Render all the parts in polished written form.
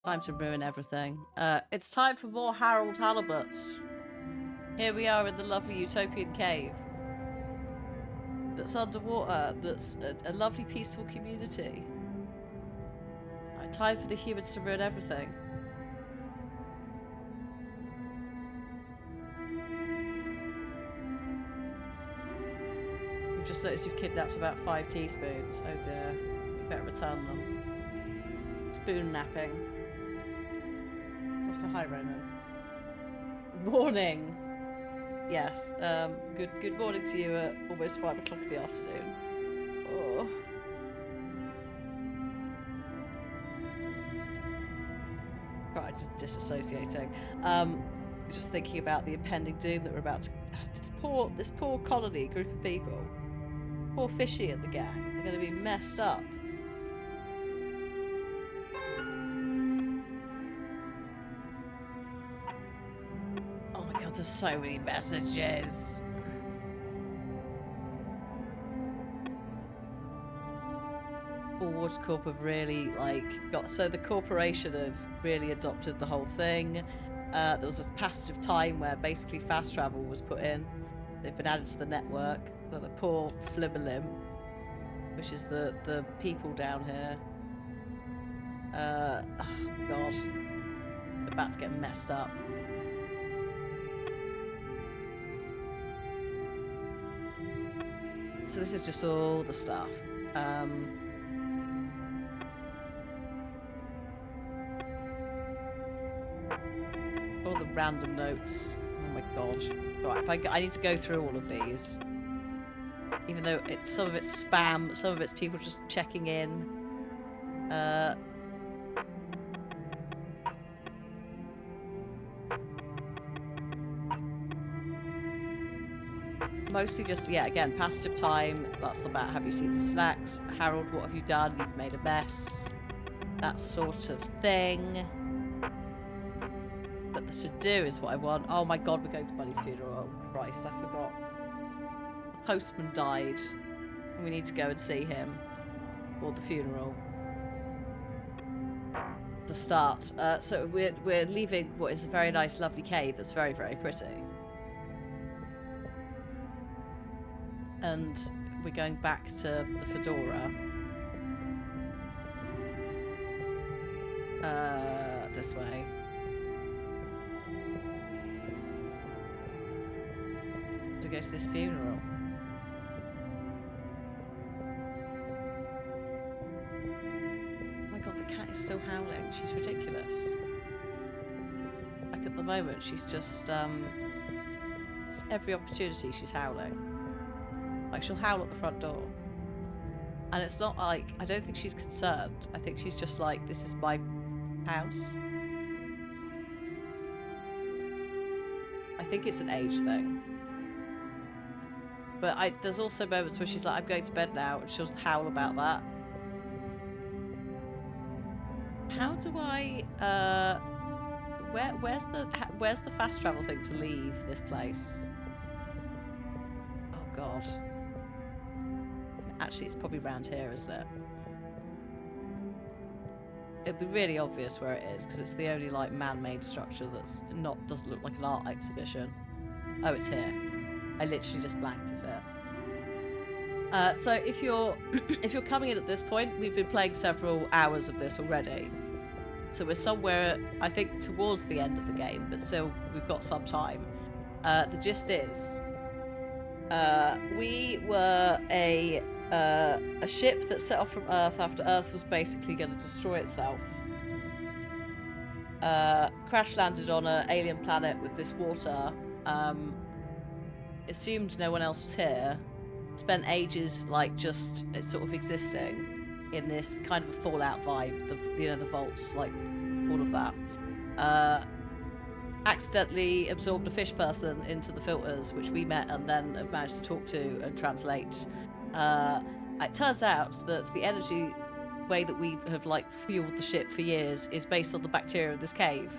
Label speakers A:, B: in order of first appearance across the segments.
A: Time to ruin everything. It's time for more Halibut. Here we are in the lovely utopian cave. That's underwater, that's a lovely peaceful community. Time for the humans to ruin everything. We've just noticed you've kidnapped about 5 teaspoons. Oh dear. We better return them. Spoon napping. Also, hi Roman. Morning! Yes, good morning to you at almost 5 o'clock in the afternoon. Oh. Right, just disassociating. Just thinking about the impending doom that we're about to... This poor colony, group of people. Poor Fishy and the gang. They're going to be messed up. Oh my god, there's so many messages. Wars Corp have really the corporation have really adopted the whole thing. There was a passage of time where basically fast travel was put in. They've been added to the network. So the poor Flibberlim, which is the people down here. Oh god, the bats get messed up. So this is just all the stuff. All the random notes. Oh my god. Right, I need to go through all of these. Even though some of it's spam, some of it's people just checking in. Mostly just, yeah, again, passage of time. That's the bat. Have you seen some snacks? Harold, what have you done? You've made a mess. That sort of thing. But the to-do is what I want. Oh my god, we're going to Bunny's funeral. Oh Christ, I forgot. The postman died. And we need to go and see him. Or the funeral. To start. So we're leaving what is a very nice, lovely cave that's very, very pretty. And we're going back to the Fedora. This way. To go to this funeral. Oh my god, the cat is still howling. She's ridiculous. Like at the moment, she's just, it's every opportunity she's howling. Like, she'll howl at the front door. And it's not like, I don't think she's concerned. I think she's just like, this is my house. I think it's an age thing. But there's also moments where she's like, I'm going to bed now, and she'll howl about that. How do I, where's the fast travel thing to leave this place? Oh god. Actually, it's probably around here, isn't it? It'd be really obvious where it is, because it's the only, like, man-made structure that's doesn't look like an art exhibition. Oh, it's here. I literally just blanked it here. So if you're coming in at this point, we've been playing several hours of this already. So we're somewhere, I think, towards the end of the game, but still, we've got some time. The gist is, we were a ship that set off from Earth after Earth was basically going to destroy itself. Crash landed on an alien planet with this water. Assumed no one else was here. Spent ages like just sort of existing in this kind of a Fallout vibe. The vaults, like all of that. Accidentally absorbed a fish person into the filters, which we met and then have managed to talk to and translate. It turns out that the energy way that we have like fueled the ship for years is based on the bacteria in this cave.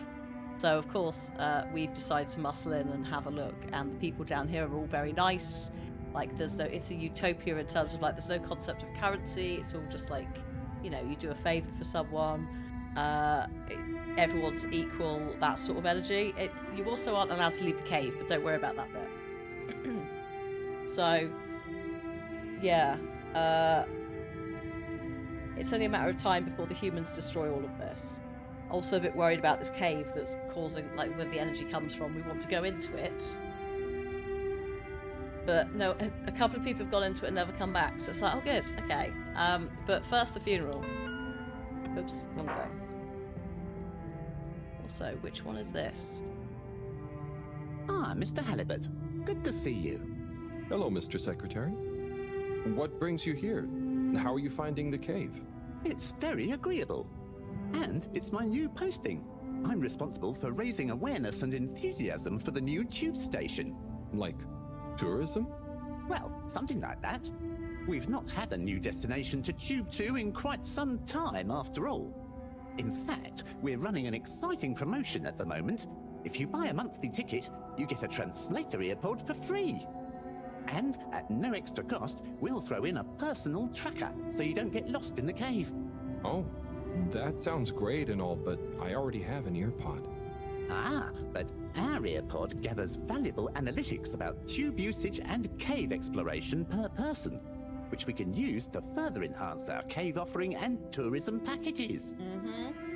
A: So of course we've decided to muscle in and have a look, and the people down here are all very nice. Like it's a utopia in terms of like there's no concept of currency. It's all just like, you know, you do a favour for someone. everyone's equal, that sort of energy. You also aren't allowed to leave the cave, but don't worry about that bit. So, yeah. It's only a matter of time before the humans destroy all of this. Also a bit worried about this cave that's causing, like, where the energy comes from. We want to go into it. But no, a couple of people have gone into it and never come back. So it's like, oh good, okay. But first a funeral. Oops, wrong thing. Also, which one is this?
B: Ah, Mr. Halibut. Good to see you.
C: Hello, Mr. Secretary. What brings you here? How are you finding the cave?
B: It's very agreeable. And it's my new posting. I'm responsible for raising awareness and enthusiasm for the new tube station.
C: Like tourism?
B: Well, something like that. We've not had a new destination to tube to in quite some time, after all. In fact, we're running an exciting promotion at the moment. If you buy a monthly ticket, you get a translator earpod for free. And at no extra cost, we'll throw in a personal tracker so you don't get lost in the cave.
C: Oh, that sounds great and all, but I already have an earpod.
B: Ah, but our earpod gathers valuable analytics about tube usage and cave exploration per person, which we can use to further enhance our cave offering and tourism packages.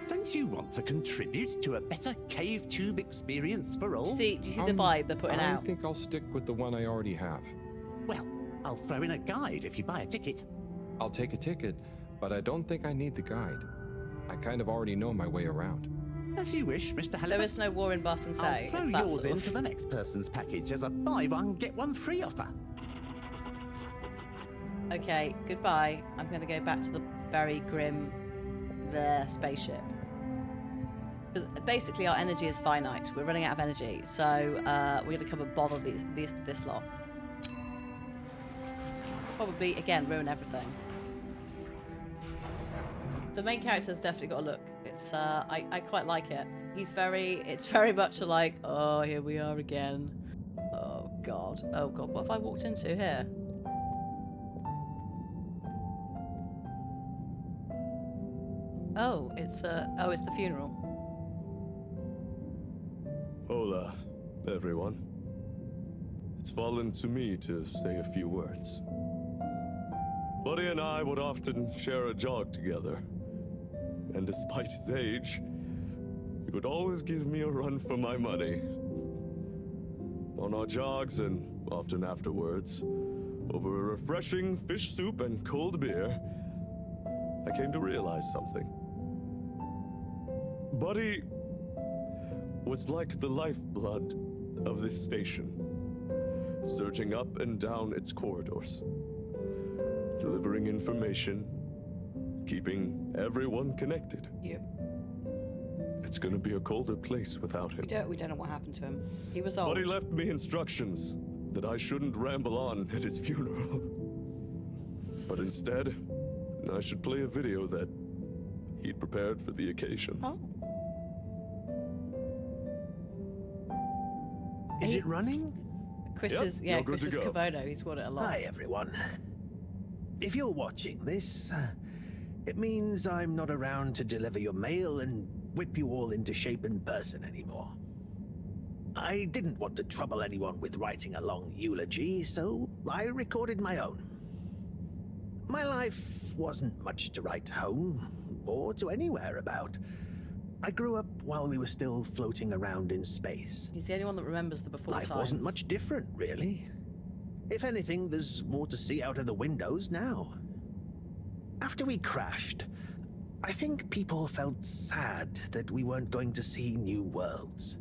B: Don't you want to contribute to a better cave tube experience for all?
A: Do you see the vibe they're putting out?
C: I think I'll stick with the one I already have.
B: Well, I'll throw in a guide if you buy a ticket.
C: I'll take a ticket, but I don't think I need the guide. I kind of already know my way around.
B: As you wish, Mr. Halibut.
A: There is no war in Boston Say.
B: I'll throw yours into the next person's package as a buy one, get one free offer.
A: Okay, goodbye. I'm going to go back to the very grim spaceship. Because basically our energy is finite. We're running out of energy, so we're going to come and bother this lot. Probably, again, ruin everything. The main character's definitely got a look. It's I quite like it. It's very much like, oh, here we are again. Oh god, what have I walked into here? Oh, it's the funeral.
D: Hola, everyone. It's fallen to me to say a few words. Buddy and I would often share a jog together. And despite his age, he would always give me a run for my money. On our jogs and often afterwards, over a refreshing fish soup and cold beer, I came to realize something. Buddy was like the lifeblood of this station, surging up and down its corridors, delivering information, keeping everyone connected.
A: Yep.
D: It's gonna be a colder place without him.
A: We don't know what happened to him. He was old.
D: But he left me instructions that I shouldn't ramble on at his funeral. But instead, I should play a video that he'd prepared for the occasion.
A: Oh.
E: Is it running?
A: Chris
D: Yep,
A: is
D: you're good
A: Chris
D: to
A: is
D: go.
A: Kavono. He's won it a lot.
E: Hi, everyone. If you're watching this, it means I'm not around to deliver your mail and whip you all into shape in person anymore. I didn't want to trouble anyone with writing a long eulogy, so I recorded my own. My life wasn't much to write home, or to anywhere about. I grew up while we were still floating around in space.
A: He's the only one that remembers the before
E: Life
A: times.
E: wasn't much different, really. If anything, there's more to see out of the windows now. After we crashed, I think people felt sad that we weren't going to see new worlds.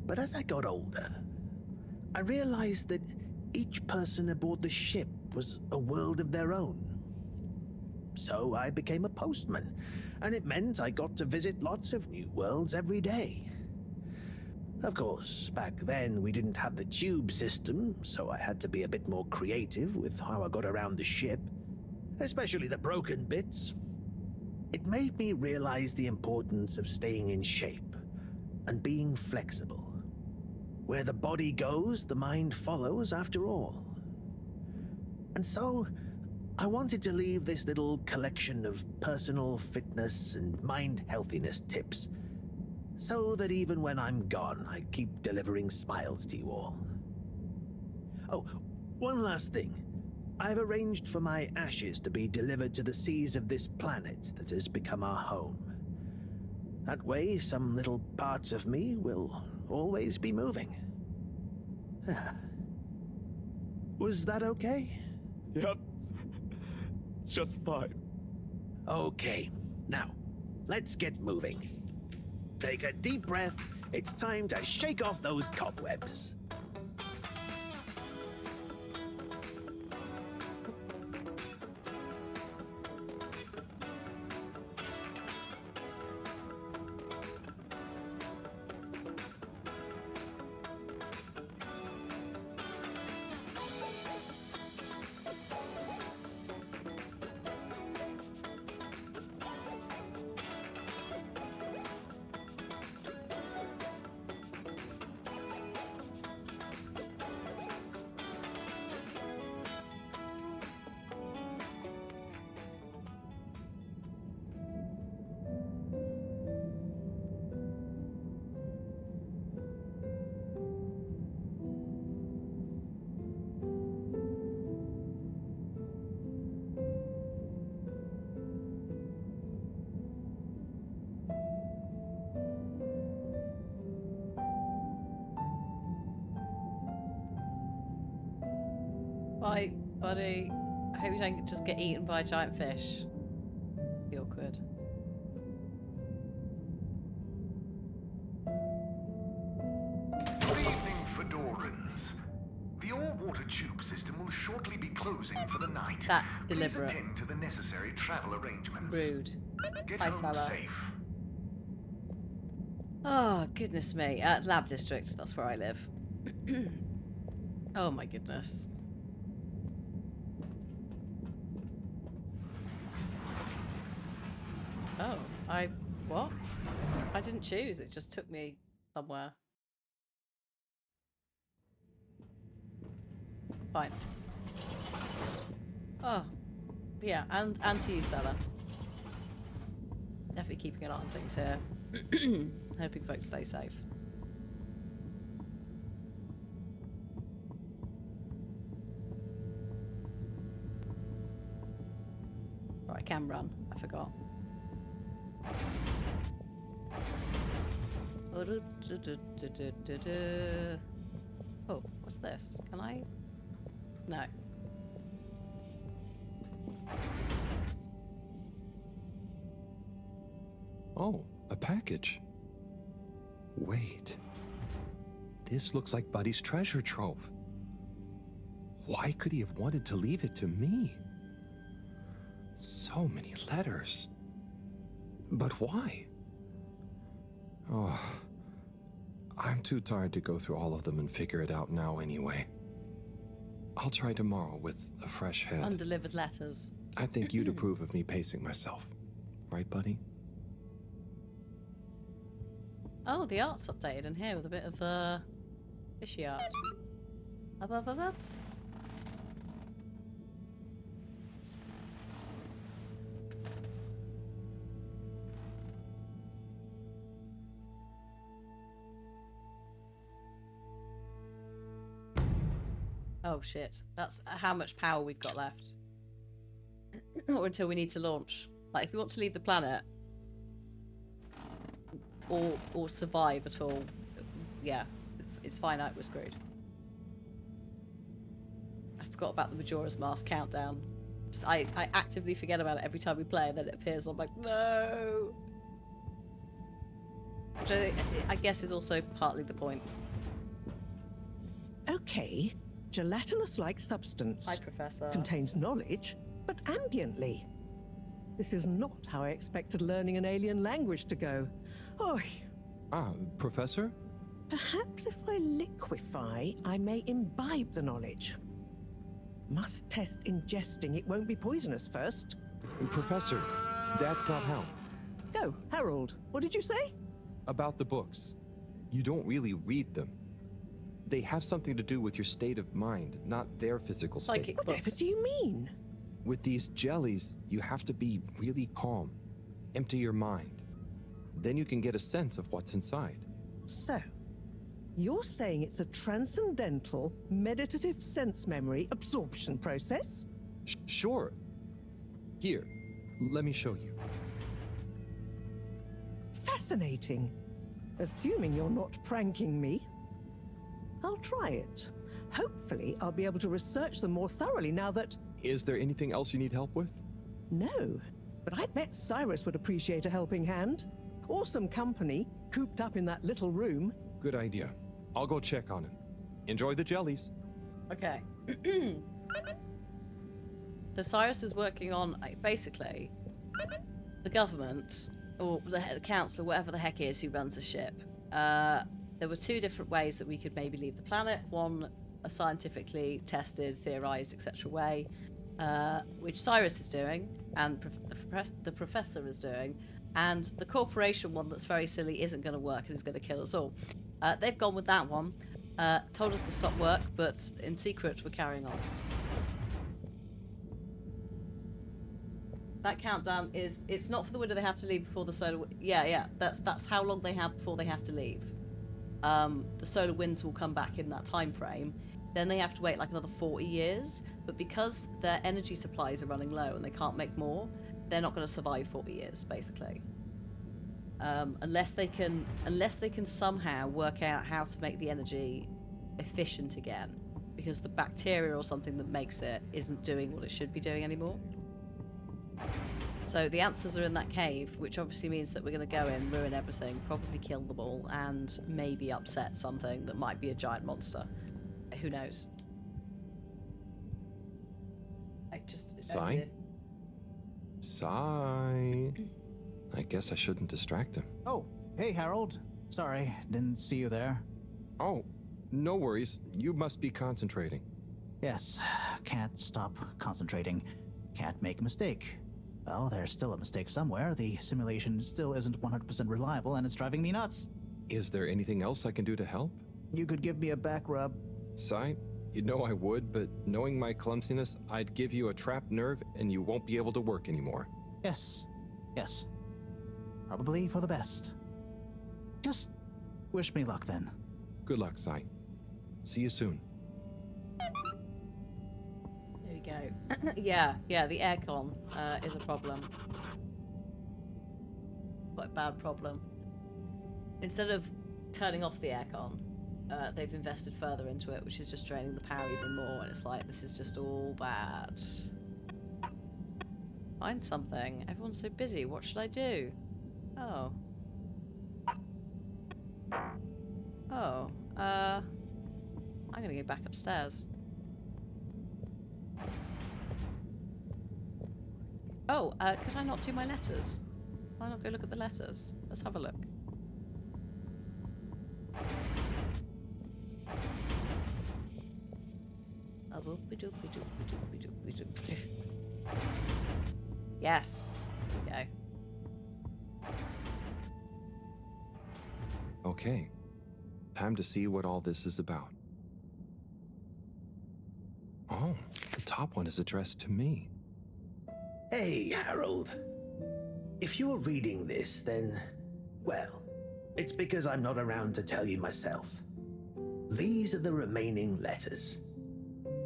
E: But as I got older, I realized that each person aboard the ship was a world of their own. So I became a postman, and it meant I got to visit lots of new worlds every day. Of course, back then we didn't have the tube system, so I had to be a bit more creative with how I got around the ship, especially the broken bits. It made me realize the importance of staying in shape and being flexible. Where the body goes, the mind follows after all. And so, I wanted to leave this little collection of personal fitness and mind healthiness tips so that even when I'm gone, I keep delivering smiles to you all. Oh, one last thing. I've arranged for my ashes to be delivered to the seas of this planet that has become our home. That way, some little parts of me will always be moving. Was that okay?
D: Yep. Just fine.
E: Okay, now, let's get moving. Take a deep breath. It's time to shake off those cobwebs.
A: Bye, buddy. I hope you don't just get eaten by a giant fish. Be awkward.
F: Good evening, Fedorans. The all-water tube system will shortly be closing for the night.
A: That deliberate.
F: Please attend to the necessary travel arrangements.
A: Rude.
F: Get
A: Hi,
F: home
A: Salah.
F: safe.
A: Oh, goodness me. Lab District, that's where I live. Oh my goodness. Oh, what? I didn't choose, it just took me somewhere. Fine. Oh, yeah, and to you, Salah. Definitely keeping an eye on things here. Hoping folks stay safe. Oh, I can run. I forgot. Oh, what's this? Can I? No.
C: Oh, a package. Wait. This looks like Buddy's treasure trove. Why could he have wanted to leave it to me? So many letters. But why? Oh, I'm too tired to go through all of them and figure it out now anyway. I'll try tomorrow with a fresh head.
A: Undelivered letters.
C: I think you'd approve of me pacing myself. Right, Buddy?
A: Oh, the art's updated in here with a bit of fishy art. Up. Oh shit. That's how much power we've got left. Or until we need to launch. Like, if we want to leave the planet or survive at all, yeah, it's finite, we're screwed. I forgot about the Majora's Mask countdown. I actively forget about it every time we play, and then it appears. I'm like, no. Which I guess is also partly the point.
G: Okay, gelatinous-like substance.
A: Hi, Professor.
G: Contains knowledge, but ambiently. This is not how I expected learning an alien language to go. Oh,
C: Professor?
G: perhaps if I liquefy, I may imbibe the knowledge. Must test ingesting it won't be poisonous first.
C: Professor, that's not how.
G: Oh, Harold, what did you say?
C: About the books. You don't really read them. They have something to do with your state of mind, not their physical state.
A: Psychic
G: Whatever
A: books.
G: do you mean?
C: With these jellies, you have to be really calm. Empty your mind. Then you can get a sense of what's inside.
G: So, you're saying it's a transcendental, meditative sense memory absorption process?
C: Sure. Here, let me show you.
G: Fascinating. Assuming you're not pranking me. I'll try it. Hopefully, I'll be able to research them more thoroughly now that...
C: Is there anything else you need help with?
G: No, but I bet Cyrus would appreciate a helping hand. Or some company, cooped up in that little room.
C: Good idea. I'll go check on him. Enjoy the jellies.
A: Okay. So Cyrus is working on, basically, the government, or the council, whatever the heck is who runs the ship. There were two different ways that we could maybe leave the planet. One, a scientifically tested, theorized, etc. way, which Cyrus is doing, and the professor is doing, and the corporation one that's very silly isn't going to work and is going to kill us all. They've gone with that one, told us to stop work, but in secret we're carrying on. That countdown is, it's not for the window they have to leave before the solar... Yeah, that's how long they have before they have to leave. The solar winds will come back in that time frame. Then they have to wait like another 40 years. But because their energy supplies are running low and they can't make more, they're not going to survive 40 years, basically. Unless they can somehow work out how to make the energy efficient again. Because the bacteria or something that makes it isn't doing what it should be doing anymore. So the answers are in that cave, which obviously means that we're going to go in, ruin everything, probably kill them all, and maybe upset something that might be a giant monster. Who knows?
C: Sai? Sai? I guess I shouldn't distract him.
H: Oh, hey Harold. Sorry, didn't see you there.
C: Oh, no worries. You must be concentrating.
H: Yes, can't stop concentrating. Can't make a mistake. Well, there's still a mistake somewhere. The simulation still isn't 100% reliable and it's driving me nuts.
C: Is there anything else I can do to help?
H: You could give me a back rub.
C: Sai, you know I would, but knowing my clumsiness, I'd give you a trapped nerve and you won't be able to work anymore.
H: Yes. Probably for the best. Just wish me luck then.
C: Good luck, Sai. See you soon.
A: There we go. yeah, the aircon is a problem. Quite a bad problem. Instead of turning off the aircon, they've invested further into it, which is just draining the power even more, and it's like, this is just all bad. Find something. Everyone's so busy. What should I do? Oh. I'm gonna go back upstairs. Oh, could I not do my letters? Why not go look at the letters? Let's have a look. Yes. There we go.
C: Okay. Time to see what all this is about. Oh, the top one is addressed to me.
E: Hey, Harold. If you're reading this, then, well, it's because I'm not around to tell you myself. These are the remaining letters.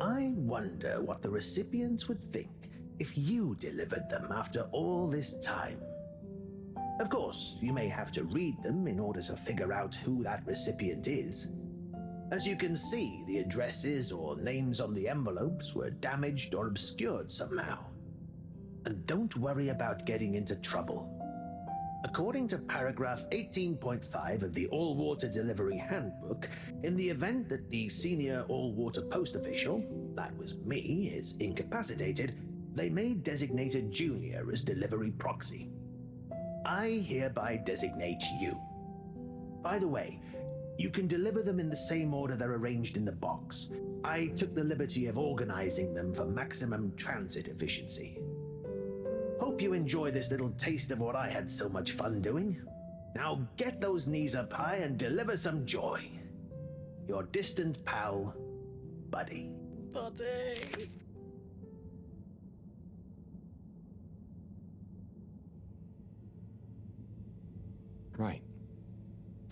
E: I wonder what the recipients would think if you delivered them after all this time. Of course, you may have to read them in order to figure out who that recipient is. As you can see, the addresses or names on the envelopes were damaged or obscured somehow. And don't worry about getting into trouble. According to paragraph 18.5 of the All-Water Delivery Handbook, in the event that the senior all-water post official, that was me, is incapacitated, they may designate a junior as delivery proxy. I hereby designate you. By the way, you can deliver them in the same order they're arranged in the box. I took the liberty of organizing them for maximum transit efficiency. Hope you enjoy this little taste of what I had so much fun doing. Now get those knees up high and deliver some joy. Your distant pal, Buddy.
A: Buddy.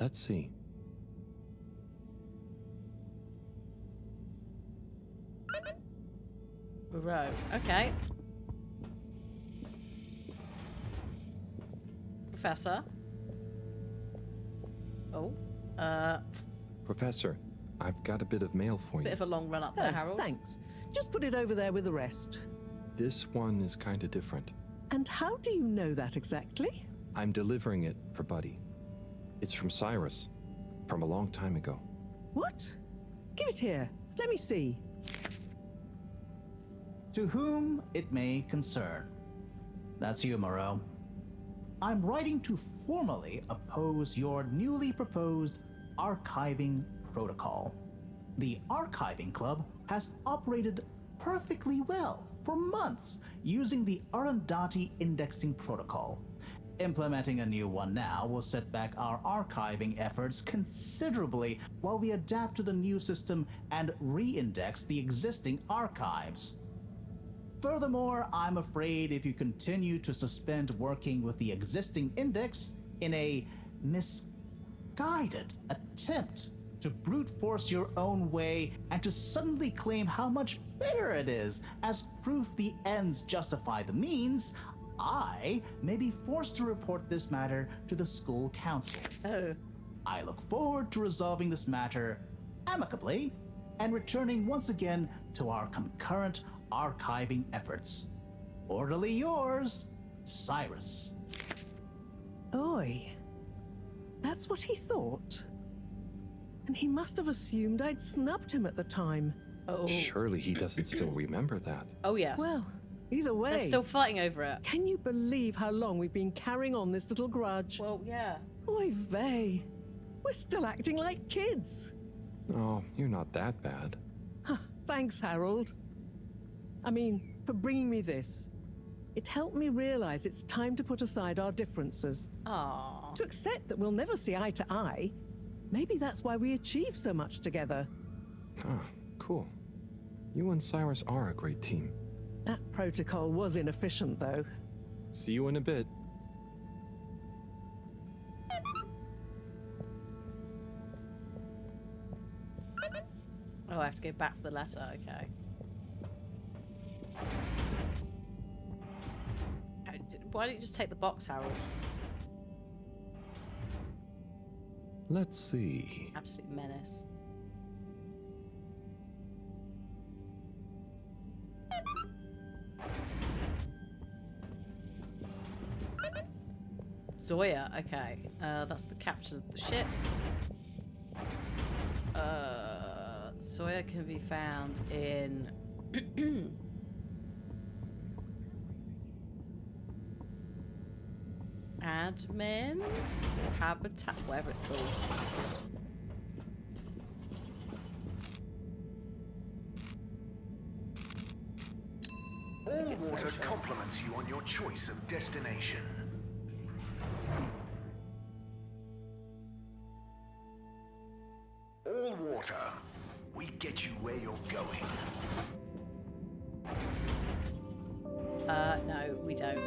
C: Let's see.
A: Row. Okay. Professor. Oh.
C: Professor, I've got a bit of mail for you.
A: Bit of a long run up there, Harold.
G: Thanks. Just put it over there with the rest.
C: This one is kind of different.
G: And how do you know that exactly?
C: I'm delivering it for Buddy. It's from Cyrus, from a long time ago.
G: What? Give it here. Let me see.
H: To whom it may concern. That's you, Moreau. I'm writing to formally oppose your newly proposed archiving protocol. The Archiving Club has operated perfectly well for months using the Arundhati indexing protocol. Implementing a new one now will set back our archiving efforts considerably while we adapt to the new system and re-index the existing archives. Furthermore, I'm afraid if you continue to suspend working with the existing index in a misguided attempt to brute force your own way and to suddenly claim how much better it is as proof the ends justify the means, I may be forced to report this matter to the school council.
A: Oh.
H: I look forward to resolving this matter amicably and returning once again to our concurrent archiving efforts. Orderly yours, Cyrus.
G: Oi. That's what he thought. And he must have assumed I'd snubbed him at the time.
A: Oh.
C: Surely he doesn't still remember that.
A: Oh, yes.
G: Well, either way.
A: They're still fighting over it.
G: Can you believe how long we've been carrying on this little grudge?
A: Well, yeah.
G: Oy vey. We're still acting like kids.
C: Oh, you're not that bad.
G: Thanks, Harold. I mean, for bringing me this. It helped me realize it's time to put aside our differences.
A: Aww.
G: To accept that we'll never see eye to eye. Maybe that's why we achieve so much together.
C: Ah, cool. You and Cyrus are a great team.
G: That protocol was inefficient, though.
C: See you in a bit.
A: Oh, I have to go back for the letter. Okay. Why don't you just take the box, Harold?
C: Let's see.
A: Absolute menace. Zoya, okay. That's the captain of the ship. Zoya can be found in... admin? Or habitat, whatever it's called.
F: All
A: It's
F: water
A: social.
F: compliments you on your choice of destination. All water, we get you where you're going.
A: No, we don't.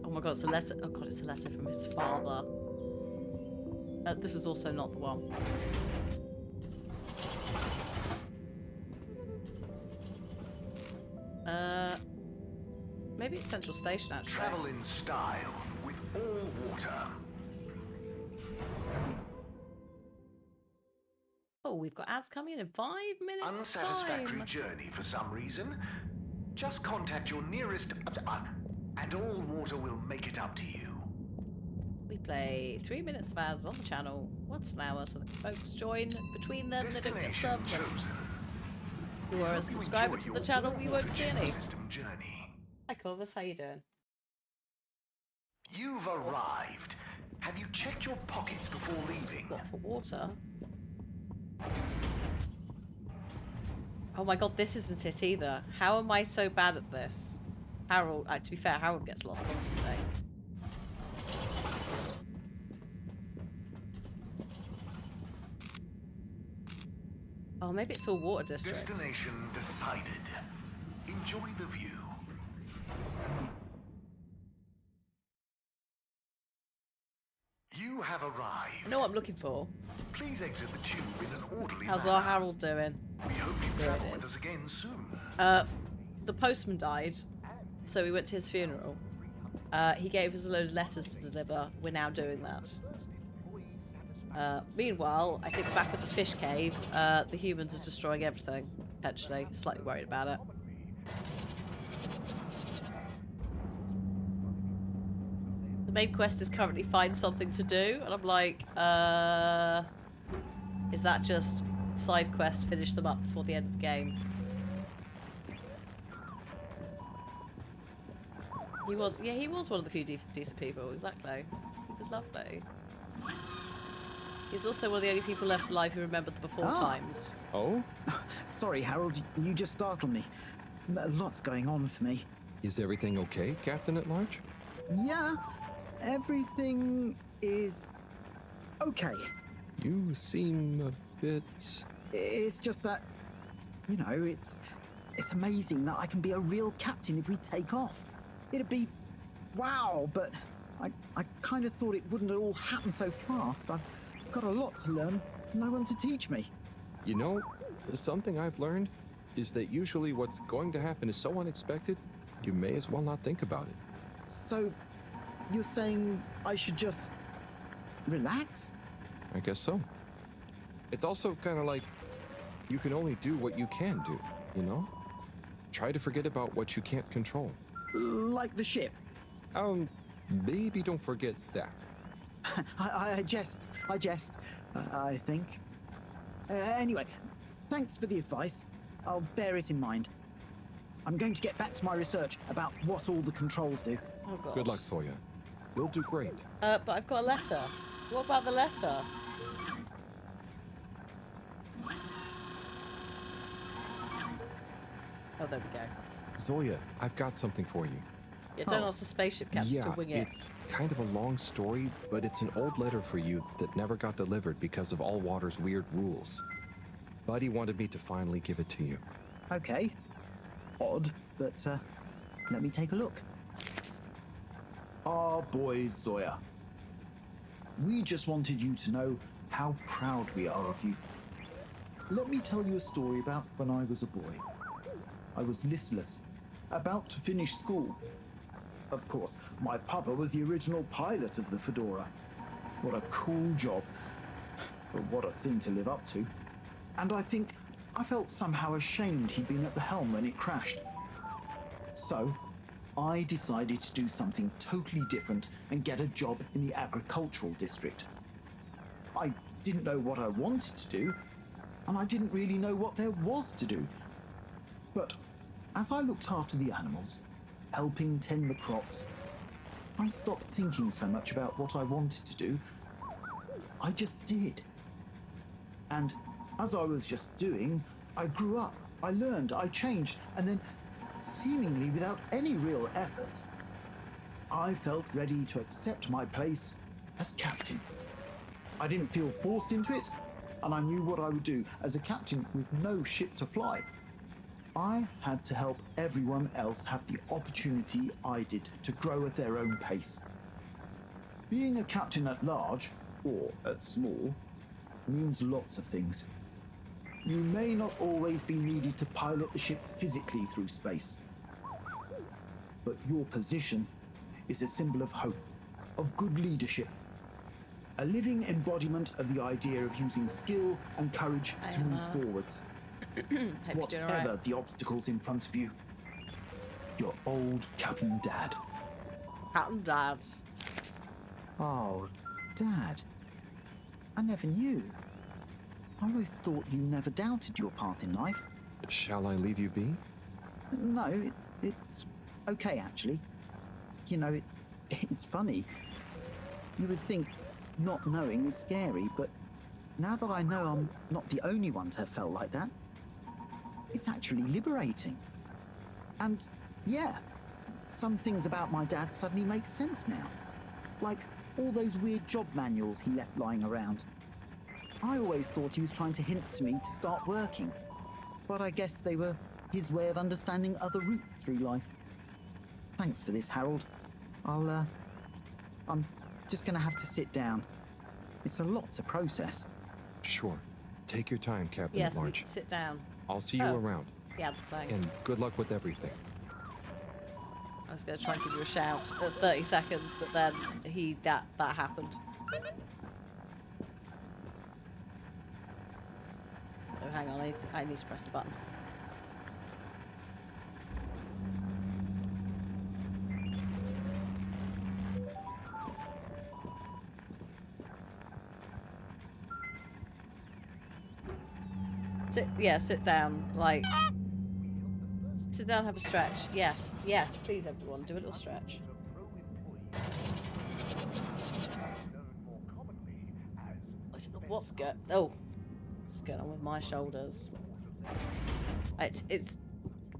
A: Oh my god, it's a letter. Oh god, it's a letter from his father. This is also not the one. Maybe it's Central Station, actually.
F: Travel in style with all water.
A: Oh, we've got ads coming in 5 minutes
F: Unsatisfactory
A: time.
F: journey for some reason? Just contact your nearest... and all water will make it up to you.
A: We play 3 minutes of ads on the channel once an hour so that folks join. Between them, they don't get
F: Destination
A: served them.
F: chosen.
A: If you are a
F: Hope you
A: subscriber
F: enjoy
A: to the
F: your
A: channel, we won't see any.
F: system journey.
A: Hi, Corvus, how you doing?
F: You've arrived. Have you checked your pockets before leaving?
A: What, for water? Oh my god, this isn't it either. How am I so bad at this? Harold, to be fair, Harold gets lost constantly. Oh, maybe it's all water district.
F: Destination decided. Enjoy the view. You have
A: I
F: arrived.
A: know what I'm looking for.
F: Please exit the tube in an orderly
A: How's
F: manner.
A: our Harold doing?
F: We hope you
A: There it
F: travel with
A: is.
F: us again soon.
A: The postman died, so we went to his funeral. He gave us a load of letters to deliver. We're now doing that. Meanwhile, I think back at the fish cave, the humans are destroying everything. Potentially, slightly worried about it. The main quest is currently find something to do, and I'm like, is that just side quest? Finish them up before the end of the game. He was one of the few decent people, exactly. He was lovely. He's also one of the only people left alive who remembered the before times.
C: Oh?
I: Sorry, Harold, you just startled me. Lots going on for me.
C: Is everything okay, Captain at Large?
I: Yeah, everything is okay.
C: You seem a bit...
I: It's just that, you know, it's amazing that I can be a real captain if we take off. It'd be wow, but I kind of thought it wouldn't all happen so fast. I've got a lot to learn, no one to teach me.
C: You know, something I've learned is that usually what's going to happen is so unexpected, you may as well not think about it.
I: So, you're saying I should just relax?
C: I guess so. It's also kind of like you can only do what you can do, you know? Try to forget about what you can't control.
I: Like the ship?
C: Maybe don't forget that.
I: I jest, I think. Anyway, thanks for the advice. I'll bear it in mind. I'm going to get back to my research about what all the controls do.
A: Oh god.
C: Good luck, Sawyer. You'll do great.
A: But I've got a letter. What about the letter? Oh, there we go.
C: Zoya, I've got something for you.
A: Yeah, don't ask the spaceship captain to wing it.
C: It's kind of a long story, but it's an old letter for you that never got delivered because of Allwater's weird rules. Buddy wanted me to finally give it to you.
I: Okay. Odd, but let me take a look.
J: Our boy Zoya. We just wanted you to know how proud we are of you. Let me tell you a story about when I was a boy. I was listless, about to finish school. Of course, my papa was the original pilot of the Fedora. What a cool job. But what a thing to live up to. And I think I felt somehow ashamed he'd been at the helm when it crashed. So, I decided to do something totally different and get a job in the agricultural district. I didn't know what I wanted to do, and I didn't really know what there was to do. But as I looked after the animals, helping tend the crops, I stopped thinking so much about what I wanted to do. I just did. And as I was just doing, I grew up, I learned, I changed, and then, seemingly without any real effort, I felt ready to accept my place as captain. I didn't feel forced into it, and I knew what I would do as a captain with no ship to fly. I had to help everyone else have the opportunity I did to grow at their own pace. Being a captain at large, or at small, means lots of things. You may not always be needed to pilot the ship physically through space, but your position is a symbol of hope, of good leadership, a living embodiment of the idea of using skill and courage to move forwards.
A: Hope you're doing all right.
J: Whatever the obstacles in front of you. Your old Captain Dad.
A: Captain Dad.
I: Oh, Dad. I never knew. I always thought you never doubted your path in life.
C: Shall I leave you be?
I: No, it's okay, actually. You know, it's funny. You would think not knowing is scary, but now that I know I'm not the only one to have felt like that, it's actually liberating. And yeah, some things about my dad suddenly make sense now. Like all those weird job manuals he left lying around. I always thought he was trying to hint to me to start working, but I guess they were his way of understanding other routes through life. Thanks for this, Harold. I'm just gonna have to sit down. It's a lot to process.
C: Sure. Take your time, Captain
A: Yes,
C: at Large.
A: sit down.
C: I'll see you
A: Oh.
C: around.
A: Yeah, it's playing.
C: And good luck with everything.
A: I was going to try and give you a shout at 30 seconds, but then that happened. Oh, hang on, I need to press the button. Sit down, like... Sit down, have a stretch. Yes, yes, please everyone, do a little stretch. I don't know what's going on with my shoulders. We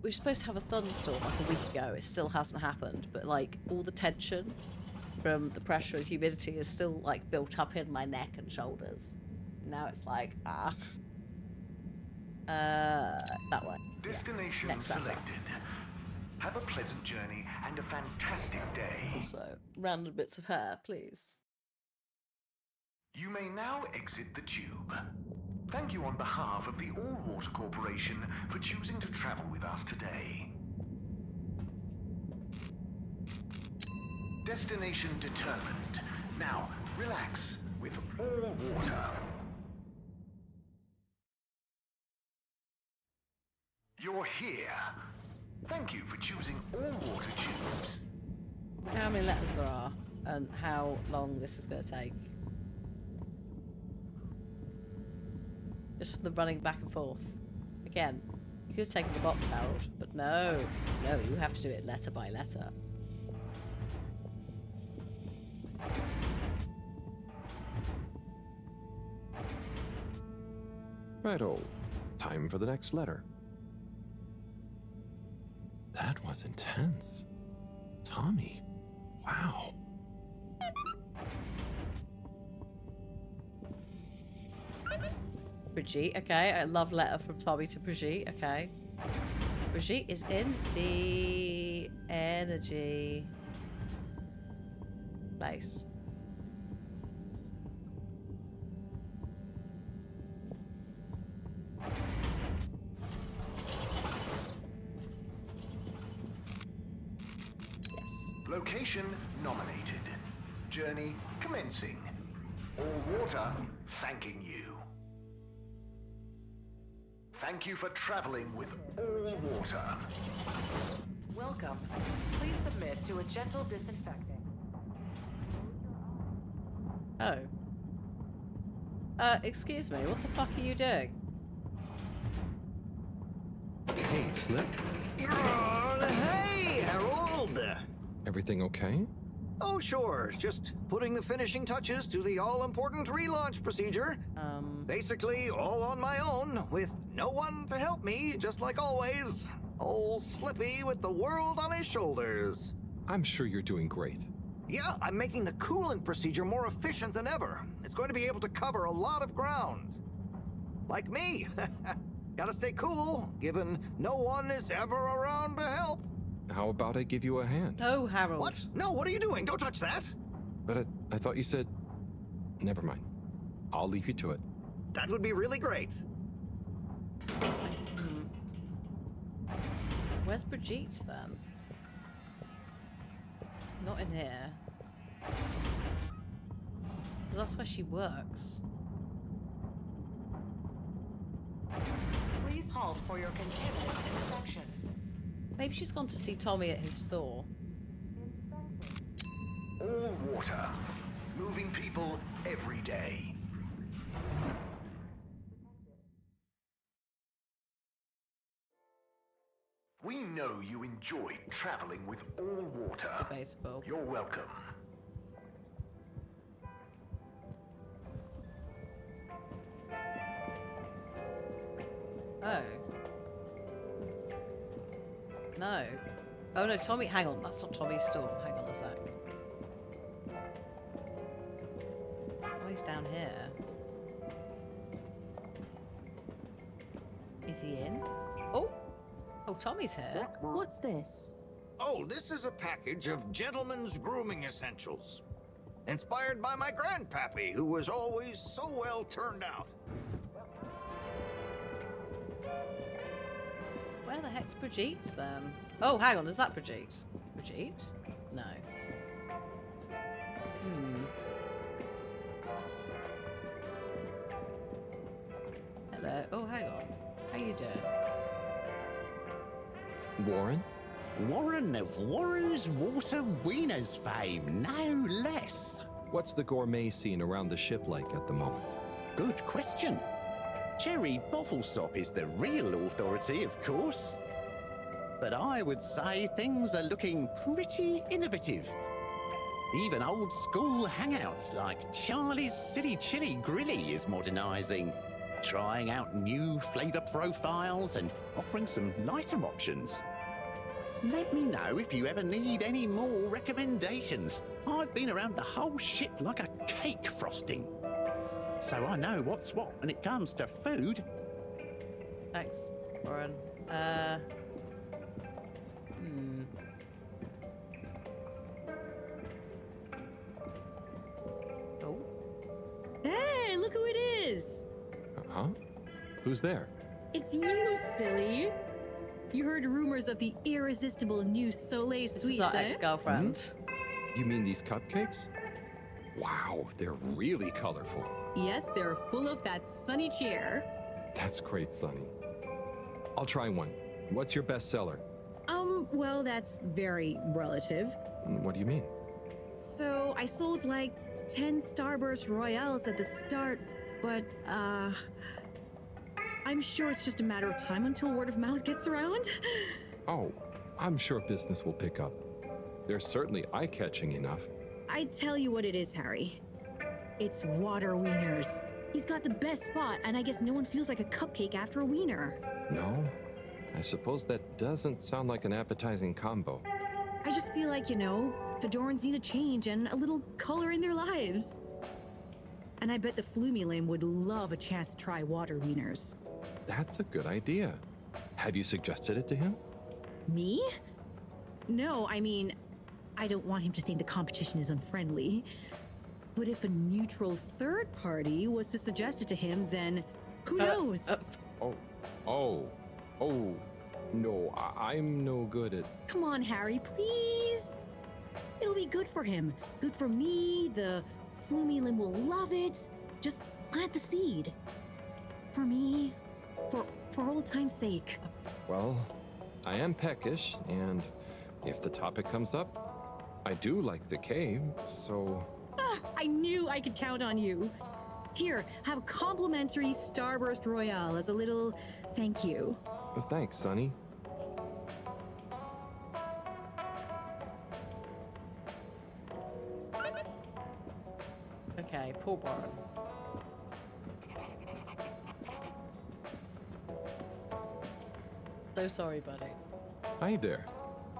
A: were supposed to have a thunderstorm like a week ago. It still hasn't happened, but like all the tension from the pressure and humidity is still like built up in my neck and shoulders. Now it's like that way.
F: Destination
A: Next letter.
F: selected. Have a pleasant journey and a fantastic day.
A: Also, random bits of hair, please.
F: You may now exit the tube. Thank you on behalf of the All-Water Corporation for choosing to travel with us today. Destination determined. Now, relax with All-Water. You're here. Thank you for choosing All-Water tubes.
A: How many letters there are, and how long this is going to take. Just the running back and forth. Again, you could have taken the box, Harold, but no, you have to do it letter by letter.
C: Righto. Time for the next letter. That was intense. Tommy. Wow.
A: Brigitte, okay. I love letter from Tommy to Brigitte, okay. Brigitte is in the energy place. Yes.
F: Location nominated. Journey commencing. All-Water thanking you. Thank you for traveling with All-Water.
K: Welcome. Please submit to a gentle disinfecting.
A: Oh. Excuse me, what the fuck are you doing?
C: Hey, Slip.
L: Hey, Harold!
C: Everything okay?
L: Oh, sure. Just putting the finishing touches to the all-important relaunch procedure. Basically, all on my own, with no one to help me, just like always. Old Slippy with the world on his shoulders.
C: I'm sure you're doing great.
L: Yeah, I'm making the coolant procedure more efficient than ever. It's going to be able to cover a lot of ground. Like me. Gotta stay cool, given no one is ever around to help.
C: How about I give you a hand?
A: No, Harold.
L: What? No, what are you doing? Don't touch that.
C: But I thought you said... Never mind. I'll leave you to it.
L: That would be really great.
A: Where's Brigitte then? Not in here. Because that's where she works.
K: Please halt for your continuous inspection.
A: Maybe she's gone to see Tommy at his store.
F: All-Water. Moving people every day. We know you enjoyed traveling with All-Water.
A: Debatable.
F: You're welcome.
A: Oh. No. Oh no, Tommy, hang on, that's not Tommy's store. Hang on a sec. Oh, he's down here. Is he in? Oh! Oh, Tommy's here.
G: What's this?
L: Oh, this is a package of gentlemen's grooming essentials. inspired by my grandpappy, who was always so well turned out.
A: Where the heck's Brigitte then? Oh, hang on, is that Brigitte? Brigitte? No. Hello. Oh, hang on. How you doing?
C: Warren?
B: Warren of Warren's Water Wieners fame, no less.
C: What's the gourmet scene around the ship like at the moment?
B: Good question. Cherry Bottlesop is the real authority, of course. But I would say things are looking pretty innovative. Even old school hangouts like Charlie's Silly Chili Grilly is modernising, trying out new flavour profiles and offering some lighter options. Let me know if you ever need any more recommendations. I've been around the whole ship like a cake frosting. So I know what's what when it comes to food.
A: Thanks, Warren. Oh.
M: Hey, look who it is!
C: Huh? Who's there?
M: It's you, silly! You heard rumors of the irresistible new Soleil
A: This
M: sweets,
A: is our
M: eh?
A: ex-girlfriend.
C: You mean these cupcakes? Wow, they're really colorful.
M: Yes, they're full of that sunny cheer.
C: That's great, Sonny. I'll try one. What's your best seller?
M: Well, that's very relative.
C: What do you mean?
M: So, I sold like 10 Starburst Royales at the start, but, I'm sure it's just a matter of time until word of mouth gets around.
C: Oh, I'm sure business will pick up. They're certainly eye-catching enough.
M: I tell you what it is, Harry. It's water wieners. He's got the best spot, and I guess no one feels like a cupcake after a wiener.
C: No? I suppose that doesn't sound like an appetizing combo.
M: I just feel like, Fedorans need a change and a little color in their lives. And I bet the Flumilim would love a chance to try water wieners.
C: That's a good idea. Have you suggested it to him?
M: Me? No, I mean, I don't want him to think the competition is unfriendly. But if a neutral third party was to suggest it to him, then who knows?
C: No, I'm no good at...
M: Come on, Harry, please. It'll be good for him. Good for me. The Flumilim will love it. Just plant the seed. For me. For old time's sake.
C: Well, I am peckish, and if the topic comes up, I do like the cave, so...
M: I knew I could count on you. Here, have a complimentary Starburst Royale as a little thank you.
C: Thanks, Sonny.
A: Okay, poor Warren. So sorry, buddy.
C: Hi there.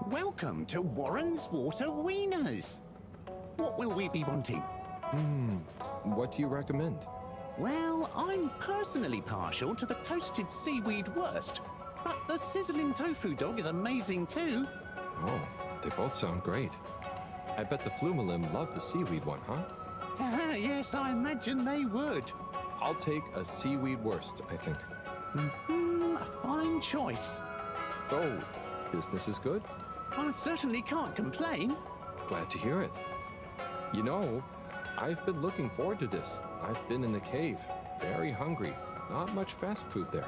B: Welcome to Warren's Water Wieners. What will we be wanting?
C: What do you recommend?
B: Well, I'm personally partial to the toasted seaweed wurst, but the sizzling tofu dog is amazing too.
C: Oh, they both sound great. I bet the Flumilim love the seaweed one, huh?
B: Yes, I imagine they would.
C: I'll take a seaweed wurst, I think.
B: A fine choice.
C: So, business is good?
B: I certainly can't complain.
C: Glad to hear it. I've been looking forward to this. I've been in the cave, very hungry. Not much fast food there.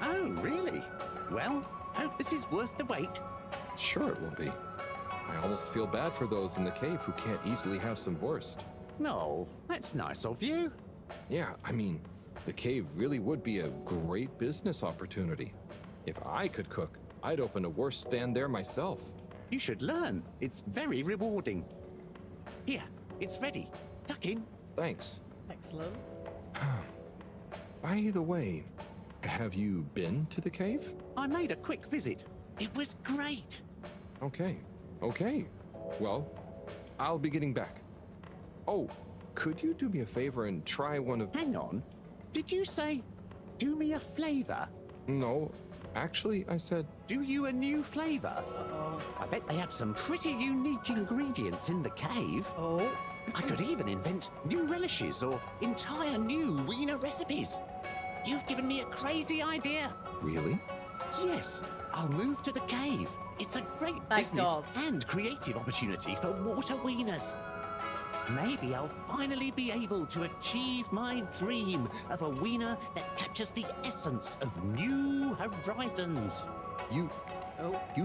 B: Oh, really? Well, hope this is worth the wait.
C: Sure it will be. I almost feel bad for those in the cave who can't easily have some wurst.
B: No, that's nice of you.
C: Yeah, I mean, the cave really would be a great business opportunity. If I could cook, I'd open a wurst stand there myself.
B: You should learn. It's very rewarding. Here, it's ready. Tuck in.
C: Thanks.
A: Excellent.
C: By the way, have you been to the cave?
B: I made a quick visit. It was great.
C: Okay. Well, I'll be getting back. Oh, could you do me a favor and try one of...
B: Hang on. Did you say, do me a flavor?
C: No, actually, I said...
B: Do you a new flavor?
A: Uh-oh.
B: I bet they have some pretty unique ingredients in the cave.
A: Oh.
B: I could even invent new relishes or entire new wiener recipes. You've given me a crazy idea.
C: Really?
B: Yes, I'll move to the cave. It's a great
A: Thank
B: business
A: God.
B: and creative opportunity for water wieners. Maybe I'll finally be able to achieve my dream of a wiener that captures the essence of new horizons.
C: You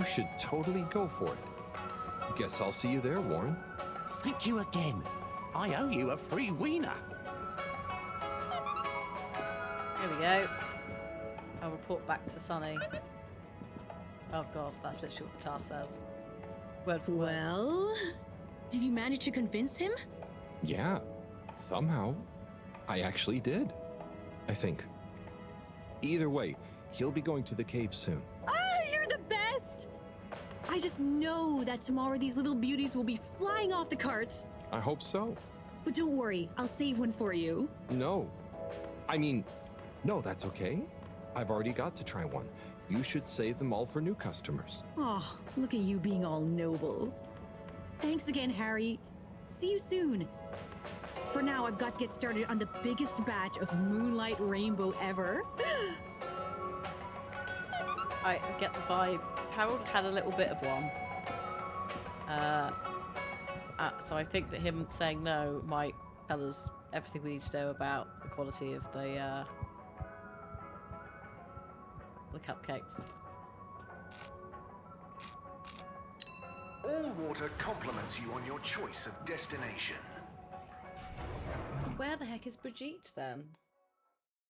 C: should totally go for it. Guess I'll see you there, Warren.
B: Thank you again. I owe you a free wiener.
A: Here we go. I'll report back to Sonny. Oh god, that's literally what the task says. Word for word.
M: Well, did you manage to convince him?
C: Yeah, somehow. I actually did. I think. Either way, he'll be going to the cave soon.
M: Ah, you're the best! I just know that tomorrow these little beauties will be flying off the cart.
C: I hope so.
M: But don't worry, I'll save one for you.
C: No. I mean, no, that's okay. I've already got to try one. You should save them all for new customers.
M: Oh, look at you being all noble. Thanks again, Harry. See you soon. For now, I've got to get started on the biggest batch of Moonlight Rainbow ever.
A: I get the vibe. Harold had a little bit of one. So I think that him saying no might tell us everything we need to know about the quality of the cupcakes.
F: All water compliments you on your choice of destination.
A: Where the heck is Brigitte then?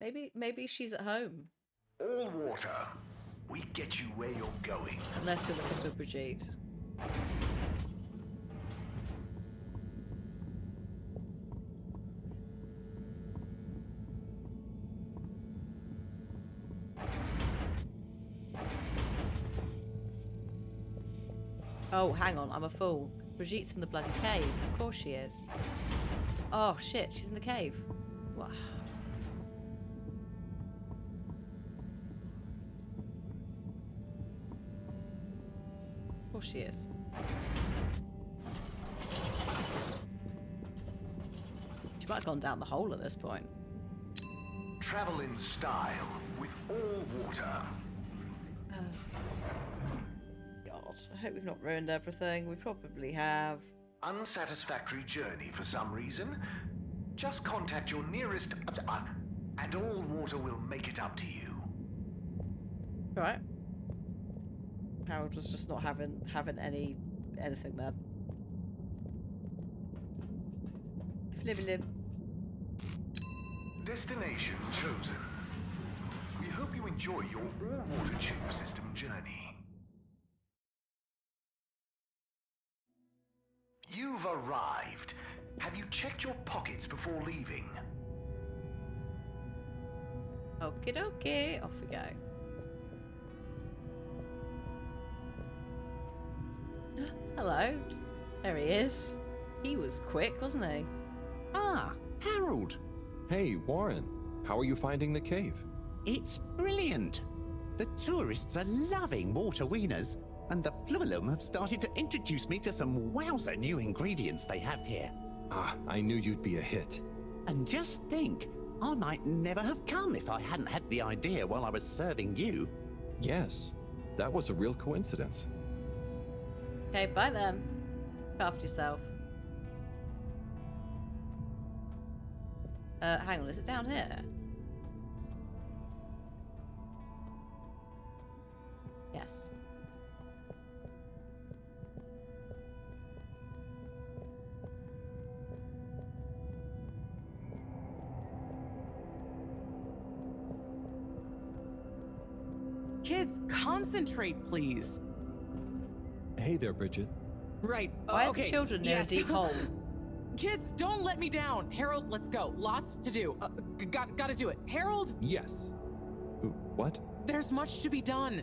A: Maybe she's at home.
F: All water, we get you where you're going.
A: Unless you're looking for Brigitte. Oh, hang on, I'm a fool. Brigitte's in the bloody cave. Of course she is. Oh shit, she's in the cave. Wow. Of course she is. She might have gone down the hole at this point.
F: Travel in style with all water.
A: God, I hope we've not ruined everything. We probably have.
F: Unsatisfactory journey for some reason? Just contact your nearest and all water will make it up to you.
A: Right. Harold was just not having anything then. Flibbilib.
F: Destination chosen. We hope you enjoy your all-water tube system journey. You've arrived. Have you checked your pockets before leaving?
A: Okie dokie, off we go. Hello. There he is. He was quick, wasn't he?
B: Ah, Harold.
C: Hey, Warren. How are you finding the cave?
B: It's brilliant. The tourists are loving water wieners, and the Flumelum have started to introduce me to some wowzer new ingredients they have here.
C: Ah, I knew you'd be a hit.
B: And just think, I might never have come if I hadn't had the idea while I was serving you.
C: Yes, that was a real coincidence.
A: Okay, bye then. Look after yourself. Hang on, is it down here? Yes.
N: Kids, concentrate, please.
C: Hey there, Bridget.
N: Right.
A: Why are
N: okay.
A: the children near
N: yes.
A: a deep hole?
N: Kids, don't let me down. Harold, let's go. Lots to do. Gotta do it. Harold?
C: Yes. What?
N: There's much to be done.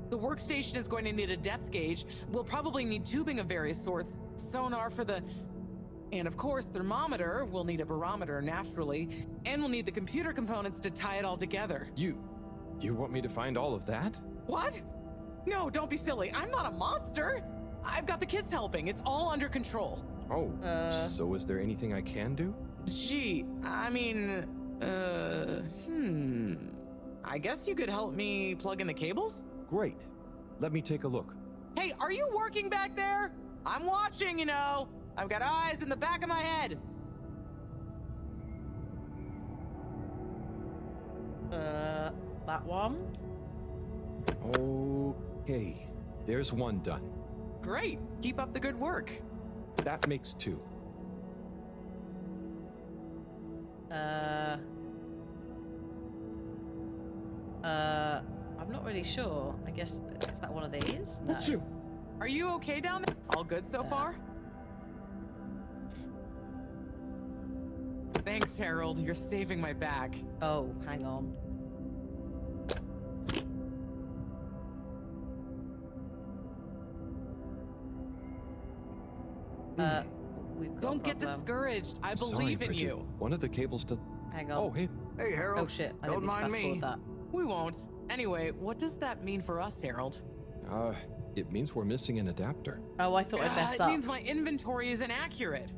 N: The workstation is going to need a depth gauge. We'll probably need tubing of various sorts. Sonar for the... And of course, thermometer. We'll need a barometer, naturally. And we'll need the computer components to tie it all together.
C: You want me to find all of that?
N: What? No, don't be silly. I'm not a monster. I've got the kids helping. It's all under control.
C: Oh, so is there anything I can do?
N: Gee, I mean, I guess you could help me plug in the cables?
C: Great. Let me take a look.
N: Hey, are you working back there? I'm watching, you know. I've got eyes in the back of my head.
A: That one?
C: Okay, there's one done.
N: Great. Keep up the good work.
C: That makes 2.
A: I'm not really sure. I guess, is that one of these? No.
C: That's you.
N: Are you okay down there? All good so far? Thanks, Harold. You're saving my back.
A: Oh, hang on. We've got
N: Don't
A: a
N: get
A: problem.
N: discouraged. I
C: Sorry,
N: believe in
C: Bridget.
N: you.
C: One of the cables does.
A: Hang on.
C: Oh, hey.
L: Hey, Harold.
A: Oh shit, I
L: Don't
A: didn't
L: mind
A: mean to fast
L: me.
A: forward that.
N: We won't. Anyway, what does that mean for us, Harold?
C: It means we're missing an adapter.
A: Oh, I thought I'd messed
N: It
A: up.
N: means my inventory is inaccurate.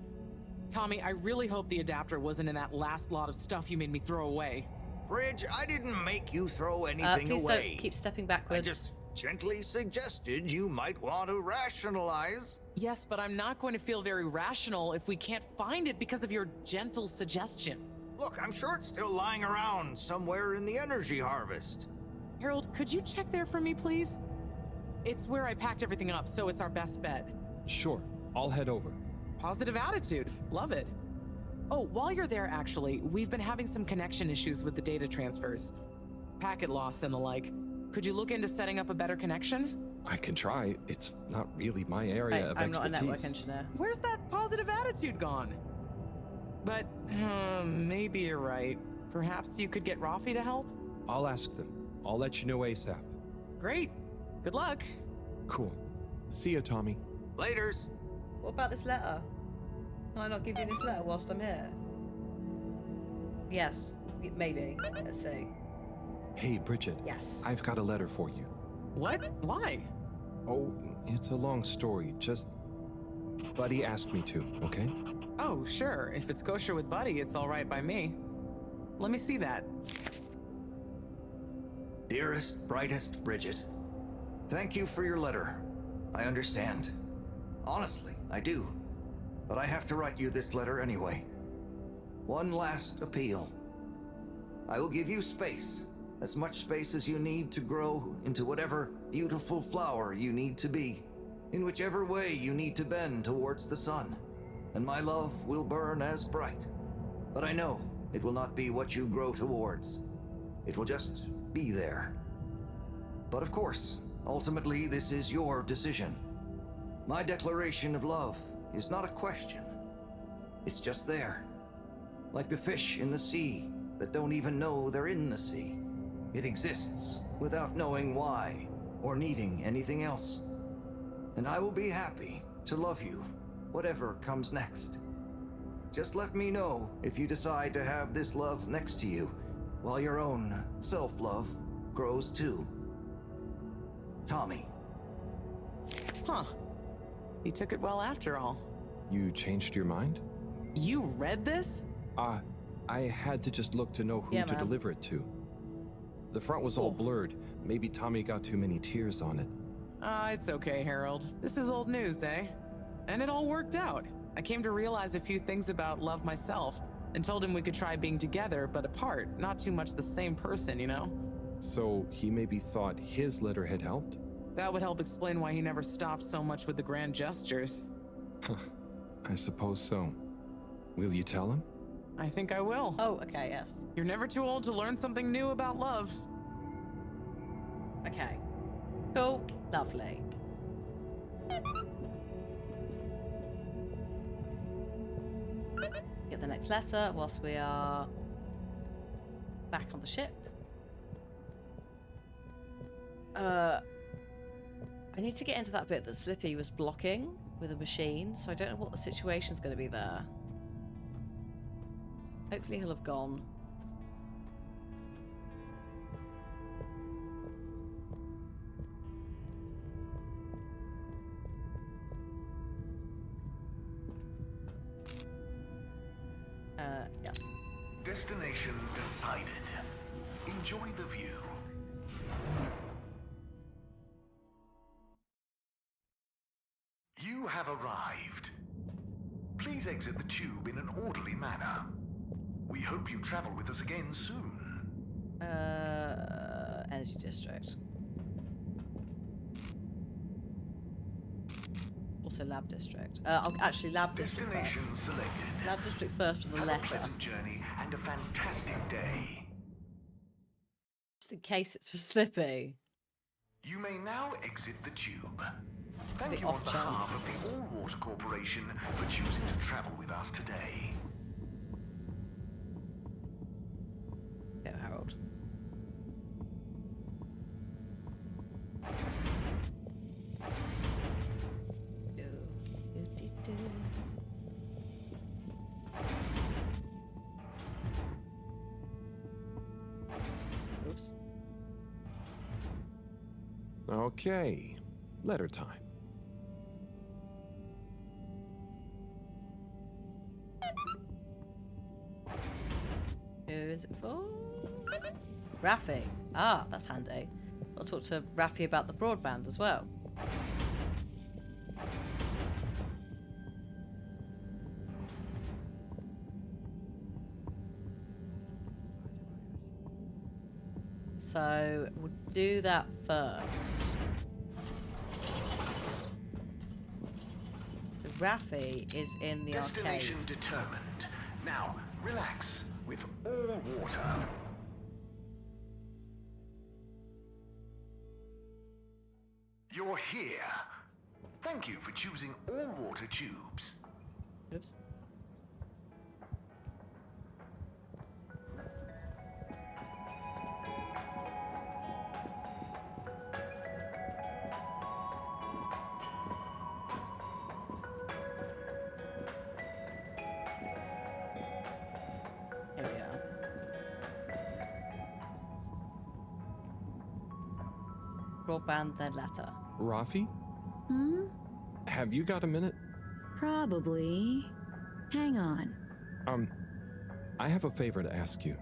N: Tommy, I really hope the adapter wasn't in that last lot of stuff you made me throw away.
L: Bridge, I didn't make you throw anything
A: Please
L: away.
A: don't keep stepping
L: I
A: backwards.
L: just gently suggested you might want to rationalize.
N: Yes, but I'm not going to feel very rational if we can't find it because of your gentle suggestion.
L: Look, I'm sure it's still lying around somewhere in the energy harvest.
N: Harold, could you check there for me, please? It's where I packed everything up, so it's our best bet.
C: Sure, I'll head over.
N: Positive attitude. Love it. Oh, while you're there, actually, we've been having some connection issues with the data transfers. Packet loss and the like. Could you look into setting up a better connection?
C: I can try. It's not really my area of
A: I'm not a
C: expertise.
A: network engineer.
N: Where's that positive attitude gone? But, maybe you're right. Perhaps you could get Rafi to help?
C: I'll ask them. I'll let you know ASAP.
N: Great. Good luck.
C: Cool. See you, Tommy.
L: Laters.
A: What about this letter? Can I not give you this letter whilst I'm here? Yes, maybe. Let's see.
C: Hey, Bridget.
A: Yes.
C: I've got a letter for you.
N: What? Why?
C: Oh, it's a long story. Just Buddy asked me to, okay?
N: Oh, sure. If it's kosher with Buddy, it's all right by me. Let me see that.
L: Dearest, brightest Bridget, thank you for your letter. I understand. Honestly, I do. But I have to write you this letter anyway. One last appeal. I will give you space, as much space as you need to grow into whatever beautiful flower you need to be, in whichever way you need to bend towards the sun, and my love will burn as bright. But I know it will not be what you grow towards. It will just be there. But of course, ultimately this is your decision. My declaration of love is not a question. It's just there. Like the fish in the sea that don't even know they're in the sea. It exists without knowing why or needing anything else. And I will be happy to love you, whatever comes next. Just let me know if you decide to have this love next to you, while your own self-love grows too. Tommy.
N: Huh. He took it well after all.
C: You changed your mind?
N: You read this?
C: I had to just look to know who to deliver it to. The front was all blurred. Maybe Tommy got too many tears on it.
N: It's okay, Harold. This is old news, eh? And it all worked out. I came to realize a few things about love myself, and told him we could try being together, but apart. Not too much the same person, you know?
C: So he maybe thought his letter had helped?
N: That would help explain why he never stopped so much with the grand gestures.
C: I suppose so. Will you tell him?
N: I think I will.
A: Oh, okay, yes.
N: You're never too old to learn something new about love.
A: Okay. Cool. Lovely. Get the next letter whilst we are back on the ship. I need to get into that bit that Slippy was blocking with a machine, so I don't know what the situation's going to be there. Hopefully he'll have gone. Yes.
F: Destination decided. Enjoy the view. You have arrived. Please exit the tube in an orderly manner. We hope you travel with us again soon.
A: Energy district. Also lab district. Actually lab district
F: Destination
A: first.
F: selected.
A: Lab district first with a
F: Have
A: letter.
F: a pleasant journey and a fantastic day.
A: Just in case it's for Slippy.
F: You may now exit the tube. Thank
A: The
F: you on
A: off
F: behalf
A: chance.
F: of the All Water Corporation for choosing to travel with us today.
A: Go, Harold. Oops.
C: Okay, letter time.
A: Who is it for? Rafi. Ah, that's handy. I'll talk to Rafi about the broadband as well. So we'll do that first. So Rafi is in the
F: Destination
A: arcades.
F: determined. Now, relax with all water. You're here. Thank you for choosing all water tubes.
A: Oops. Here we are. Broadband, then letter.
C: Rafi,
M: Hmm?
C: have you got a minute?
M: Probably. Hang on.
C: I have a favor to ask you.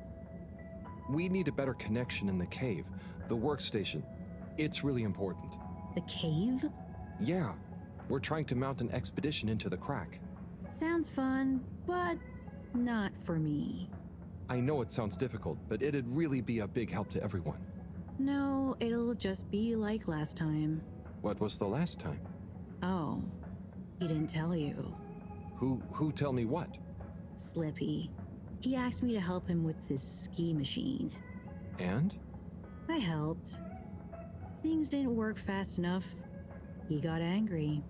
C: We need a better connection in the cave, the workstation. It's really important.
M: The cave?
C: Yeah, we're trying to mount an expedition into the crack.
M: Sounds fun, but not for me.
C: I know it sounds difficult, but it'd really be a big help to everyone.
M: No, it'll just be like last time.
C: What was the last time?
M: Oh, he didn't tell you.
C: Who tell me what?
M: Slippy. He asked me to help him with this ski machine.
C: And?
M: I helped. Things didn't work fast enough. He got angry.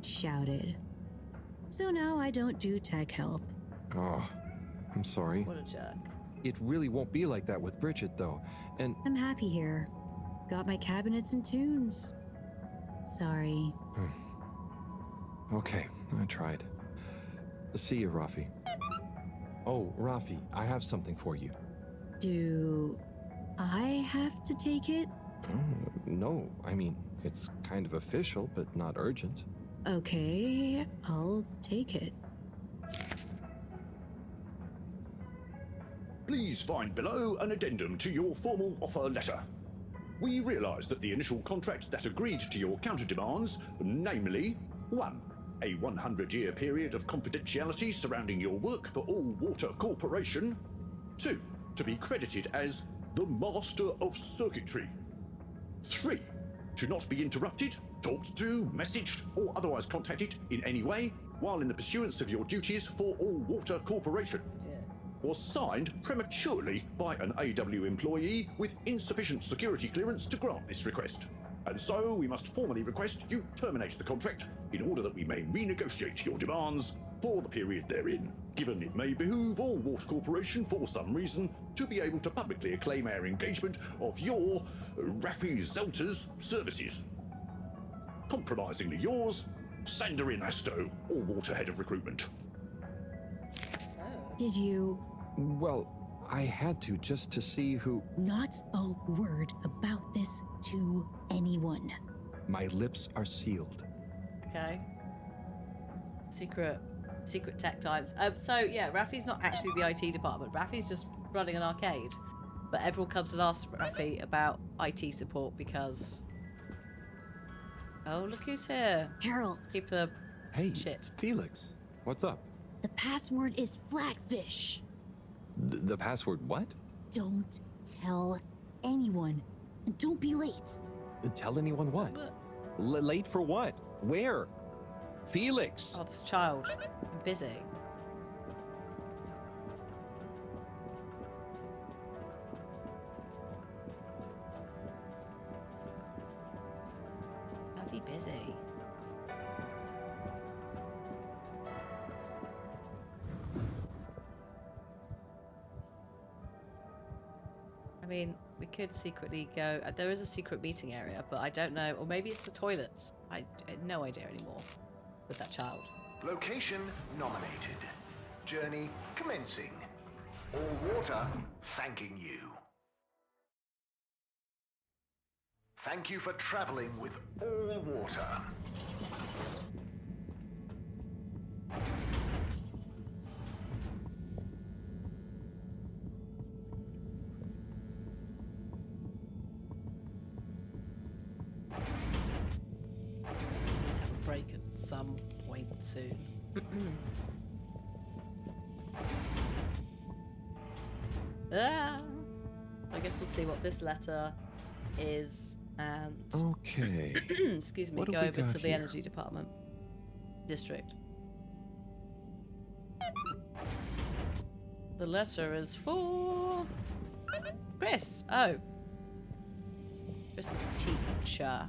M: Shouted. So now I don't do tech help.
C: Oh, I'm sorry.
A: What a jerk.
C: It really won't be like that with Bridget, though. And
M: I'm happy here. Got my cabinets and tunes. Sorry.
C: okay, I tried. See you, Rafi. Oh, Rafi, I have something for you.
M: Do I have to take it?
C: No, I mean, it's kind of official, but not urgent.
M: Okay, I'll take it.
O: Please find below an addendum to your formal offer letter. We realise that the initial contract that agreed to your counter-demands, namely 1. A 100-year period of confidentiality surrounding your work for All Water Corporation. 2. To be credited as the Master of Circuitry. 3. To not be interrupted, talked to, messaged, or otherwise contacted in any way while in the pursuance of your duties for All Water Corporation. Was signed prematurely by an AW employee with insufficient security clearance to grant this request. And so we must formally request you terminate the contract in order that we may renegotiate your demands for the period therein, given it may behoove All Water Corporation for some reason to be able to publicly acclaim our engagement of your Rafi Zelter's services. Compromisingly yours, Sandarin Asto, All Water Head of Recruitment.
M: Did you?
C: Well, I had to just to see who...
M: Not a word about this to anyone.
C: My lips are sealed.
A: Okay. Secret secret tech times. So yeah, Rafi's not actually the IT department. Rafi's just running an arcade. But everyone comes and asks Rafi about IT support because... Oh, look who's here.
M: Harold.
A: People are
C: Hey,
A: shit.
C: Felix, what's up?
M: The password is Flatfish.
C: The password what?
M: Don't tell anyone. And don't be late.
C: Tell anyone what? Late for what? Where? Felix!
A: Oh, this child. I'm busy. How's he busy? I mean, we could secretly go... there is a secret meeting area, but I don't know. Or maybe it's the toilets. I have no idea anymore with that child.
F: Location nominated. Journey commencing. All water thanking you. Thank you for traveling with all water.
A: Let's have a break at some point soon. Ah, I guess we'll see what this letter is and
C: Okay.
A: excuse me,
C: What have
A: go
C: we
A: over
C: got
A: to the
C: here?
A: energy department district. The letter is for Chris. Oh, Chris the teacher.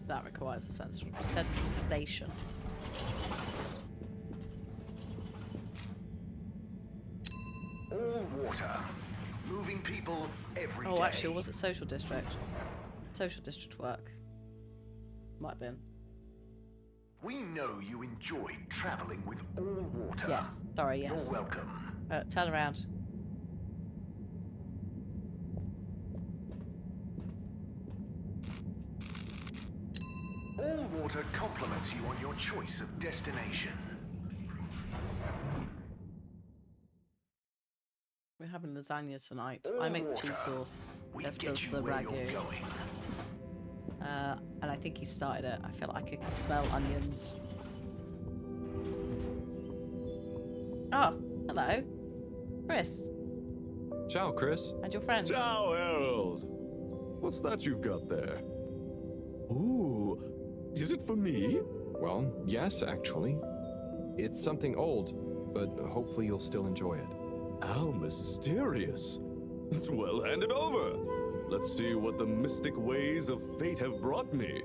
A: That requires a central station.
F: All water. Moving people every day.
A: Oh, actually, was it social district? Social district work. Might have been.
F: We know you enjoyed traveling with all water.
A: Yes. Sorry, yes.
F: You're welcome.
A: Turn around.
F: All water compliments you on your choice of destination.
A: We're having lasagna tonight.
F: All
A: I make the
F: water.
A: cheese sauce.
F: We
A: Jeff
F: get
A: does
F: you
A: the
F: where
A: ragu.
F: you're going.
A: And I think he started it. I feel like I can smell onions. Oh, hello. Chris.
C: Ciao, Chris.
A: And your friend.
D: Ciao, Harold. What's that you've got there? Ooh, is it for me?
C: Well, yes, actually. It's something old, but hopefully you'll still enjoy it.
D: How mysterious. Well, hand it over. Let's see what the mystic ways of fate have brought me.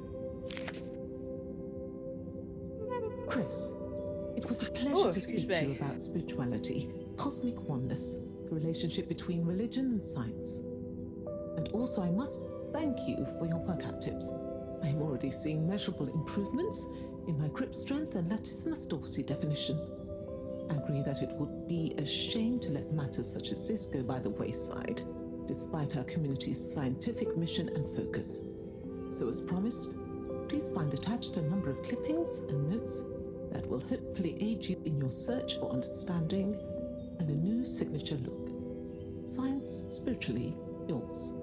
P: Chris, it was a pleasure to
A: excuse
P: speak to
A: me.
P: you about spirituality, cosmic oneness, the relationship between religion and science. And also, I must thank you for your workout tips. I am already seeing measurable improvements in my grip strength and latissimus dorsi definition. I agree that it would be a shame to let matters such as this go by the wayside, despite our community's scientific mission and focus. So as promised, please find attached a number of clippings and notes that will hopefully aid you in your search for understanding and a new signature look. Science spiritually yours.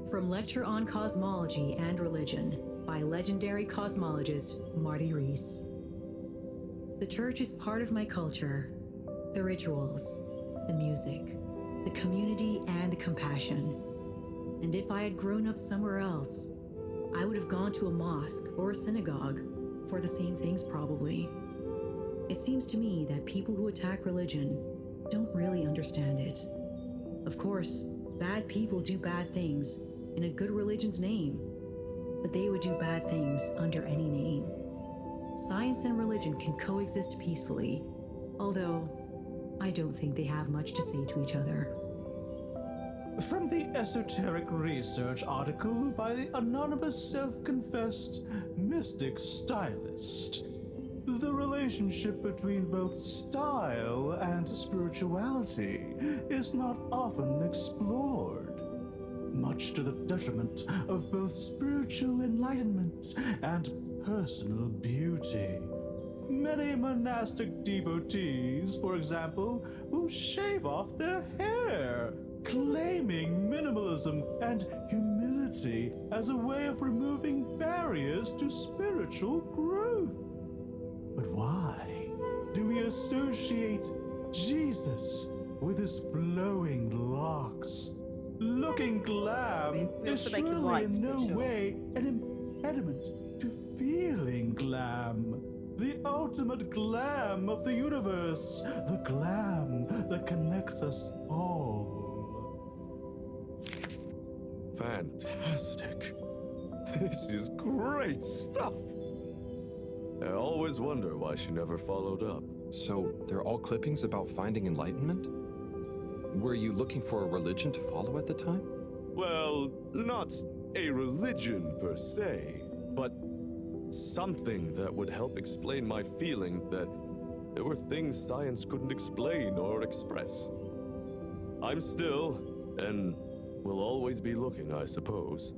M: From Lecture on Cosmology and Religion by legendary cosmologist Marty Rees. The church is part of my culture, the rituals, the music, the community, and the compassion. And if I had grown up somewhere else, I would have gone to a mosque or a synagogue for the same things probably. It seems to me that people who attack religion don't really understand it. Of course, bad people do bad things in a good religion's name, but they would do bad things under any name. Science and religion can coexist peacefully, although I don't think they have much to say to each other.
H: From the esoteric research article by the anonymous self-confessed mystic stylist. The relationship between both style and spirituality is not often explored, much to the detriment of both spiritual enlightenment and personal beauty. Many monastic devotees, for example, will shave off their hair, claiming minimalism and humility as a way of removing barriers to spiritual growth. But why do we associate Jesus with his flowing locks? Looking glam
A: we
H: is
A: also make him
H: surely
A: white,
H: in
A: to be
H: no
A: sure.
H: way an impediment to feeling glam. The ultimate glam of the universe. The glam that connects us all.
D: Fantastic. This is great stuff. I always wonder why she never followed up.
C: So, they're all clippings about finding enlightenment? Were you looking for a religion to follow at the time?
D: Well, not a religion per se, but something that would help explain my feeling that there were things science couldn't explain or express. I'm still, and will always be looking, I suppose.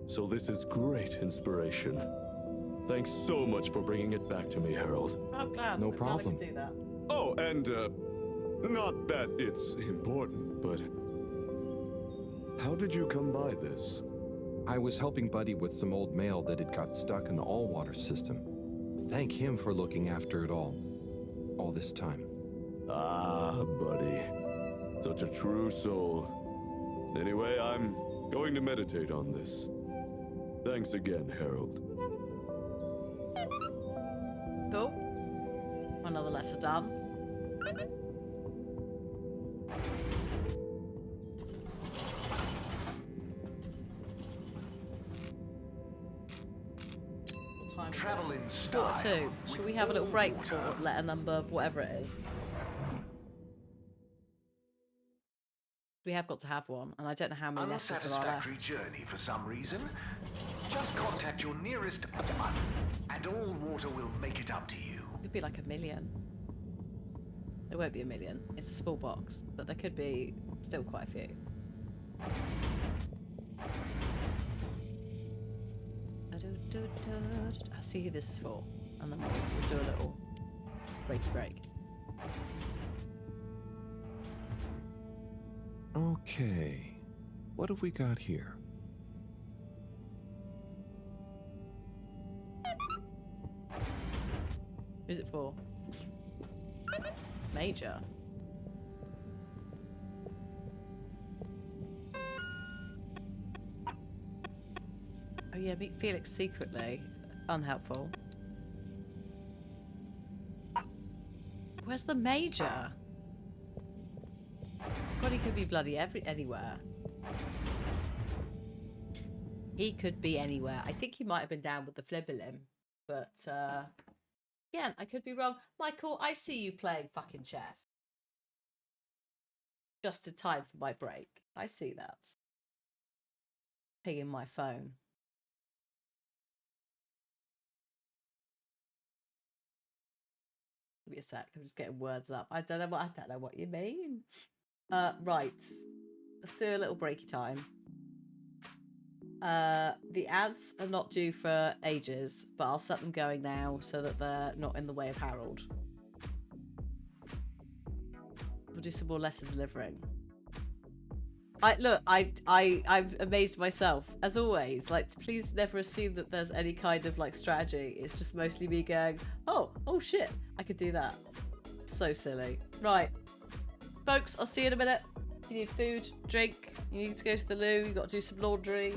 D: So this is great inspiration. Thanks so much for bringing it back to me, Harold.
A: I'm glad.
C: No
A: I'm glad I
C: problem.
A: could do that.
D: Oh, and, not that it's important, but how did you come by this?
C: I was helping Buddy with some old mail that had got stuck in the all-water system. Thank him for looking after it all this time.
D: Ah, Buddy. Such a true soul. Anyway, I'm going to meditate on this. Thanks again, Harold.
A: Cool. Another letter done. What time?
F: Travel in style.
A: Quarter two. Should we have a little break for letter number, whatever it is? We have got to have one, and I don't know how many letters there are left.
F: Unsatisfactory journey for some reason? Just contact your nearest and all water will make it up to you.
A: Could be like 1 million. There won't be 1 million. It's a small box, but there could be still quite a few. I see who this is for, and then we'll do a little breaky break.
C: Okay, what have we got here?
A: Who's it for? Major. Oh yeah, meet Felix secretly. Unhelpful. Where's the Major? God, he could be bloody anywhere. He could be anywhere. I think he might have been down with the Flibberlim, but yeah, I could be wrong. Michael, I see you playing fucking chess. Just in time for my break. I see that. Pinging my phone. Give me a sec. I'm just getting words up. I don't know what you mean. Right. Let's do a little breaky time. The ads are not due for ages, but I'll set them going now so that they're not in the way of Harold. We'll do some more letter delivering. I'm amazed myself, as always. Like, please never assume that there's any kind of like strategy. It's just mostly me going, oh shit, I could do that. So silly. Right. Folks, I'll see you in a minute. If you need food, drink, you need to go to the loo, you got to do some laundry,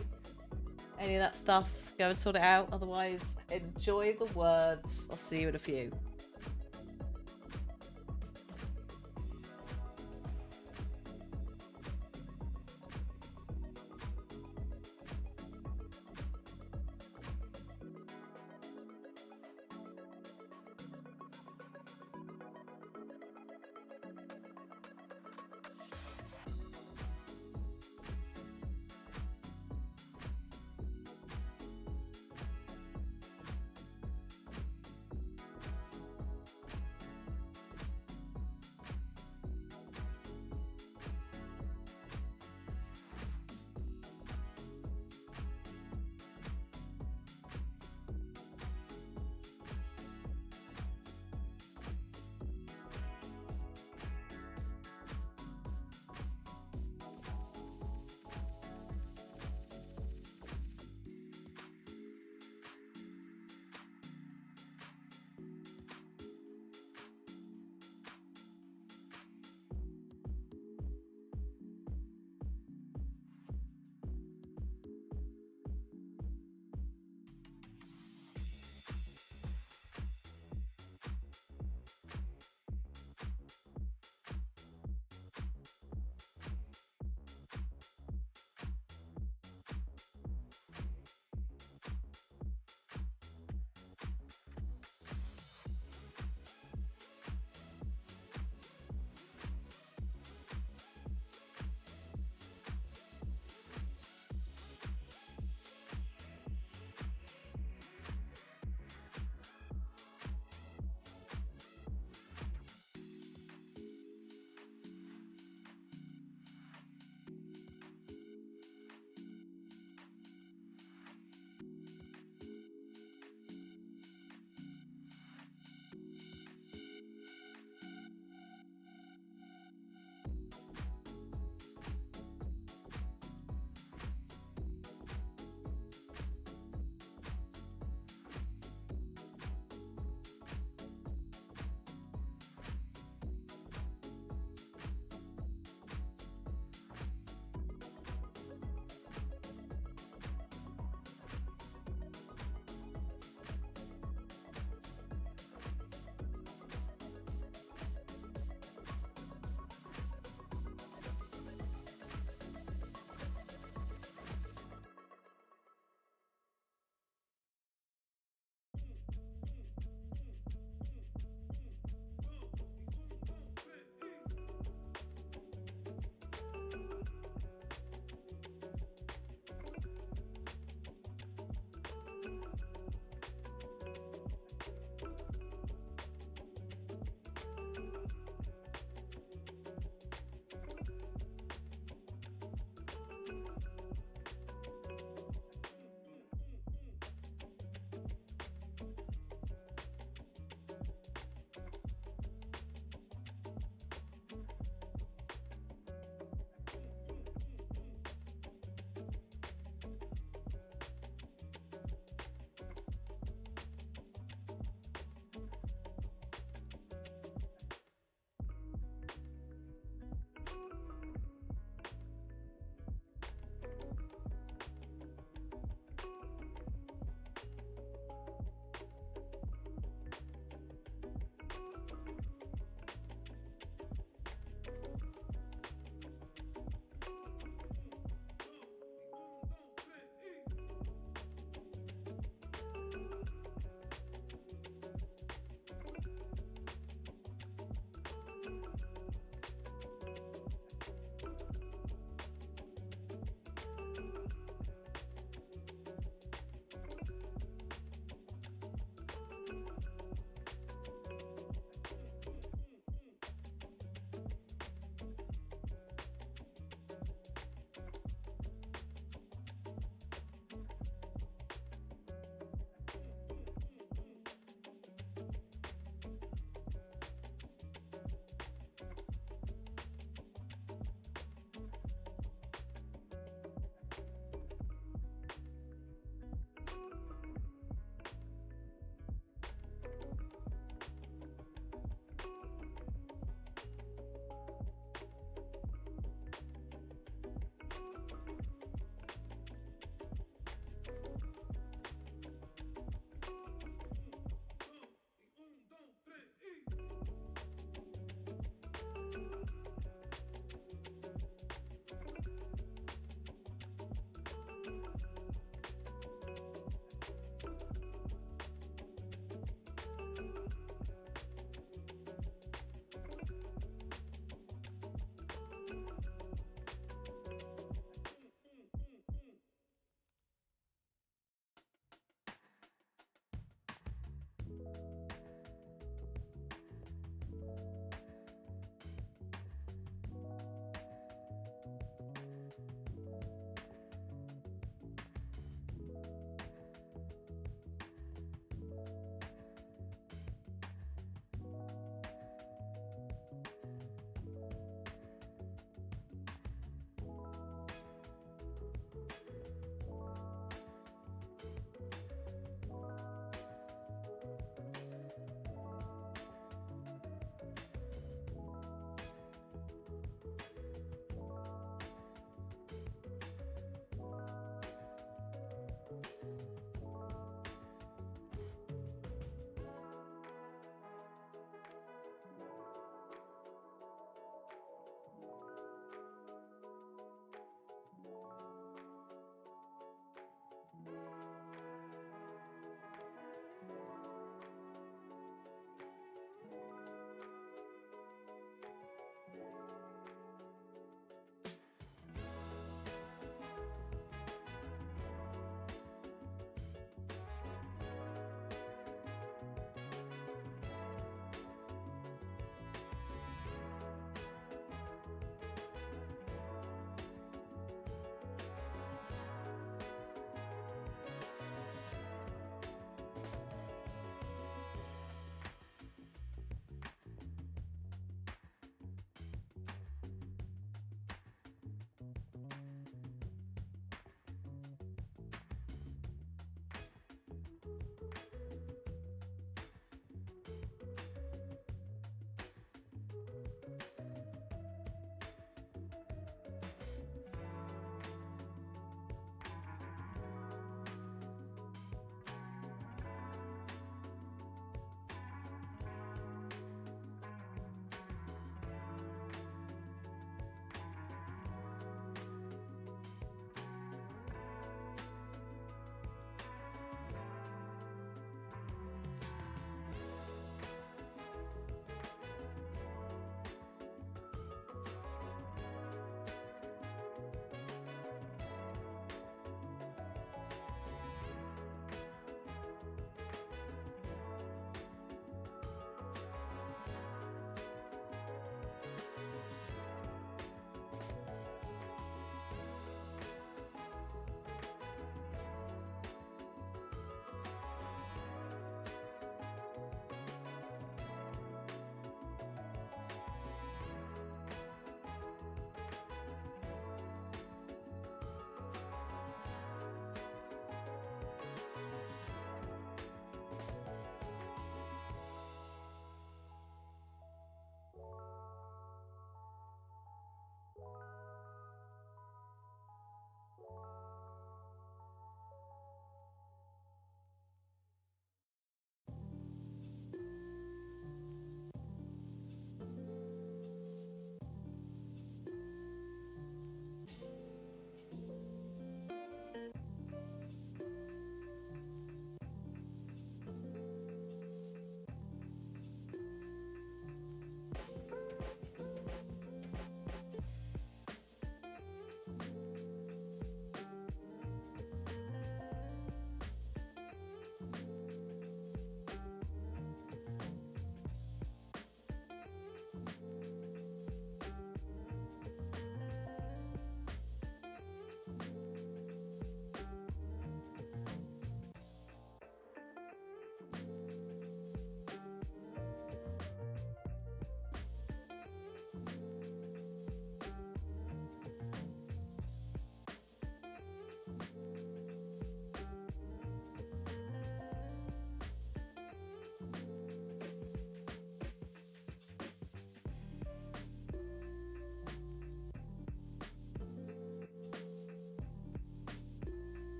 A: any of that stuff, go and sort it out. Otherwise, enjoy the words. I'll see you in a few.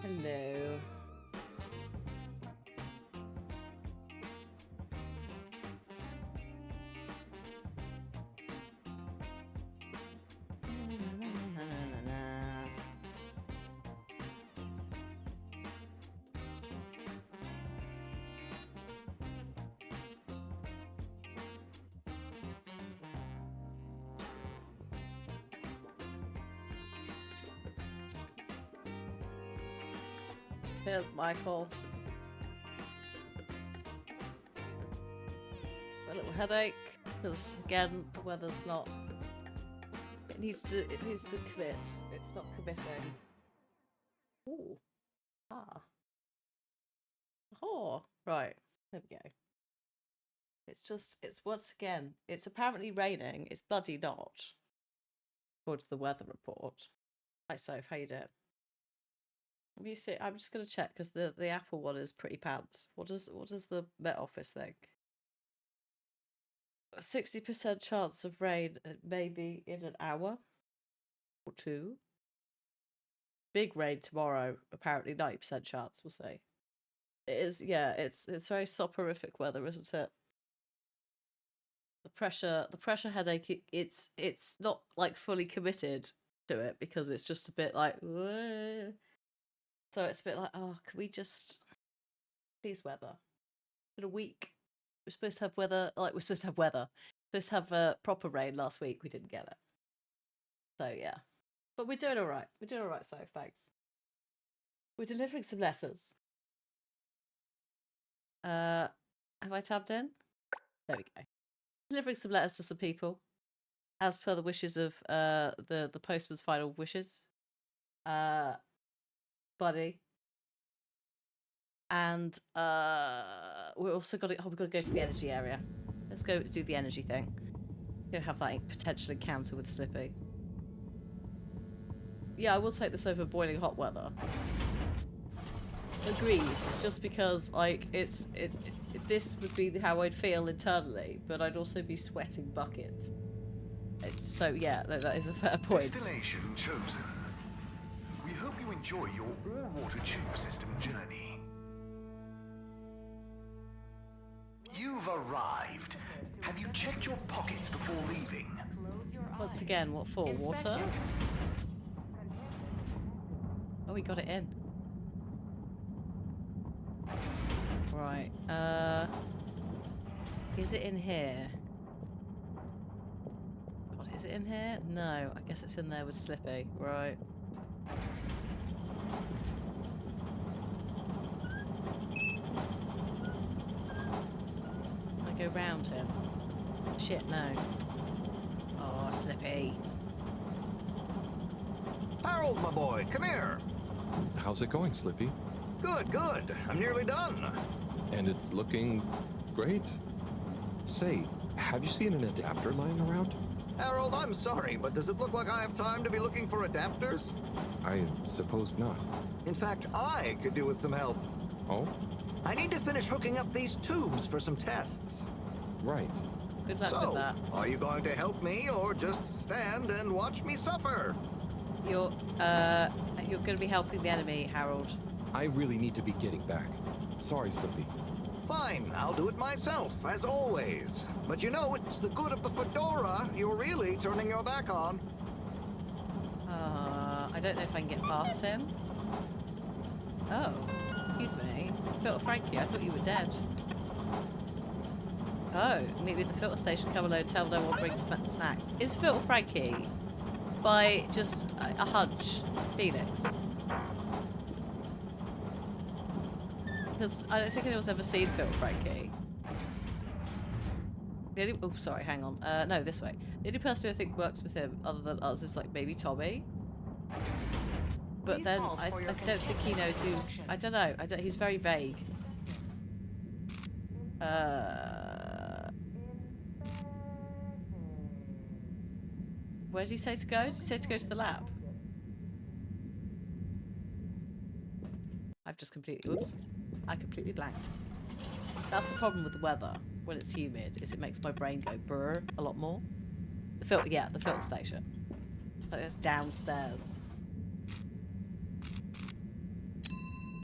A: Hello. Here's Michael. A little headache because again the weather's not. It needs to commit. It's not committing. Ooh. Ah. Oh. Right. There we go. It's once again. It's apparently raining. It's bloody not. According to the weather report. Hi Soph, how you doing? Let me see. I'm just gonna check because the Apple one is pretty pants. What does the Met Office think? 60% chance of rain, maybe in an hour or two. Big rain tomorrow. Apparently 90% chance. We'll see. It is. Yeah. It's very soporific weather, isn't it? The pressure headache. It's not like fully committed to it because it's just a bit like. Whoa. So it's a bit like, oh, can we just please weather? In a week, we're supposed to have weather. Like we're supposed to have weather. We're supposed to have proper rain last week. We didn't get it. So yeah, but we're doing all right. We're doing all right. So thanks. We're delivering some letters. Have I tabbed in? There we go. Delivering some letters to some people, as per the wishes of the postman's final wishes. Buddy. And we're also we've got to go to the energy area. Let's go do the energy thing. Go have that potential encounter with Slippy. Yeah, I will take this over boiling hot weather. Agreed. Just because like this would be how I'd feel internally, but I'd also be sweating buckets. So yeah, that is a fair point.
F: Destination chosen. We hope you enjoy your all-water tube system journey. You've arrived. Have you checked your pockets before leaving?
A: Once again, what for? Water? Oh, we got it in. Right. Is it in here? God, is it in here? No, I guess it's in there with Slippy. Right. I go round him. Shit, no. Oh, Slippy.
L: Harold, my boy, come here.
C: How's it going, Slippy?
L: Good, good. I'm nearly done.
C: And it's looking great. Say, have you seen an adapter lying around?
L: Harold, I'm sorry, but does it look like I have time to be looking for adapters?
C: I suppose not.
L: In fact, I could do with some help.
C: Oh?
L: I need to finish hooking up these tubes for some tests.
C: Right.
A: Good luck with that.
L: Are you going to help me or just stand and watch me suffer?
A: You're going to be helping the enemy, Harold.
C: I really need to be getting back. Sorry, Slippy.
L: Fine, I'll do it myself, as always. But you know, it's the good of the fedora you're really turning your back on.
A: I don't know if I can get past him. Oh, excuse me. Filter Frankie, I thought you were dead. Oh, meet me at the filter station, come alone, tell no one brings snacks. Is Filter Frankie, by just a hunch, Phoenix? Because I don't think anyone's ever seen Filter Frankie. Oh, sorry, hang on. No, this way. The only person who I think works with him, other than us, is like maybe Tommy. But then I don't think he knows who. I don't know. He's very vague. Where did he say to go? Did he say to go to the lab? I've just completely. Oops. I completely blanked. That's the problem with the weather when it's humid, is it makes my brain go brr a lot more. The filter, yeah, the filter station. Like it's downstairs.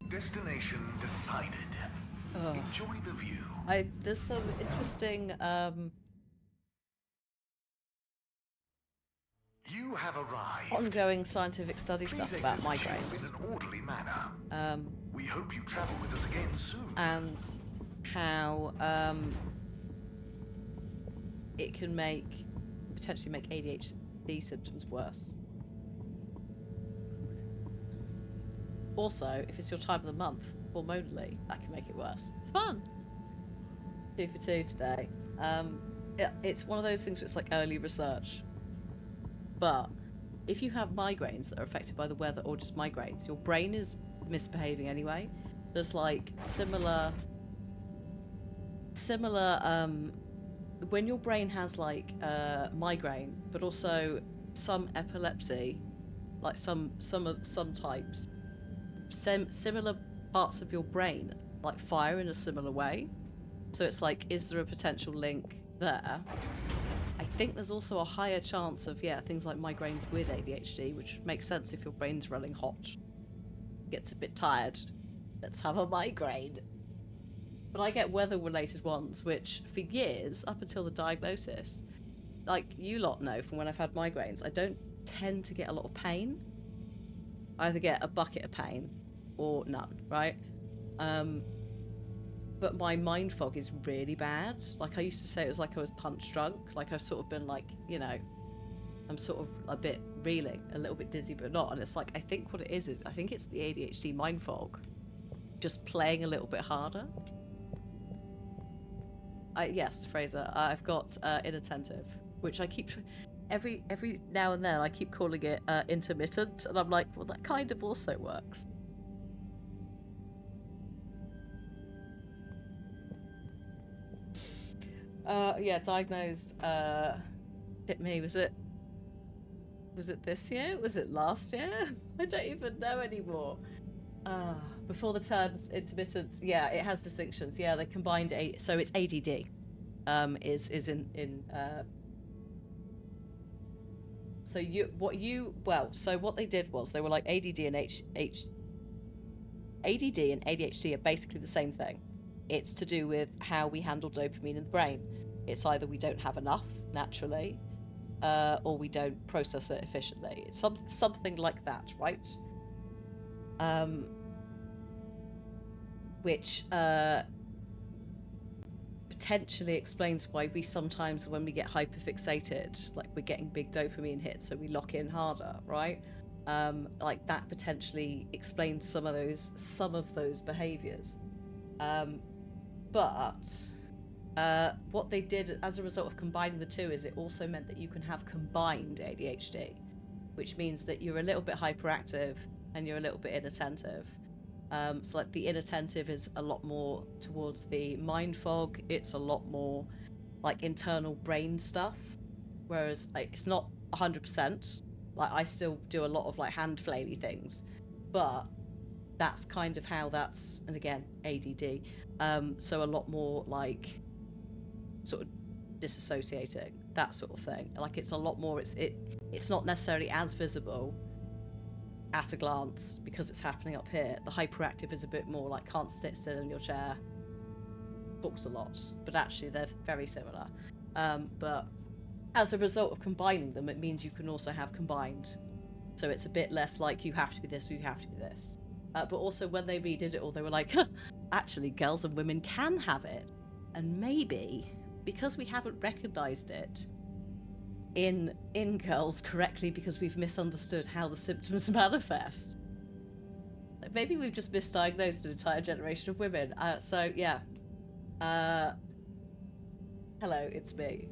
F: Destination decided. Enjoy the view.
A: There's some interesting
F: You have arrived.
A: ongoing scientific study
F: Please
A: stuff
F: exit
A: about
F: the tube
A: migraines.
F: in an orderly manner. We hope you travel with us again soon.
A: And how it can potentially make ADHD symptoms worse. Also, if it's your time of the month, hormonally, that can make it worse. Fun! 2 for 2 today. It's one of those things where it's like early research. But if you have migraines that are affected by the weather or just migraines, your brain is misbehaving anyway. There's like similar when your brain has like migraine, but also some epilepsy, like some types, similar parts of your brain like fire in a similar way. So it's like, is there a potential link there? I think there's also a higher chance of things like migraines with ADHD, which makes sense if your brain's running hot, gets a bit tired. Let's have a migraine. But I get weather-related ones, which for years, up until the diagnosis, like you lot know from when I've had migraines, I don't tend to get a lot of pain. I either get a bucket of pain or none, right? But my mind fog is really bad. Like I used to say, it was like I was punch drunk. Like I've sort of been like, you know, I'm sort of a bit reeling, a little bit dizzy, but not. And it's like, I think what it is I think it's the ADHD mind fog just playing a little bit harder. Yes, Fraser, I've got inattentive, which I keep every now and then I keep calling it intermittent, and I'm like, well, that kind of also works. Diagnosed. Hit me. Was it this year? Was it last year? I don't even know anymore. Before the terms intermittent, it has distinctions. They combined so it's ADD. So what they did was they were like ADD and ADD and ADHD are basically the same thing. It's to do with how we handle dopamine in the brain. It's either we don't have enough naturally, or we don't process it efficiently. It's something like that, right? Which potentially explains why we sometimes, when we get hyperfixated, like we're getting big dopamine hits, so we lock in harder, right? Like that potentially explains some of those behaviors. But what they did as a result of combining the two is it also meant that you can have combined ADHD, which means that you're a little bit hyperactive and you're a little bit inattentive. So like the inattentive is a lot more towards the mind fog. It's a lot more like internal brain stuff, whereas like, it's not 100%. Like I still do a lot of like hand flaily things, but that's kind of how that's, and again, ADD. So a lot more like sort of disassociating, that sort of thing. Like it's a lot more, it's not necessarily as visible at a glance because it's happening up here. The hyperactive is a bit more like can't sit still in your chair, talks a lot, but actually they're very similar. But as a result of combining them, it means you can also have combined. So it's a bit less like you have to be this or you have to be this. But also when they redid it all, they were like, actually girls and women can have it. And maybe because we haven't recognized it in girls correctly because we've misunderstood how the symptoms manifest, maybe we've just misdiagnosed an entire generation of women. So yeah, hello, it's me.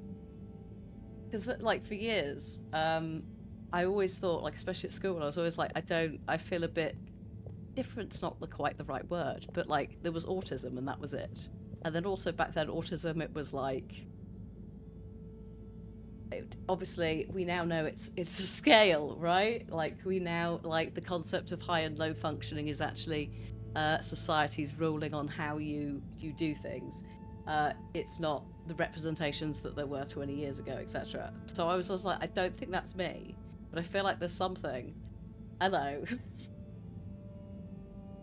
A: Because like for years, I always thought, like especially at school, I was always like, I feel a bit different's not quite the right word, but like there was autism and that was it. And then also back then autism, it was like, obviously we now know it's a scale, right? Like we now, like the concept of high and low functioning is actually society's ruling on how you do things. It's not the representations that there were 20 years ago, etc. So I was like, I don't think that's me, but I feel like there's something. Hello.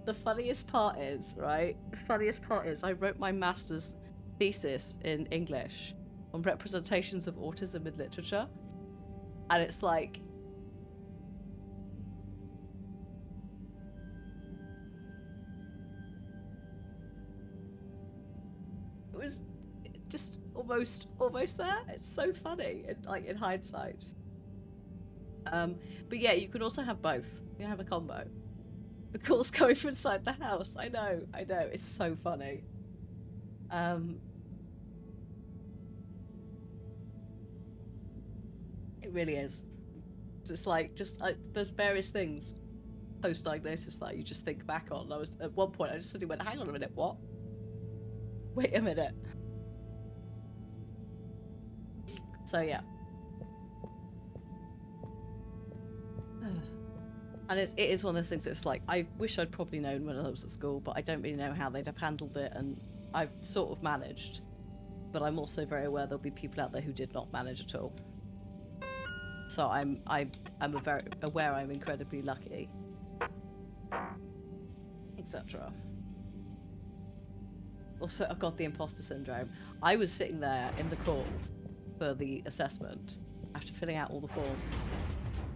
A: the funniest part is, right? The funniest part is I wrote my master's thesis in English on representations of autism in literature. And it's like, it was just almost there. It's so funny, in hindsight. But yeah, you can also have both. You can have a combo. The calls coming from inside the house. I know. It's so funny. It really is. It's like, there's various things post-diagnosis that you just think back on. At one point, I just suddenly went, hang on a minute, what? Wait a minute. So yeah. And it is one of those things that's like, I wish I'd probably known when I was at school, but I don't really know how they'd have handled it, and I've sort of managed. But I'm also very aware there'll be people out there who did not manage at all. So I'm very aware I'm incredibly lucky. Etc. Also, I've got the imposter syndrome. I was sitting there in the call for the assessment after filling out all the forms,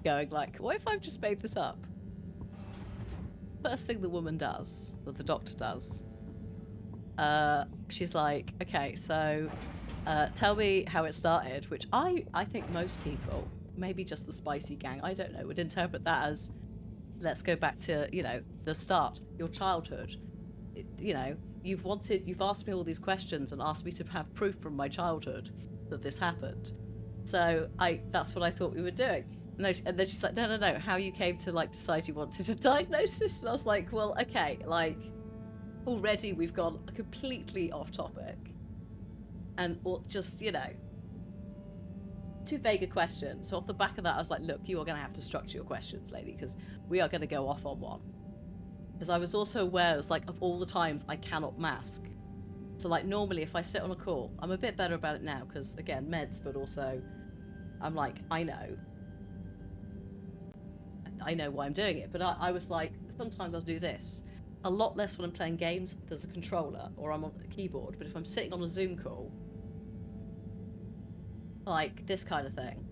A: going like, what if I've just made this up? First thing the woman does, or the doctor does, she's like, okay, so tell me how it started, which I think most people, maybe just the spicy gang, I don't know, would interpret that as, let's go back to, the start, your childhood. You've asked me all these questions and asked me to have proof from my childhood that this happened. So that's what I thought we were doing. And then she's like, no, how you came to decide you wanted a diagnosis. And I was like, well, okay, already we've gone completely off topic. And just, too vague a question. So off the back of that, I was like, look, you are going to have to structure your questions, lady, because we are going to go off on one. Because I was also aware, of all the times I cannot mask. So normally if I sit on a call, I'm a bit better about it now because, again, meds, but also I'm like, I know why I'm doing it. But I was like, sometimes I'll do this. A lot less when I'm playing games, there's a controller or I'm on a keyboard. But if I'm sitting on a Zoom call, this kind of thing,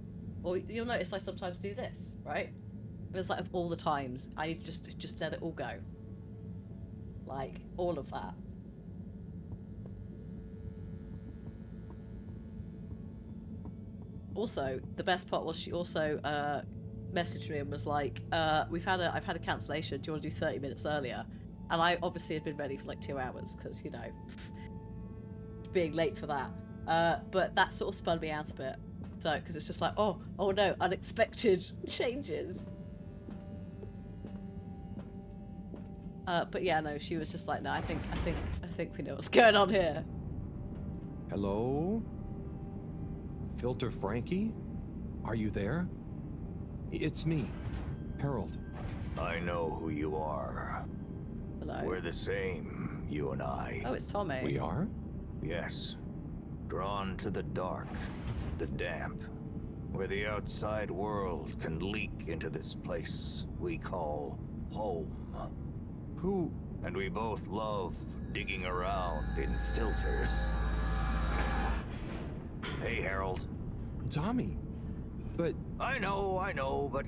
A: or you'll notice I sometimes do this, right? And it's of all the times, I need to just let it all go. All of that. Also, the best part was she also messaged me and was like, I've had a cancellation, do you want to do 30 minutes earlier? And I obviously had been ready for 2 hours because, being late for that. But that sort of spun me out a bit. So, because it's just oh no, unexpected changes. But yeah, no, she was just no, I think we know what's going on here.
C: Hello? Filter Frankie? Are you there? It's me, Harold.
L: I know who you are.
A: Hello.
L: We're the same, you and I.
A: Oh, it's Tommy.
C: We are?
L: Yes. Drawn to the dark, the damp, where the outside world can leak into this place we call home.
C: Who?
L: And we both love digging around in filters. Hey, Harold.
C: Tommy, but...
L: I know, but...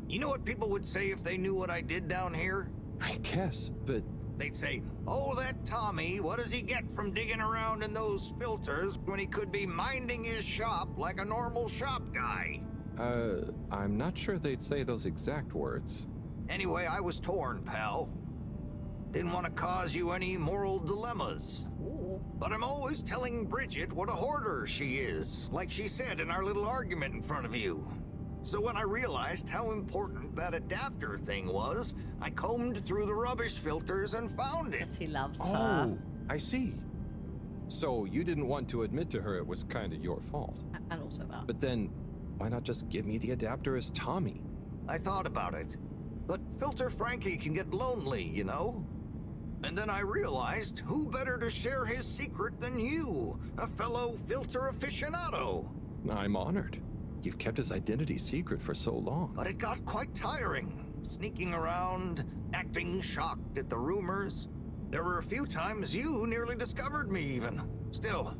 L: You know what people would say if they knew what I did down here?
C: I guess, but...
L: They'd say, oh, that Tommy, what does he get from digging around in those filters when he could be minding his shop like a normal shop guy?
C: I'm not sure they'd say those exact words.
L: Anyway, I was torn, pal. Didn't want to cause you any moral dilemmas. But I'm always telling Bridget what a hoarder she is, like she said in our little argument in front of you. So when I realized how important that adapter thing was, I combed through the rubbish filters and found it.
A: Yes, he loves her.
C: Oh, I see. So you didn't want to admit to her it was kind of your fault.
A: And also that.
C: But then, why not just give me the adapter as Tommy?
L: I thought about it. But Filter Frankie can get lonely, you know? And then I realized who better to share his secret than you, a fellow filter aficionado.
C: I'm honored. You've kept his identity secret for so long.
L: But it got quite tiring. sneaking around, acting shocked at the rumors. There were a few times you nearly discovered me, even. Still,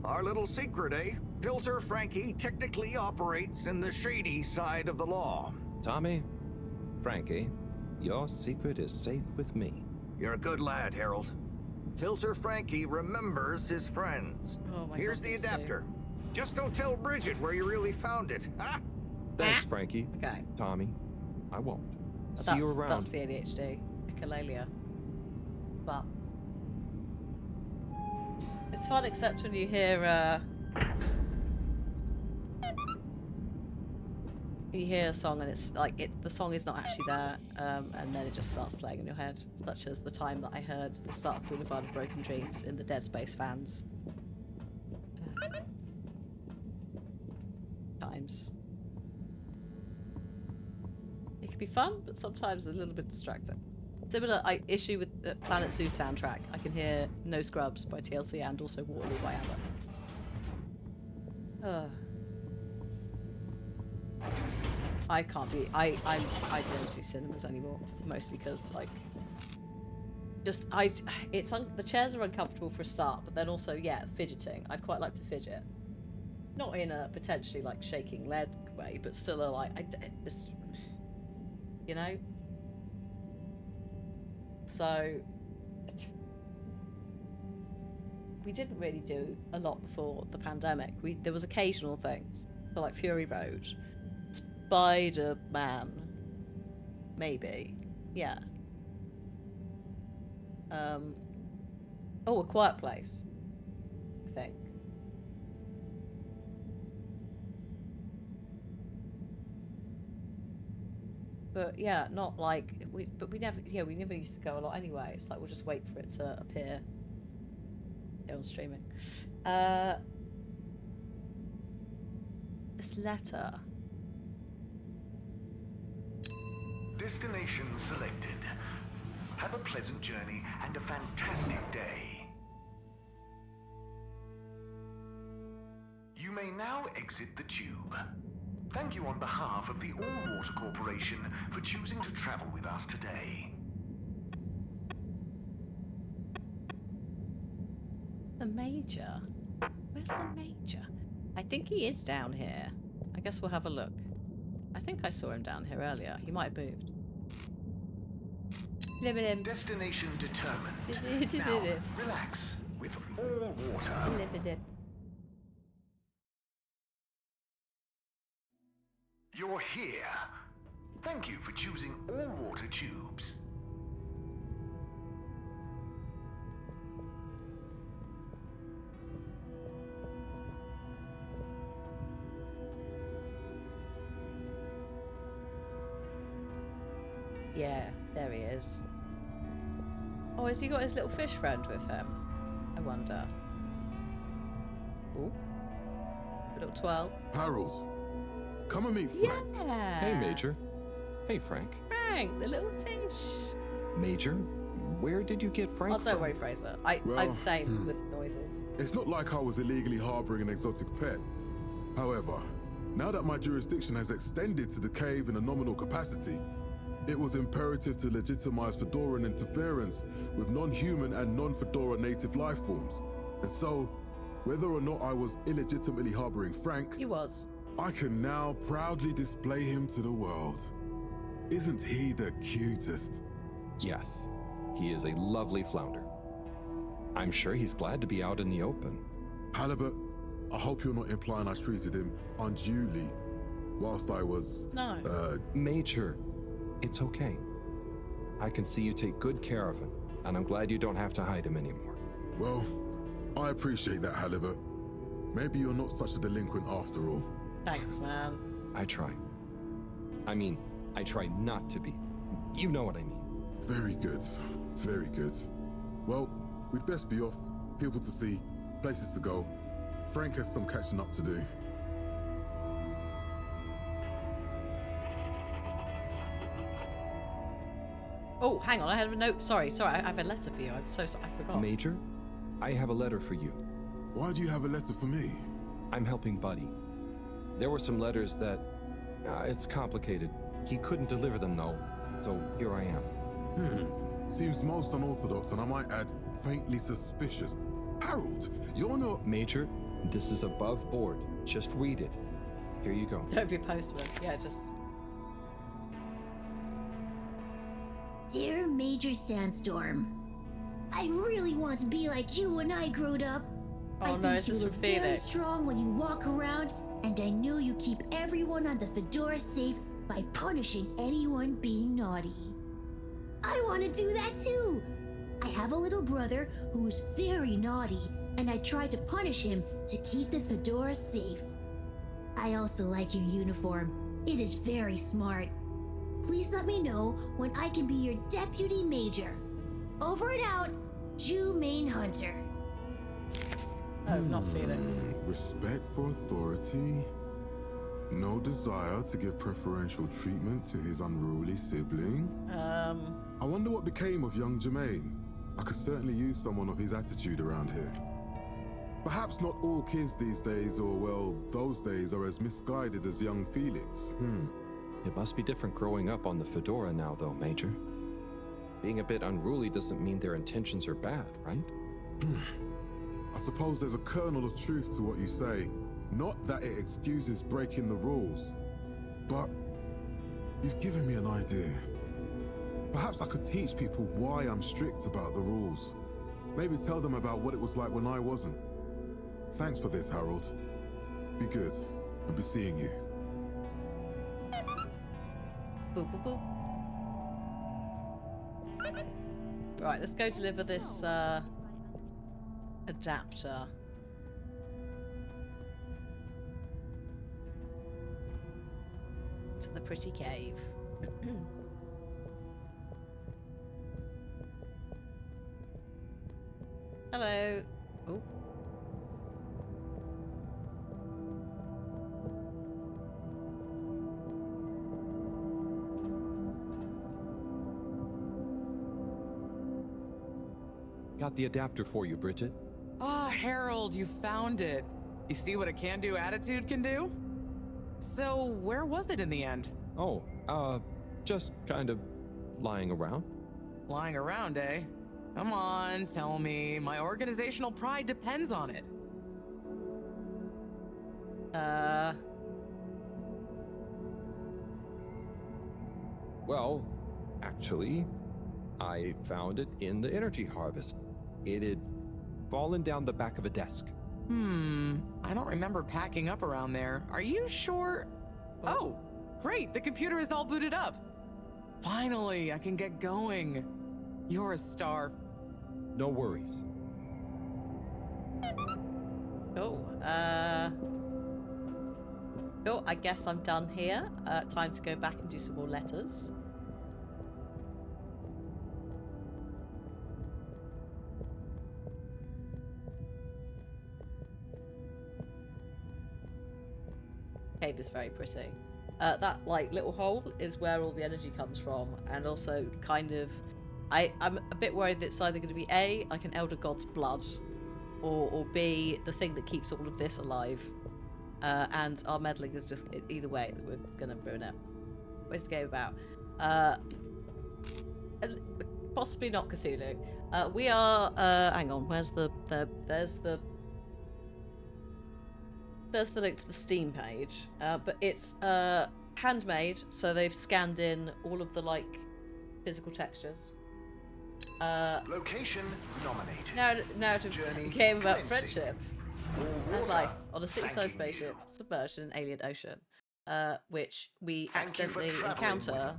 L: our little secret, eh? Filter Frankie technically operates in the shady side of the law.
C: Tommy, Frankie, your secret is safe with me.
L: You're a good lad, Harold. Filter Frankie remembers his friends.
A: Oh my
L: Here's
A: God,
L: the
A: these two.
L: adapter. Just don't tell Bridget where you really found it. Ah!
C: Thanks, Frankie.
A: Okay.
C: Tommy, I won't.
A: But
C: See you around.
A: That's the ADHD. Echolalia. But it's fun, except when you hear a song and it's like the song is not actually there, and then it just starts playing in your head, such as the time that I heard the start of Boulevard of Broken Dreams in the Dead Space fans. Times. It can be fun, but sometimes a little bit distracting. Similar issue with the Planet Zoo soundtrack. I can hear No Scrubs by TLC and also Waterloo by ABBA. I can't be. I don't do cinemas anymore, mostly because like, the chairs are uncomfortable for a start, but then also fidgeting. I'd quite like to fidget, not in a potentially like shaking leg way, but still just, you know. So we didn't really do a lot before the pandemic. There was occasional things, so like Fury Road, Spider-Man, maybe, yeah. A Quiet Place, I think. But yeah, not like we never used to go a lot anyway. It's like we'll just wait for it to appear here on streaming. This letter.
F: Destination selected. Have a pleasant journey and a fantastic day. You may now exit the tube. Thank you on behalf of the Allwater Corporation for choosing to travel with us today.
A: The Major? Where's the Major? I think he is down here. I guess we'll have a look. I think I saw him down here earlier. He might have moved.
F: Destination determined. Now, relax with Allwater. You're here. Thank you for choosing Allwater Tubes.
A: Yeah, there he is. Oh, has he got his little fish friend with him? I wonder. Ooh. A little twirl.
Q: Harold, come and meet Frank.
A: Yeah.
C: Hey, Major. Hey, Frank.
A: Frank, the little fish.
C: Major, where did you get Frank
A: don't
C: from?
A: worry, Fraser. I'm the same with noises.
Q: It's not like I was illegally harboring an exotic pet. However, now that my jurisdiction has extended to the cave in a nominal capacity, it was imperative to legitimize Fedoran interference with non-human and non-Fedora native life forms. And so, whether or not I was illegitimately harboring Frank,
A: he was.
Q: I can now proudly display him to the world. Isn't he the cutest?
C: Yes, he is a lovely flounder. I'm sure he's glad to be out in the open.
Q: Halibut, I hope you're not implying I treated him unduly whilst I was...
A: No.
C: Major, it's okay. I can see you take good care of him, and I'm glad you don't have to hide him anymore.
Q: Well, I appreciate that, Halibut. Maybe you're not such a delinquent after all.
A: Thanks, man.
C: I try. I mean, I try not to be. You know what I mean.
Q: Very good. Very good. Well, we'd best be off. People to see, places to go. Frank has some catching up to do.
A: Oh, hang on. I had a note. Sorry. I have a letter for you. I'm so sorry. I forgot.
C: Major, I have a letter for you.
Q: Why do you have a letter for me?
C: I'm helping Buddy. There were some letters that... it's complicated. He couldn't deliver them, though. So here I am.
Q: Seems most unorthodox, and I might add, faintly suspicious. Harold, you're not...
C: Major, this is above board. Just read it. Here you go.
A: Don't be a postman. Yeah, just...
R: Dear Major Sandstorm, I really want to be like you when I growed up.
A: Oh no,
R: think you
A: this is
R: look
A: from
R: very
A: Phoenix.
R: strong when you walk around, and I know you keep everyone on the Fedora safe by punishing anyone being naughty. I want to do that too. I have a little brother who is very naughty, and I try to punish him to keep the Fedora safe. I also like your uniform. It is very smart. Please let me know when I can be your deputy major. Over and out, Jew Main Hunter.
A: Oh, not Phoenix.
Q: Respect for authority. No desire to give preferential treatment to his unruly sibling. I wonder what became of young Jermaine. I could certainly use someone of his attitude around here. Perhaps not all kids these days, or well, those days, are as misguided as young Felix.
C: It must be different growing up on the Fedora now, though, Major. Being a bit unruly doesn't mean their intentions are bad, right?
Q: I suppose there's a kernel of truth to what you say. Not that it excuses breaking the rules, but you've given me an idea. Perhaps I could teach people why I'm strict about the rules. Maybe tell them about what it was like when I wasn't. Thanks for this, Harold. Be good. I'll be seeing you.
A: Boop, boop, boop. Right, let's go deliver this adapter. To the pretty cave. Hello. Oh.
C: Got the adapter for you, Bridget.
N: Ah, Harold, you found it. You see what a can-do attitude can do? So, where was it in the end?
C: Oh, just kind of lying around.
N: Lying around, eh? Come on, tell me. My organizational pride depends on it.
C: Well, actually, I found it in the energy harvest. It had fallen down the back of a desk.
N: I don't remember packing up around there. Are you sure? Oh, great, the computer is all booted up. Finally, I can get going. You're a star.
C: No worries.
A: Oh, oh, I guess I'm done here. Time to go back and do some more letters. Cave is very pretty. That like little hole is where all the energy comes from, and also kind of I'm a bit worried that it's either going to be A, like an elder god's blood, or B, the thing that keeps all of this alive. And our meddling is just either way that we're going to ruin it. What's the game about? Possibly not Cthulhu. We are hang on, where's there's the link to the Steam page, but it's handmade, so they've scanned in all of the like physical textures.
F: Location nominated.
A: Narrative game about friendship and life on a city-sized spaceship submerged in an alien ocean, which we accidentally encounter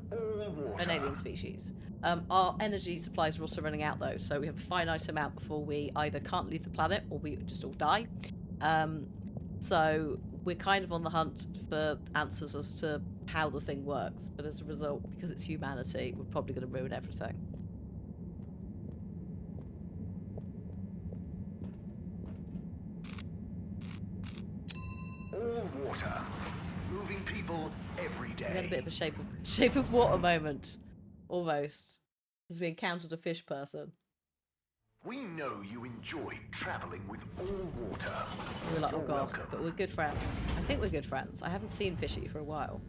A: an alien species. Our energy supplies are also running out though, so we have a finite amount before we either can't leave the planet or we just all die. So we're kind of on the hunt for answers as to how the thing works, but as a result, because it's humanity, we're probably going to ruin everything.
F: All water. Moving people every day.
A: We had a bit of a shape of water moment, almost, because we encountered a fish person.
F: We know you enjoyed traveling with all water.
A: We were like, oh
F: You're
A: god,
F: welcome.
A: but we're good friends. I think we're good friends. I haven't seen Fishy for a while.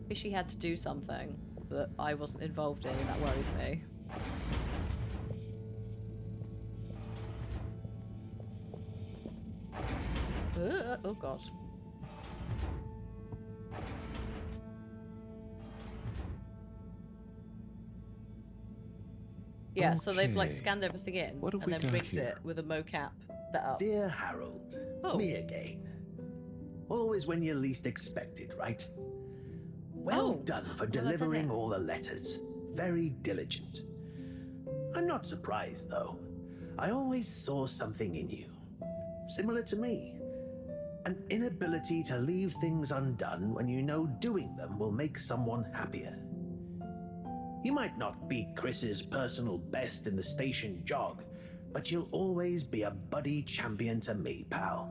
A: Maybe she had to do something that I wasn't involved in, and that worries me. Oh god. Yeah, so they've like
C: Okay.
A: scanned everything in
C: What have
A: and
C: we
A: then
C: got
A: rigged
C: here?
A: it with a mocap set up.
E: Dear Harold,
A: Oh.
E: me again. Always when you least expect it, right? Well done for delivering all the letters. Very diligent. I'm not surprised, though. I always saw something in you. Similar to me. An inability to leave things undone when you know doing them will make someone happier. You might not be Chris's personal best in the station jog, but you'll always be a buddy champion to me, pal.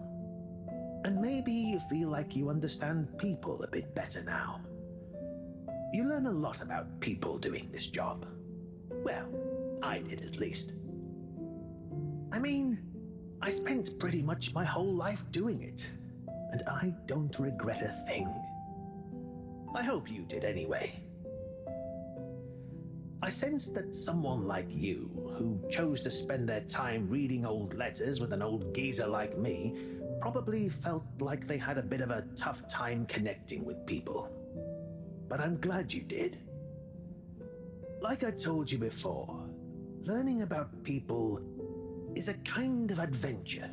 E: And maybe you feel like you understand people a bit better now. You learn a lot about people doing this job. Well, I did at least. I mean, I spent pretty much my whole life doing it, and I don't regret a thing. I hope you did anyway. I sensed that someone like you, who chose to spend their time reading old letters with an old geezer like me, probably felt like they had a bit of a tough time connecting with people. But I'm glad you did. Like I told you before, learning about people is a kind of adventure,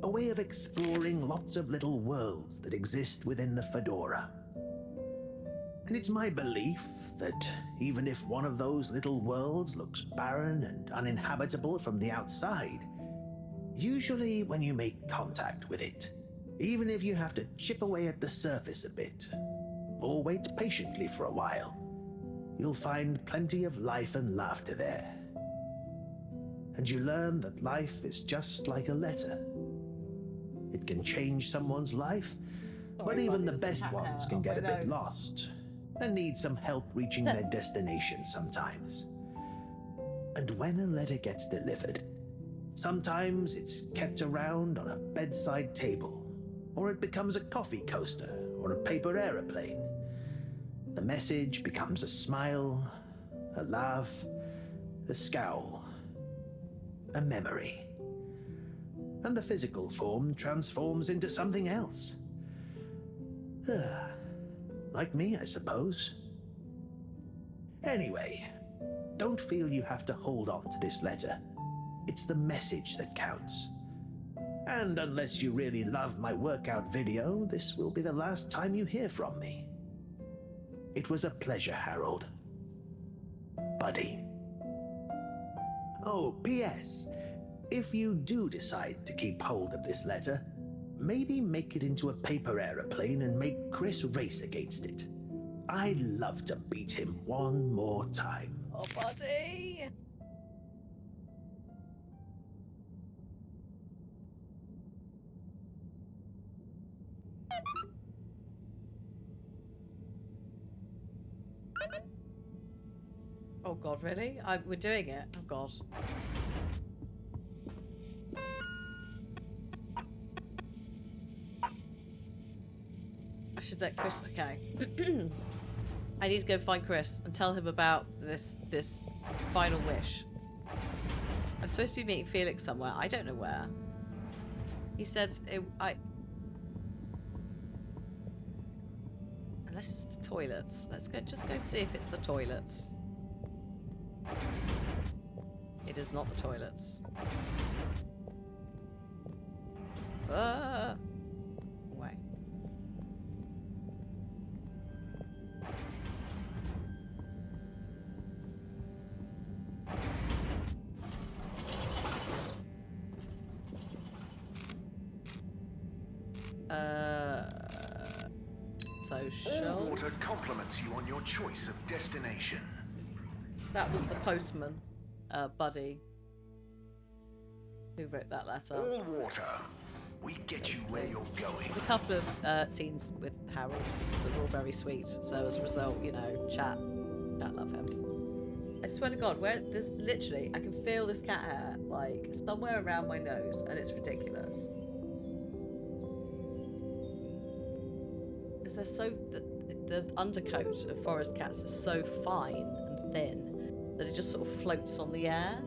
E: a way of exploring lots of little worlds that exist within the Fedora. And it's my belief that even if one of those little worlds looks barren and uninhabitable from the outside, usually when you make contact with it, even if you have to chip away at the surface a bit, or wait patiently for a while, you'll find plenty of life and laughter there. And you learn that life is just like a letter. It can change someone's life, but even the best ones can get a bit lost and need some help reaching their destination sometimes. And when a letter gets delivered, sometimes it's kept around on a bedside table, or it becomes a coffee coaster or a paper aeroplane. The message becomes a smile, a laugh, a scowl, a memory. And the physical form transforms into something else. Like me, I suppose. Anyway, don't feel you have to hold on to this letter. It's the message that counts. And unless you really love my workout video, this will be the last time you hear from me. It was a pleasure, Harold. Buddy. Oh, P.S. If you do decide to keep hold of this letter, maybe make it into a paper aeroplane and make Chris race against it. I'd love to beat him one more time.
A: Oh, buddy. Oh god, really? We're doing it? Oh god. I should let Chris... Okay. I need to go find Chris and tell him about this final wish. I'm supposed to be meeting Felix somewhere. I don't know where. He said... Unless it's the toilets. Let's go. Just go see if it's the toilets. It is not the toilets. Away. So
F: Water compliments you on your choice of destination.
A: that was the postman, Buddy, who wrote that letter.
F: All water. We get you where you're going.
A: There's a couple of scenes with Harold that are all very sweet. So as a result, you know, chat love him. I swear to God, where there's literally, I can feel this cat hair like somewhere around my nose, and it's ridiculous. Because they're so, the undercoat of forest cats is so fine and thin that it just sort of floats on the air.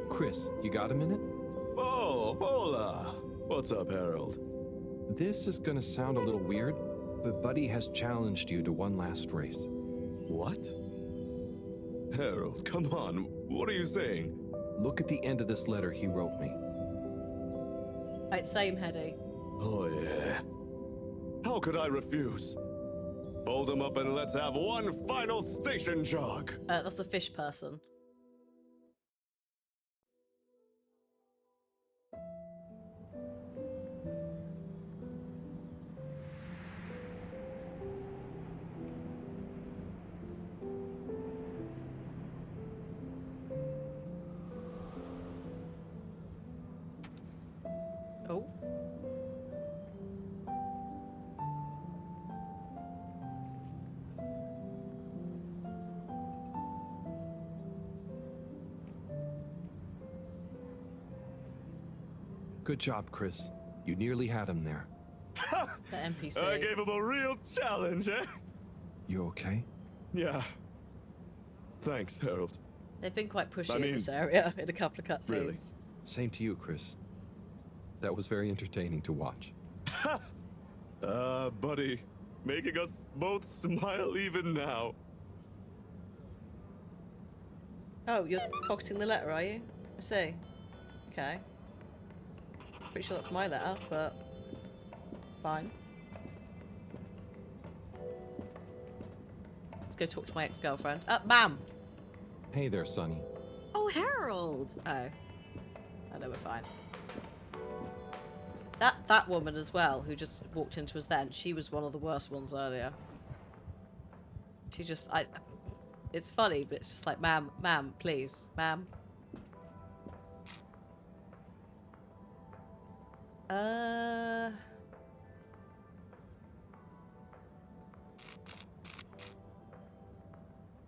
C: Chris, you got a minute?
D: Oh, hola! What's up, Harold?
C: This is gonna sound a little weird, but Buddy has challenged you to one last race.
D: What? Harold, come on. What are you saying?
C: Look at the end of this letter he wrote me.
A: Right, same, Hedy.
D: Oh, yeah. How could I refuse? Fold them up and let's have one final station jog.
A: That's a fish person. Oh.
C: Good job, Chris. You nearly had him there.
A: The NPC.
D: I gave him a real challenge, eh?
C: You okay?
D: Yeah. Thanks, Harold.
A: They've been quite pushy in this area in a couple of cutscenes.
D: Really?
C: Same to you, Chris. That was very entertaining to watch.
D: Buddy, making us both smile even now.
A: Oh, you're pocketing the letter, are you? I see. Okay. Pretty sure that's my letter, but fine. Let's go talk to my ex-girlfriend. Ma'am!
C: Hey there, Sonny.
M: Oh, Harold!
A: Oh. I know we're fine. That woman as well, who just walked into us then, she was one of the worst ones earlier. She just, it's funny, but it's just like, ma'am, please, ma'am.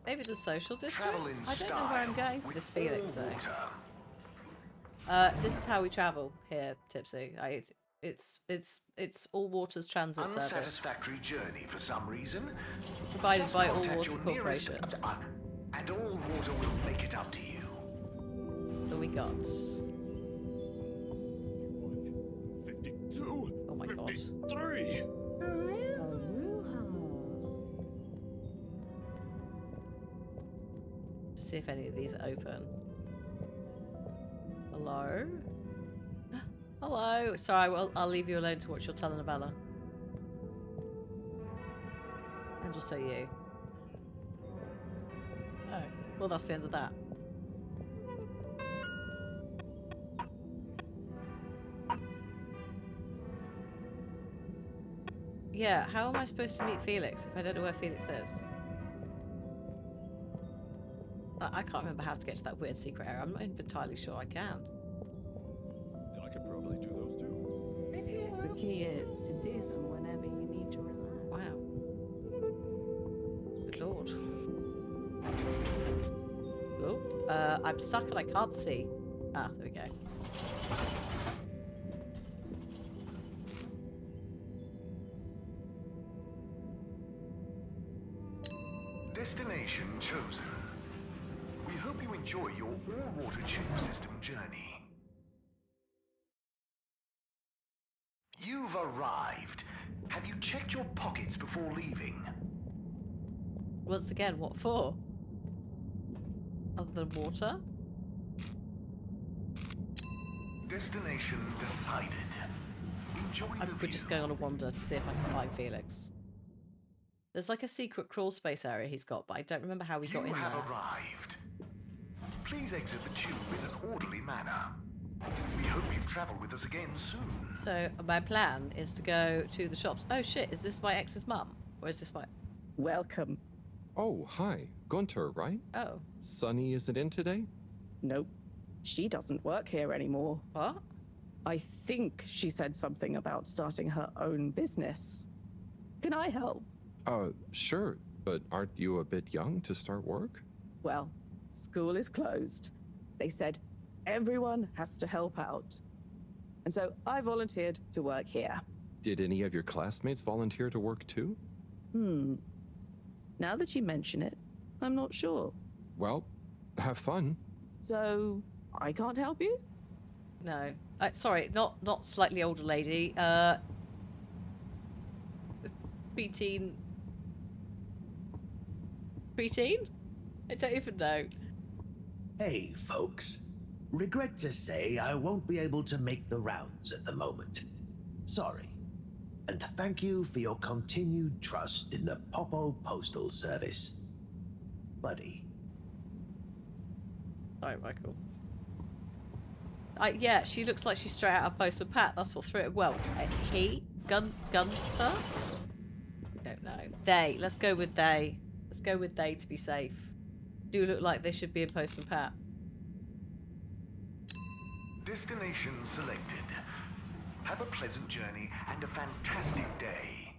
A: Maybe the social district? I don't know where I'm going with this Felix though. This is how we travel here, Tipsy. It's All Waters Transit Service.
F: Unsatisfactory journey for some reason.
A: Provided
F: Just
A: by All
F: contact
A: Water
F: your nearest-
A: Corporation.
F: And All Water will make it up to you.
A: So we got
D: 52.
A: Oh my god.
D: 53.
A: See if any of these are open. Hello? Hello? Sorry, I'll leave you alone to watch your telenovela. And also you. Oh, well that's the end of that. Yeah, how am I supposed to meet Felix if I don't know where Felix is? I can't remember how to get to that weird secret area. I'm not even entirely sure I can.
D: I could probably do those too.
S: The key is to do them whenever you need to relax.
A: Wow. Good lord. Oh, I'm stuck and I can't see. Ah, there we go.
F: Destination chosen. We hope you enjoy your all-water tube system journey. You've arrived. Have you checked your pockets before leaving?
A: Once again, what for? Other than water?
F: Destination decided. Enjoy the
A: We're just going on a wander to see if I can find Felix. There's like a secret crawl space area he's got, but I don't remember how we got in
F: You have
A: there.
F: arrived. Please exit the tube in an orderly manner. We hope you travel with us again soon.
A: So my plan is to go to the shops. Oh shit, is this my ex's mum? Or is this my...
G: Welcome.
C: Oh, hi. Gunter, right?
A: Oh.
C: Sunny isn't in today?
G: Nope. She doesn't work here anymore.
A: What?
G: I think she said something about starting her own business. Can I help?
C: Sure. But aren't you a bit young to start work?
G: Well, school is closed. They said everyone has to help out.
S: And so I volunteered to work here.
C: Did any of your classmates volunteer to work too?
S: Now that you mention it, I'm not sure.
C: Well, have fun.
S: So, I can't help you?
A: No. Sorry, not slightly older lady. Preteen? I don't even know.
E: Hey, folks. Regret to say I won't be able to make the rounds at the moment. Sorry. And thank you for your continued trust in the Popo Postal Service. Buddy.
A: Sorry, Michael. Yeah, she looks like she's straight out of Post with Pat. That's what threw it. Well, Gunter? I don't know. They. Let's go with they. Let's go with they to be safe. Do look like they should be in Postman Pat.
F: Destination selected. Have a pleasant journey and a fantastic day.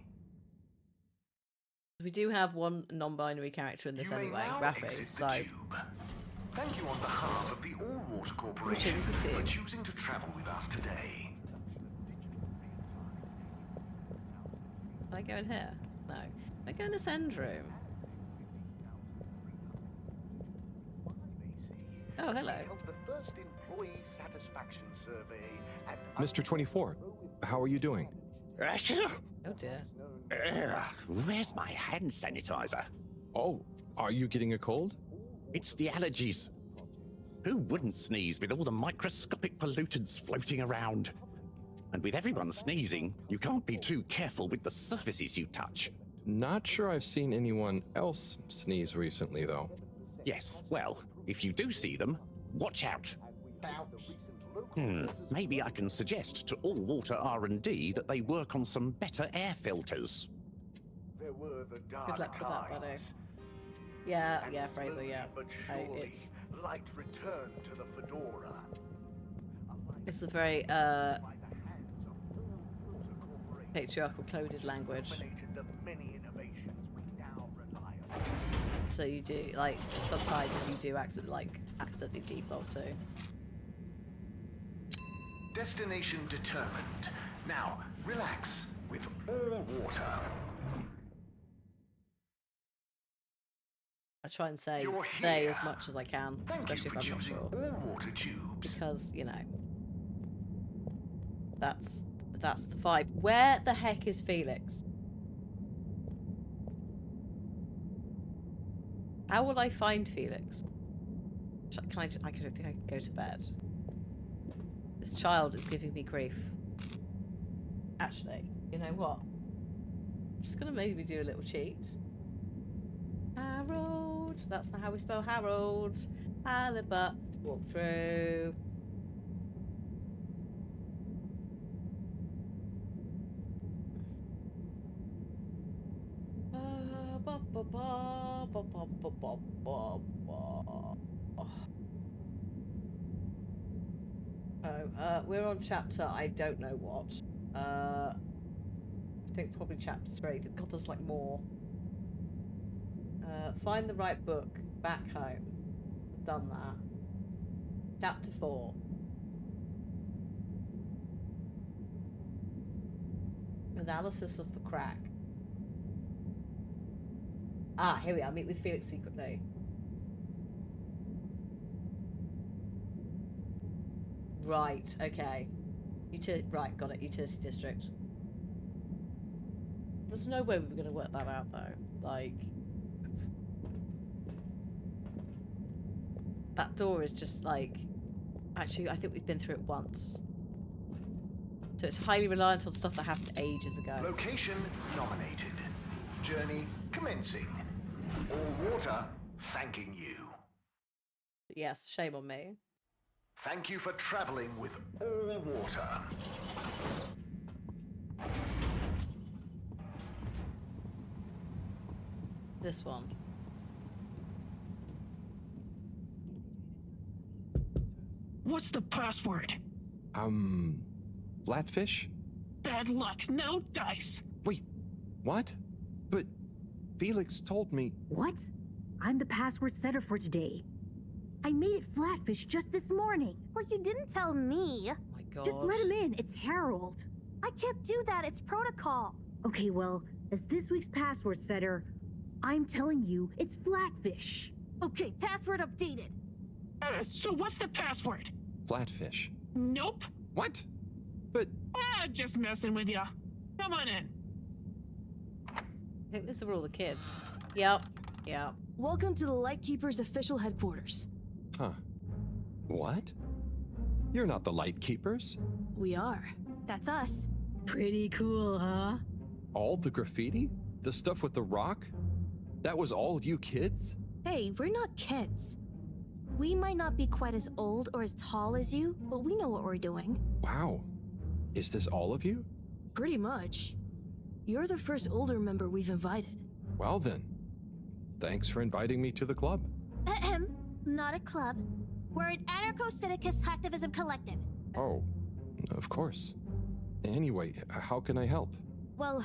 A: We do have one non-binary character in this anyway, Rafi. So.
F: Thank you on behalf of the All Water Corporation for choosing to travel with us today.
A: Can I go in here? No. Can I go in this end room? Oh, hello.
F: The first employee satisfaction survey at
C: Mr. 24, how are you doing?
A: Oh dear.
B: Where's my hand sanitizer?
C: Oh, are you getting a cold?
B: It's the allergies. Who wouldn't sneeze with all the microscopic pollutants floating around? And with everyone sneezing, you can't be too careful with the surfaces you touch.
C: Not sure I've seen anyone else sneeze recently, though.
B: Yes, well, if you do see them, watch out. Maybe I can suggest to All Water R&D that they work on some better air filters.
F: There were the dark
A: Good luck with that, buddy.
F: times.
A: Yeah,
F: And
A: yeah, Fraser,
F: slowly
A: yeah.
F: But surely, light returned to the fedora.
A: It's a very patriarchal coded language.
F: The many innovations we now rely on.
A: So you do, like, sometimes you do accidentally default to.
F: Destination determined. Now, relax with All Water.
A: I try and say
F: You're
A: they
F: here.
A: as much as I can,
F: Thank
A: especially
F: you
A: if
F: for
A: I'm not
F: choosing
A: sure.
F: All Water tubes.
A: Because, you know, that's the vibe. Where the heck is Felix? How will I find Felix? I don't think I can go to bed. This child is giving me grief. Actually, you know what? I'm just gonna maybe do a little cheat. Harold. That's not how we spell Harold. Halibut. Walk through. We're on chapter I don't know what. I think probably chapter 3. God, there's like more. Find the right book. Back home. Done that. Chapter 4. Analysis of the crack. Ah, here we are. Meet with Felix secretly. Right, okay. Right, got it. Utility district. There's no way we were going to work that out, though. Like... That door is just, like... Actually, I think we've been through it once. So it's highly reliant on stuff that happened ages ago.
F: Location nominated. Journey commencing. All Water thanking you.
A: Yes, shame on me.
F: Thank you for traveling with All Water.
A: This one.
T: What's the password?
C: Flatfish?
T: Bad luck, no dice.
C: Wait, what? But Felix told me...
U: What? I'm the password setter for today. I made it Flatfish just this morning.
R: Well, you didn't tell me.
A: Oh my God.
M: Just let him in. It's Harold.
R: I can't do that. It's protocol.
M: Okay, well, as this week's password setter, I'm telling you, it's Flatfish.
R: Okay, password updated.
T: So what's the password?
C: Flatfish.
T: Nope.
C: What? But...
T: just messing with ya. Come on in.
A: I think these are all the kids. Yep. Yep.
J: Welcome to the Lightkeeper's official headquarters.
C: Huh. What? You're not the Lightkeepers?
J: We are.
R: That's us.
M: Pretty cool, huh?
C: All the graffiti? The stuff with the rock? That was all you kids?
J: Hey, we're not kids. We might not be quite as old or as tall as you, but we know what we're doing.
C: Wow. Is this all of you?
J: Pretty much. You're the first older member we've invited.
C: Well then. Thanks for inviting me to the club.
R: Ahem. Not a club. We're an anarcho-syndicist hacktivism collective.
C: Oh, of course. Anyway, how can I help?
J: Well,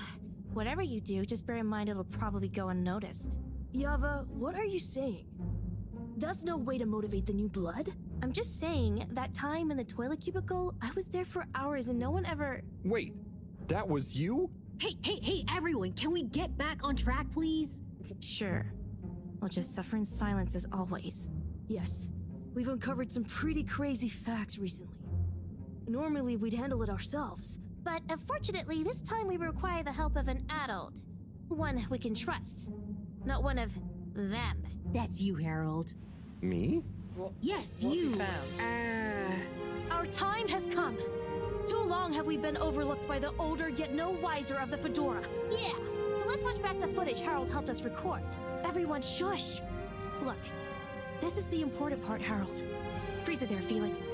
J: whatever you do, just bear in mind it'll probably go unnoticed. Yava, what are you saying? That's no way to motivate the new blood. I'm just saying, that time in the toilet cubicle, I was there for hours and no one ever...
C: Wait, that was you?
M: Hey, everyone, can we get back on track, please?
J: Sure. I'll just suffer in silence as always. Yes, we've uncovered some pretty crazy facts recently. Normally, we'd handle it ourselves.
R: But unfortunately, this time we require the help of an adult. One we can trust. Not one of them.
M: That's you, Harold.
C: Me?
M: Yes,
A: what
M: you.
J: Our time has come. Too long have we been overlooked by the older yet no wiser of the Fedora.
R: Yeah, so let's watch back the footage Harold helped us record.
J: Everyone shush. Look, this is the important part, Harold. Freeze it there, Felix.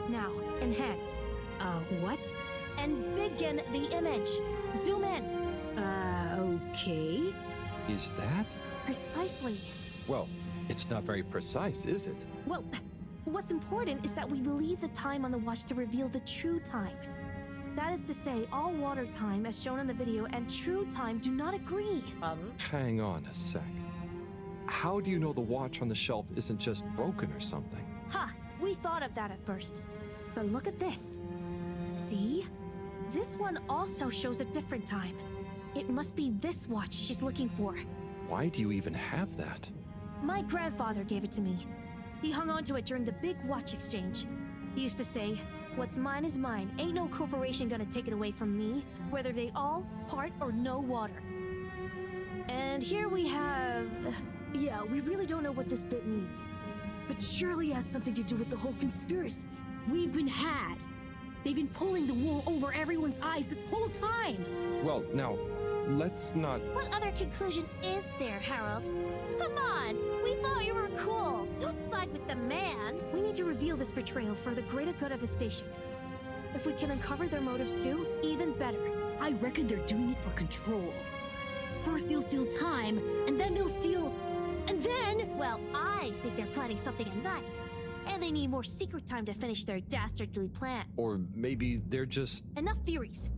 J: Now, enhance.
M: What?
J: And begin the image. Zoom in.
M: Okay.
C: Is that?
J: Precisely.
C: Well, it's not very precise, is it?
J: Well, what's important is that we believe the time on the watch to reveal the true time. That is to say, all water time, as shown in the video, and true time do not agree.
C: Hang on a sec. How do you know the watch on the shelf isn't just broken or something?
J: Ha! We thought of that at first. But look at this. See? This one also shows a different time. It must be this watch she's looking for.
C: Why do you even have that?
J: My grandfather gave it to me. He hung on to it during the big watch exchange. He used to say, "What's mine is mine. Ain't no corporation gonna take it away from me, whether they all, part, or no water." And here we have... Yeah, we really don't know what this bit means. But surely it has something to do with the whole conspiracy.
M: We've been had. They've been pulling the wool over everyone's eyes this whole time.
C: Well, now, let's not...
R: What other conclusion is there, Harold? Come on, we thought you were cool. Don't side with the man.
J: We need to reveal this betrayal for the greater good of the station. If we can uncover their motives too, even better.
M: I reckon they're doing it for control. First they'll steal time, and then they'll steal... And then...
R: Well, I think they're planning something at night. And they need more secret time to finish their dastardly plan.
C: Or maybe they're just...
J: Enough theories.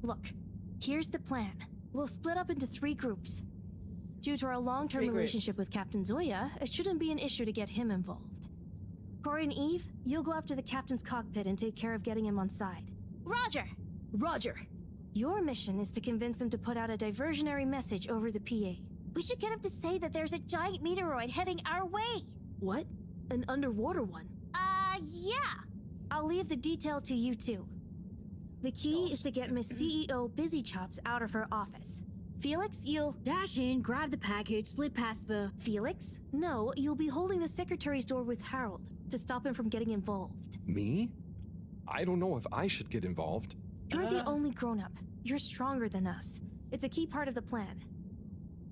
J: Look, here's the plan. We'll split up into 3 groups. Due to our long-term relationship with Captain Zoya, it shouldn't be an issue to get him involved. Corey and Eve, you'll go up to the captain's cockpit and take care of getting him on side.
R: Roger!
J: Roger! Your mission is to convince him to put out a diversionary message over the PA.
R: We should get him to say that there's a giant meteoroid heading our way.
J: What? An underwater one?
R: Yeah.
J: I'll leave the detail to you two. The key is to get Miss CEO Busy Chops out of her office. Felix, you'll...
M: Dash in, grab the package, slip past the...
J: Felix? No, you'll be holding the secretary's door with Harold to stop him from getting involved.
C: Me? I don't know if I should get involved.
J: You're the only grown-up. You're stronger than us. It's a key part of the plan.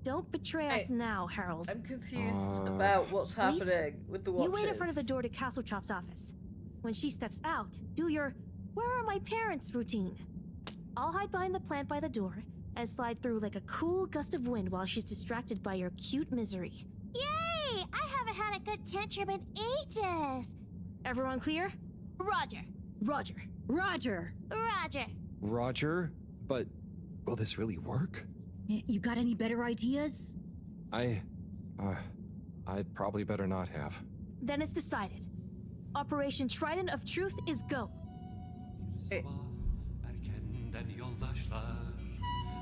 J: Don't betray us now, Harold.
A: I'm confused about what's happening with the watches.
J: You wait in front of the door to Castle Chop's office. When she steps out, do your "Where are my parents?" routine. I'll hide behind the plant by the door and slide through like a cool gust of wind while she's distracted by your cute misery.
R: Yay! I haven't had a good tantrum in ages.
J: Everyone clear?
R: Roger.
J: Roger.
M: Roger.
R: Roger.
C: Roger? But will this really work?
M: You got any better ideas?
C: I'd probably better not have.
J: Then it's decided. Operation Trident of Truth is go.
A: It,
I: Erkenden yoldaşlar.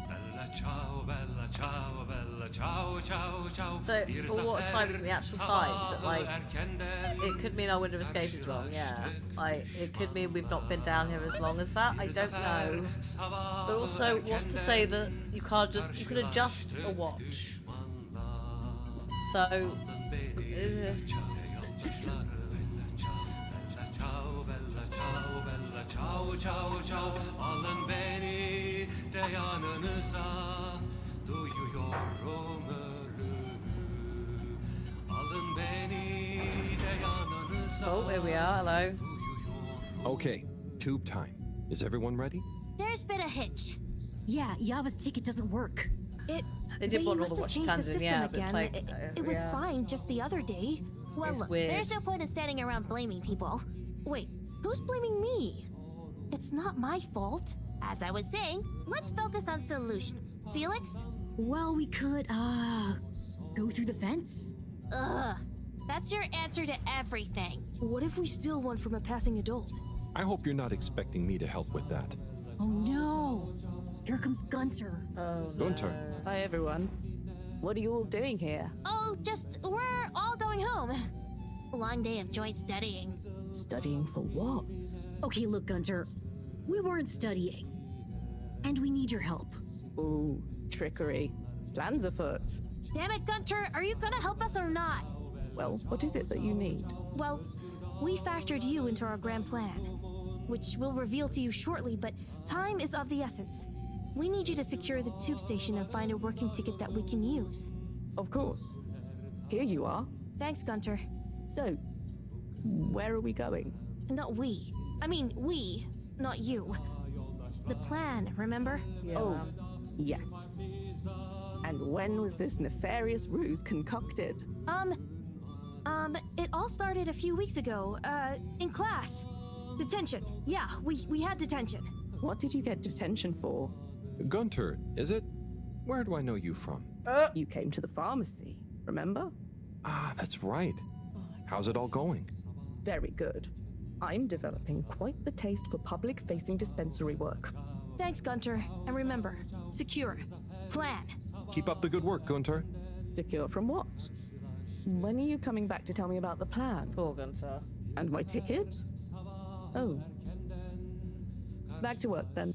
I: Bella ciao, bella ciao, bella ciao, ciao, ciao.
A: so, or what time isn't the actual time, but like, it could mean our window of escape is wrong, yeah. Like, it could mean we've not been down here as long as that, I don't know. But also, what's to say that you can't just, you could adjust a watch. So,
I: Ciao, ciao, ciao, alın beni de yanınıza, duyuyorum ölümü. Alın beni de yanınıza.
A: oh, here we are, hello.
C: Okay, tube time. Is everyone ready?
J: There's been a hitch.
M: Yeah, Yava's ticket doesn't work.
A: They did want all
J: must
A: the
J: have changed the
A: watches
J: system
A: yeah, but it's
J: again.
A: like,
J: It was
A: yeah.
J: fine just the other day. Well,
A: It's
J: look,
A: weird.
J: there's no point in standing around blaming people. Wait, who's blaming me? It's not my fault. As I was saying, let's focus on solution. Felix?
M: Well, we could, go through the fence?
J: Ugh. That's your answer to everything. What if we steal one from a passing adult?
C: I hope you're not expecting me to help with that.
M: Oh no! Here comes Gunter.
A: Oh,
C: Gunter.
V: Hi, everyone. What are you all doing here?
J: Oh, we're all going home. Long day of joint studying.
V: Studying for what?
M: Okay, look, Gunter. We weren't studying. And we need your help.
V: Ooh, trickery. Plans afoot.
J: Damn it, Gunter, are you gonna help us or not?
V: Well, what is it that you need?
J: Well, we factored you into our grand plan, which we'll reveal to you shortly, but time is of the essence. We need you to secure the tube station and find a working ticket that we can use.
V: Of course. Here you are.
J: Thanks, Gunter.
V: So, where are we going?
J: Not we. I mean, we, not you. The plan, remember?
V: Yeah. Oh, yes. And when was this nefarious ruse concocted?
J: It all started a few weeks ago, in class. Detention. Yeah, we had detention.
V: What did you get detention for?
C: Gunter, is it? Where do I know you from?
V: You came to the pharmacy, remember?
C: Ah, that's right. How's it all going?
V: Very good. I'm developing quite the taste for public-facing dispensary work.
J: Thanks, Gunter. And remember, secure. Plan.
C: Keep up the good work, Gunter.
V: Secure from what? When are you coming back to tell me about the plan?
A: Poor Gunter.
V: And my ticket? Oh. Back to work, then.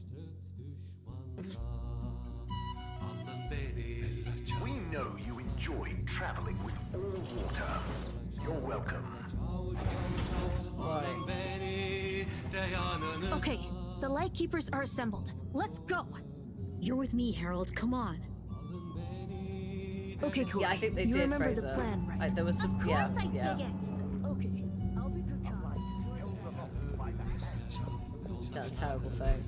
F: We know you enjoy traveling with all water. You're welcome.
J: Okay, the Lightkeepers are assembled. Let's go!
M: You're with me, Harold. Come on.
J: Okay, cool.
A: Yeah, I think they
J: you
A: did,
J: remember
A: Fraser.
J: the plan, right?
A: There was some,
J: of course I
A: yeah.
J: dig it! Okay, I'll be good cop.
A: That's a terrible thing.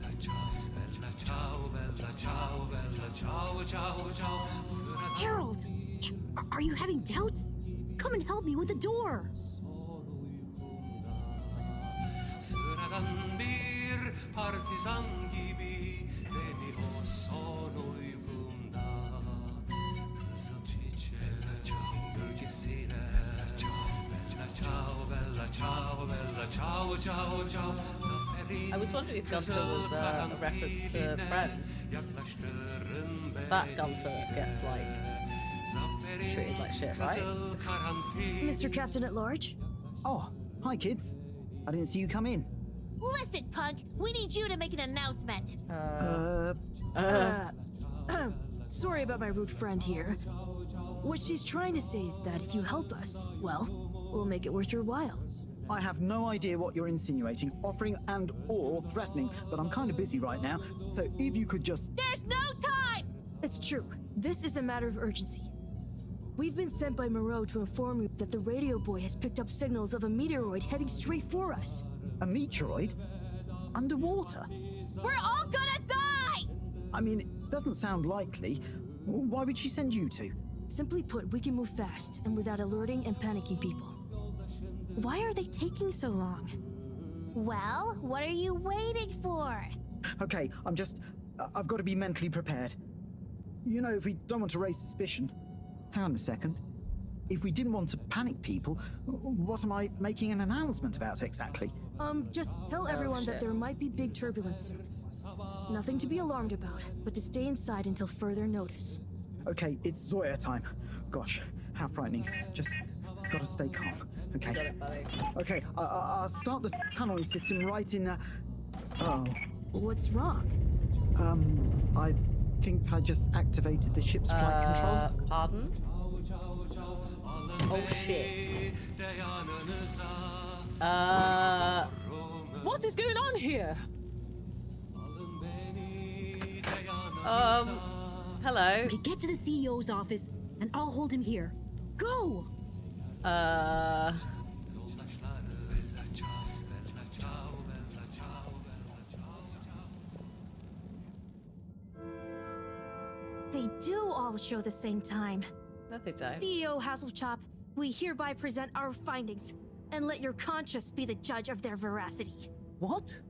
M: Harold! Are you having doubts? Come and help me with the door!
I: Sıradan bir partizan gibi beni o son uygumda kızıl çiçeğin gölgesine Bella ciao, bella ciao, bella ciao, ciao, ciao
A: I was wondering if Gunter was a reference to Friends. That Gunter gets like treated like shit, right?
J: Mr. Captain at Large?
W: Oh, hi kids. I didn't see you come in.
J: Listen, punk, we need you to make an announcement. Sorry about my rude friend here. What she's trying to say is that if you help us, well, we'll make it worth your while.
W: I have no idea what you're insinuating, offering and or threatening, but I'm kind of busy right now, so if you could just...
J: There's no time! It's true. This is a matter of urgency. We've been sent by Moreau to inform you that the radio boy has picked up signals of a meteoroid heading straight for us.
W: A meteoroid? Underwater?
J: We're all gonna die!
W: I mean, it doesn't sound likely. Why would she send you to?
J: Simply put, we can move fast and without alerting and panicking people. Why are they taking so long? Well, what are you waiting for?
W: Okay, I've got to be mentally prepared. You know, if we don't want to raise suspicion... Hang on a second. if we didn't want to panic people, what am I making an announcement about exactly?
J: Just tell everyone that there might be big turbulence soon. Nothing to be alarmed about, but to stay inside until further notice.
W: Okay, it's Zoya time. Gosh, how frightening. Just gotta stay calm. Okay.
A: Got it, buddy.
W: Okay, I'll start the tunneling system right in. Oh.
J: What's wrong?
W: I think I just activated the ship's flight controls.
A: Pardon? Oh shit.
N: What is going on here?
A: Hello.
M: Okay, get to the CEO's office, and I'll hold him here. Go!
J: They do all show the same time.
A: No, they don't.
J: CEO Hasselchop, we hereby present our findings, and let your conscience be the judge of their veracity.
N: What?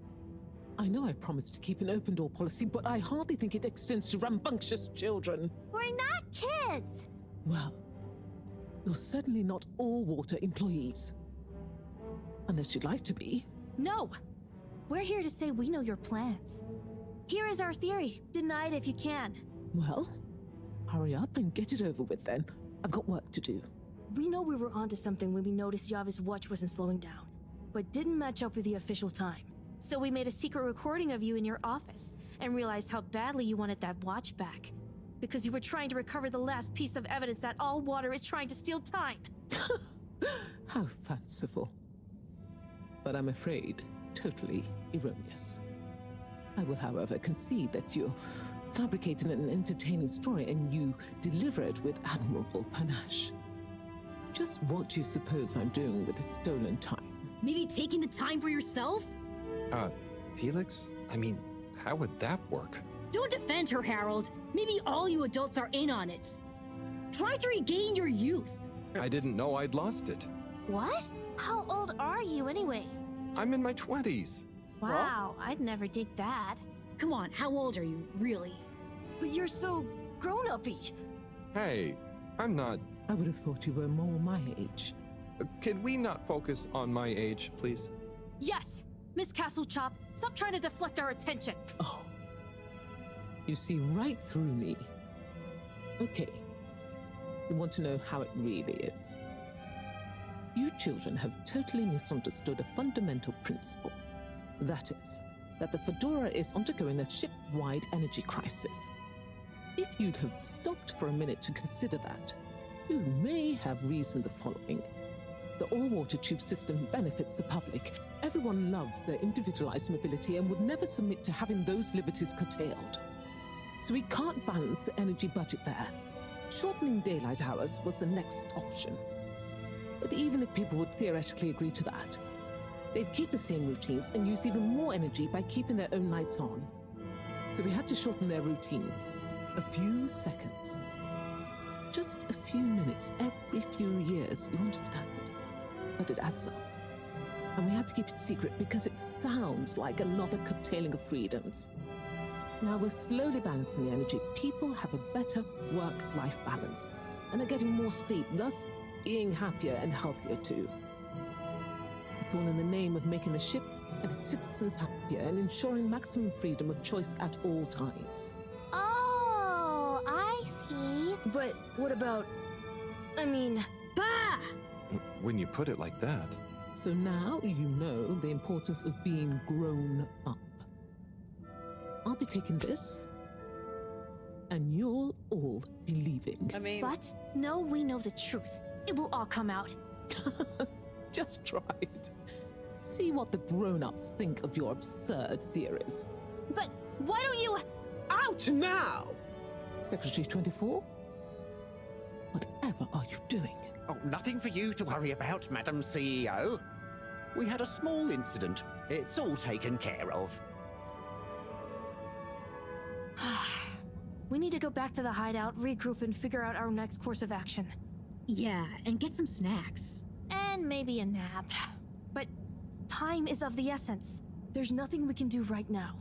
N: I know I promised to keep an open door policy, but I hardly think it extends to rambunctious children.
J: We're not kids!
N: Well, you're certainly not all water employees. Unless you'd like to be.
J: No! We're here to say we know your plans. Here is our theory. Deny it if you can.
N: Well, hurry up and get it over with then. I've got work to do.
J: We know we were onto something when we noticed Yava's watch wasn't slowing down, but didn't match up with the official time. So we made a secret recording of you in your office and realized how badly you wanted that watch back. Because you were trying to recover the last piece of evidence that all water is trying to steal time.
N: How fanciful. But I'm afraid totally erroneous. I will, however, concede that you fabricated an entertaining story and you deliver it with admirable panache. Just what do you suppose I'm doing with the stolen time?
M: Maybe taking the time for yourself?
C: Felix? I mean, how would that work?
M: Don't defend her, Harold. Maybe all you adults are in on it. Try to regain your youth.
C: I didn't know I'd lost it.
J: What? How old are you anyway?
C: I'm in my 20s.
J: Wow, I'd never dig that.
M: Come on, how old are you, really?
J: But you're so grown-uppy.
C: Hey, I'm not...
N: I would have thought you were more my age.
C: Can we not focus on my age, please?
J: Yes! Miss Castlechop, stop trying to deflect our attention.
N: Oh. You see right through me. Okay. You want to know how it really is. You children have totally misunderstood a fundamental principle. That is, that the Fedora is undergoing a ship-wide energy crisis. If you'd have stopped for a minute to consider that, you may have reasoned the following. The all-water tube system benefits the public. Everyone loves their individualized mobility and would never submit to having those liberties curtailed. So we can't balance the energy budget there. Shortening daylight hours was the next option. But even if people would theoretically agree to that, they'd keep the same routines and use even more energy by keeping their own lights on. So we had to shorten their routines. A few seconds. Just a few minutes every few years, you understand? But it adds up. And we had to keep it secret because it sounds like another curtailing of freedoms. Now we're slowly balancing the energy. People have a better work-life balance and are getting more sleep, thus being happier and healthier too. It's all in the name of making the ship and its citizens happier and ensuring maximum freedom of choice at all times.
J: Oh, I see. But what about...
M: Bah!
C: When you put it like that.
N: So now you know the importance of being grown up. I'll be taking this, and you'll all be leaving.
J: But no, we know the truth. It will all come out.
N: Just try it. See what the grown-ups think of your absurd theories.
J: But why don't you...
N: Out now! Secretary 24? Whatever are you doing?
B: Oh, nothing for you to worry about, Madam CEO. We had a small incident. It's all taken care of.
J: We need to go back to the hideout, regroup, and figure out our next course of action.
M: Yeah, and get some snacks.
J: And maybe a nap. But time is of the essence. There's nothing we can do right now.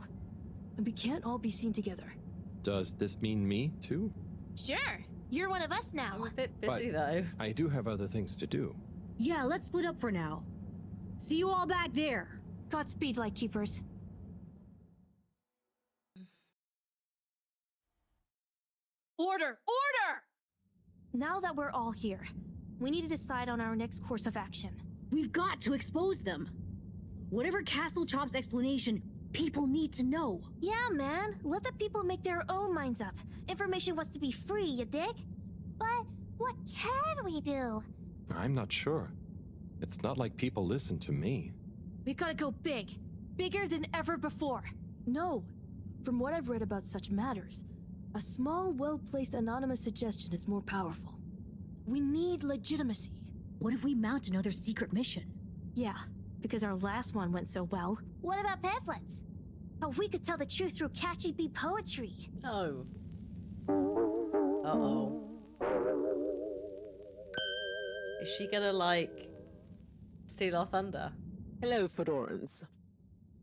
J: And we can't all be seen together.
C: Does this mean me, too?
J: Sure. You're one of us now.
A: I'm a bit busy
C: But
A: though.
C: I do have other things to do.
M: Yeah, let's split up for now. See you all back there.
J: Godspeed, Lightkeepers. Order! Order! Now that we're all here, we need to decide on our next course of action.
M: We've got to expose them. Whatever Castle Chop's explanation, people need to know.
J: Yeah, man. Let the people make their own minds up. Information wants to be free, you dig? But what can we do?
C: I'm not sure. It's not like people listen to me.
J: We gotta go big. Bigger than ever before. No. From what I've read about such matters, a small, well-placed anonymous suggestion is more powerful. We need legitimacy.
M: What if we mount another secret mission?
J: Yeah, because our last one went so well.
R: What about pamphlets?
J: Oh, we could tell the truth through catchy bee poetry.
A: Oh. Uh-oh. Is she gonna, like, steal our thunder?
K: Hello, Fedorans.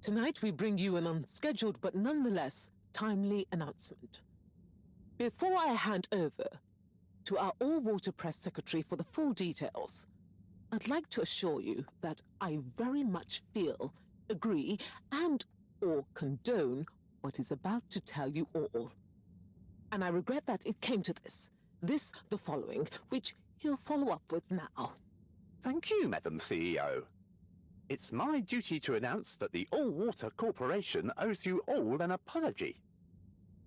K: Tonight we bring you an unscheduled but nonetheless timely announcement. Before I hand over to our all-water press secretary for the full details, I'd like to assure you that I very much feel, agree, and/or condone what is about to tell you all. And I regret that it came to this, the following, which he'll follow up with now.
B: Thank you, Madam CEO. It's my duty to announce that the All Water Corporation owes you all an apology.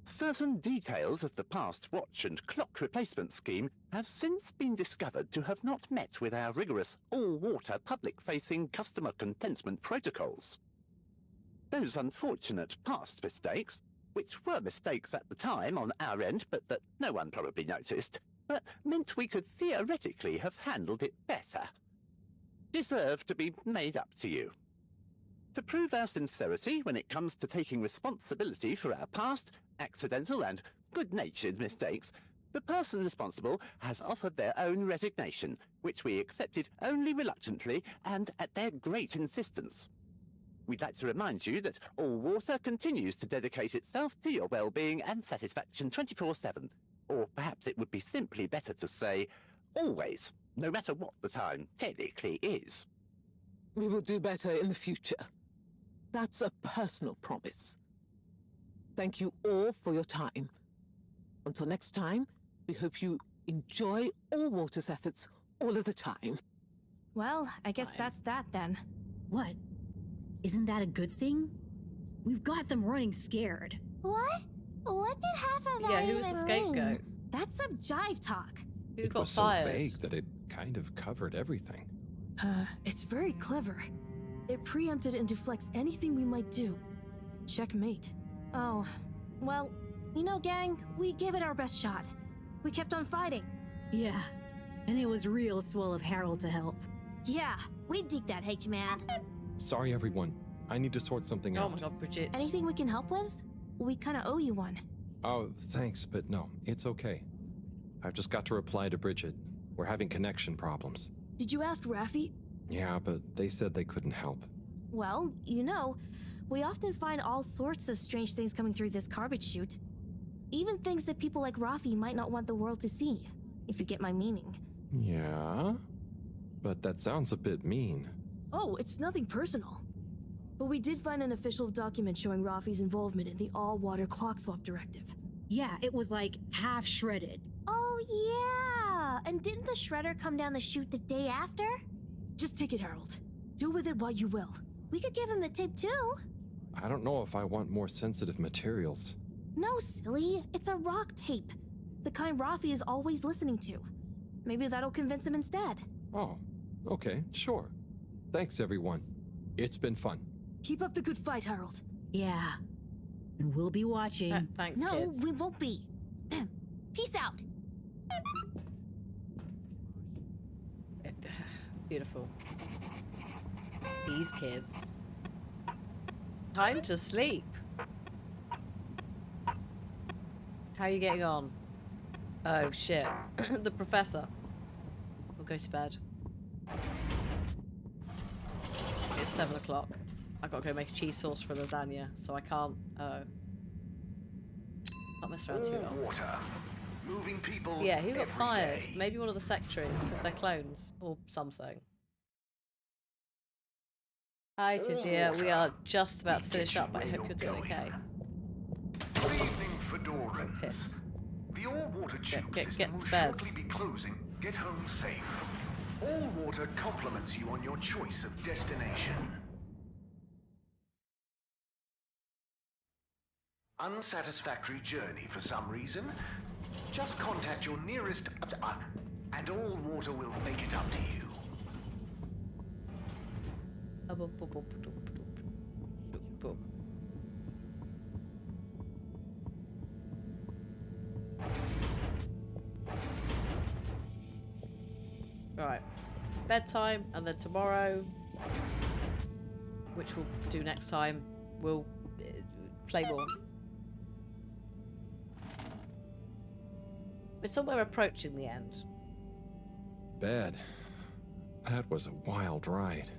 B: Certain details of the past watch and clock replacement scheme have since been discovered to have not met with our rigorous all-water public-facing customer contentment protocols. Those unfortunate past mistakes, which were mistakes at the time on our end but that no one probably noticed, but meant we could theoretically have handled it better, deserve to be made up to you. To prove our sincerity when it comes to taking responsibility for our past, accidental and good-natured mistakes, the person responsible has offered their own resignation, which we accepted only reluctantly and at their great insistence. We'd like to remind you that All Water continues to dedicate itself to your well-being and satisfaction 24/7, or perhaps it would be simply better to say, always, no matter what the time technically is.
K: We will do better in the future. That's a personal promise. Thank you all for your time. Until next time, we hope you enjoy All Water's efforts all of the time.
J: Well, I guess that's that then.
M: What? Isn't that a good thing? We've got them running scared.
R: What? What did half of that
A: Yeah, who was the
R: even
A: scapegoat?
R: mean?
J: That's some jive talk.
A: Who
C: It
A: got
C: was
A: fired?
C: so vague that it kind of covered everything.
J: It's very clever. It preempted and deflects anything we might do. Checkmate. Oh, well, you know, gang, we gave it our best shot. We kept on fighting.
M: Yeah, and it was real swell of Harold to help.
J: Yeah, we dig that, H-Man.
C: Sorry, everyone. I need to sort something
A: Oh
C: out.
A: my god, Bridget.
J: Anything we can help with? We kinda owe you one.
C: Oh, thanks, but no, it's okay. I've just got to reply to Bridget. We're having connection problems.
J: Did you ask Raffi?
C: Yeah, but they said they couldn't help.
J: Well, you know, we often find all sorts of strange things coming through this garbage chute. Even things that people like Raffi might not want the world to see, if you get my meaning.
C: Yeah? But that sounds a bit mean.
J: Oh, it's nothing personal. But we did find an official document showing Raffi's involvement in the all-water clock swap directive.
M: Yeah, it was like half shredded.
J: Oh, yeah! And didn't the shredder come down the chute the day after? Just take it, Harold. Do with it what you will. We could give him the tape, too.
C: I don't know if I want more sensitive materials.
J: No, silly. It's a rock tape. The kind Raffi is always listening to. Maybe that'll convince him instead.
C: Oh, okay, sure. Thanks, everyone. It's been fun.
J: Keep up the good fight, Harold.
M: Yeah. And we'll be watching.
A: Thanks,
J: No,
A: kids.
J: we won't be. Peace out.
A: Beautiful. These kids. Time to sleep. How are you getting on? Oh, shit. The professor. We'll go to bed. It's 7 o'clock. I've got to go make a cheese sauce for lasagna, so I can't, can't mess around too long.
F: Water. moving people.
A: Yeah, who got
F: every
A: fired?
F: day.
A: Maybe one of the secretaries, because they're clones or something. Hi, Tajir. We are just about to finish up, but I hope you're doing okay.
F: Good evening, Fedorans.
A: Piss.
F: The all-water tube
A: Get
F: system will
A: to bed.
F: shortly be closing. Get home safe. All water compliments you on your choice of destination. Unsatisfactory journey for some reason? Just contact your nearest and all water will make it up to you.
A: Alright. Bedtime, and then tomorrow, which we'll do next time, we'll play more. We're somewhere approaching the end.
C: Bad. That was a wild ride.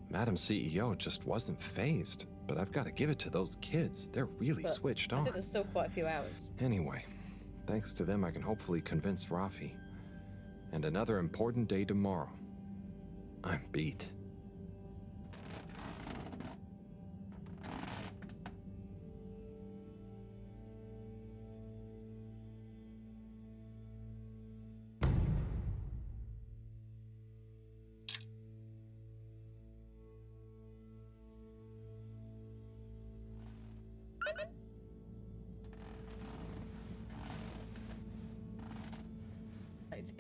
C: Madam CEO just wasn't phased, but I've got to give it to those kids. They're really switched
A: I
C: on.
A: think there's still quite a few hours.
C: Anyway, thanks to them I can hopefully convince Rafi. And another important day tomorrow. I'm beat.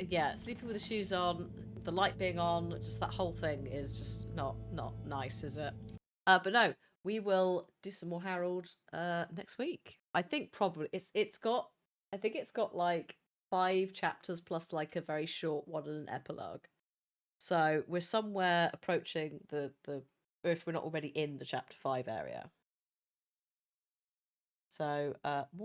A: Yeah, sleeping with the shoes on, the light being on, just that whole thing is just not nice, is it? But no, we will do some more Harold next week. I think probably it's got like 5 chapters plus like a very short one and an epilogue. So we're somewhere approaching the or if we're not already in the chapter 5 area. So more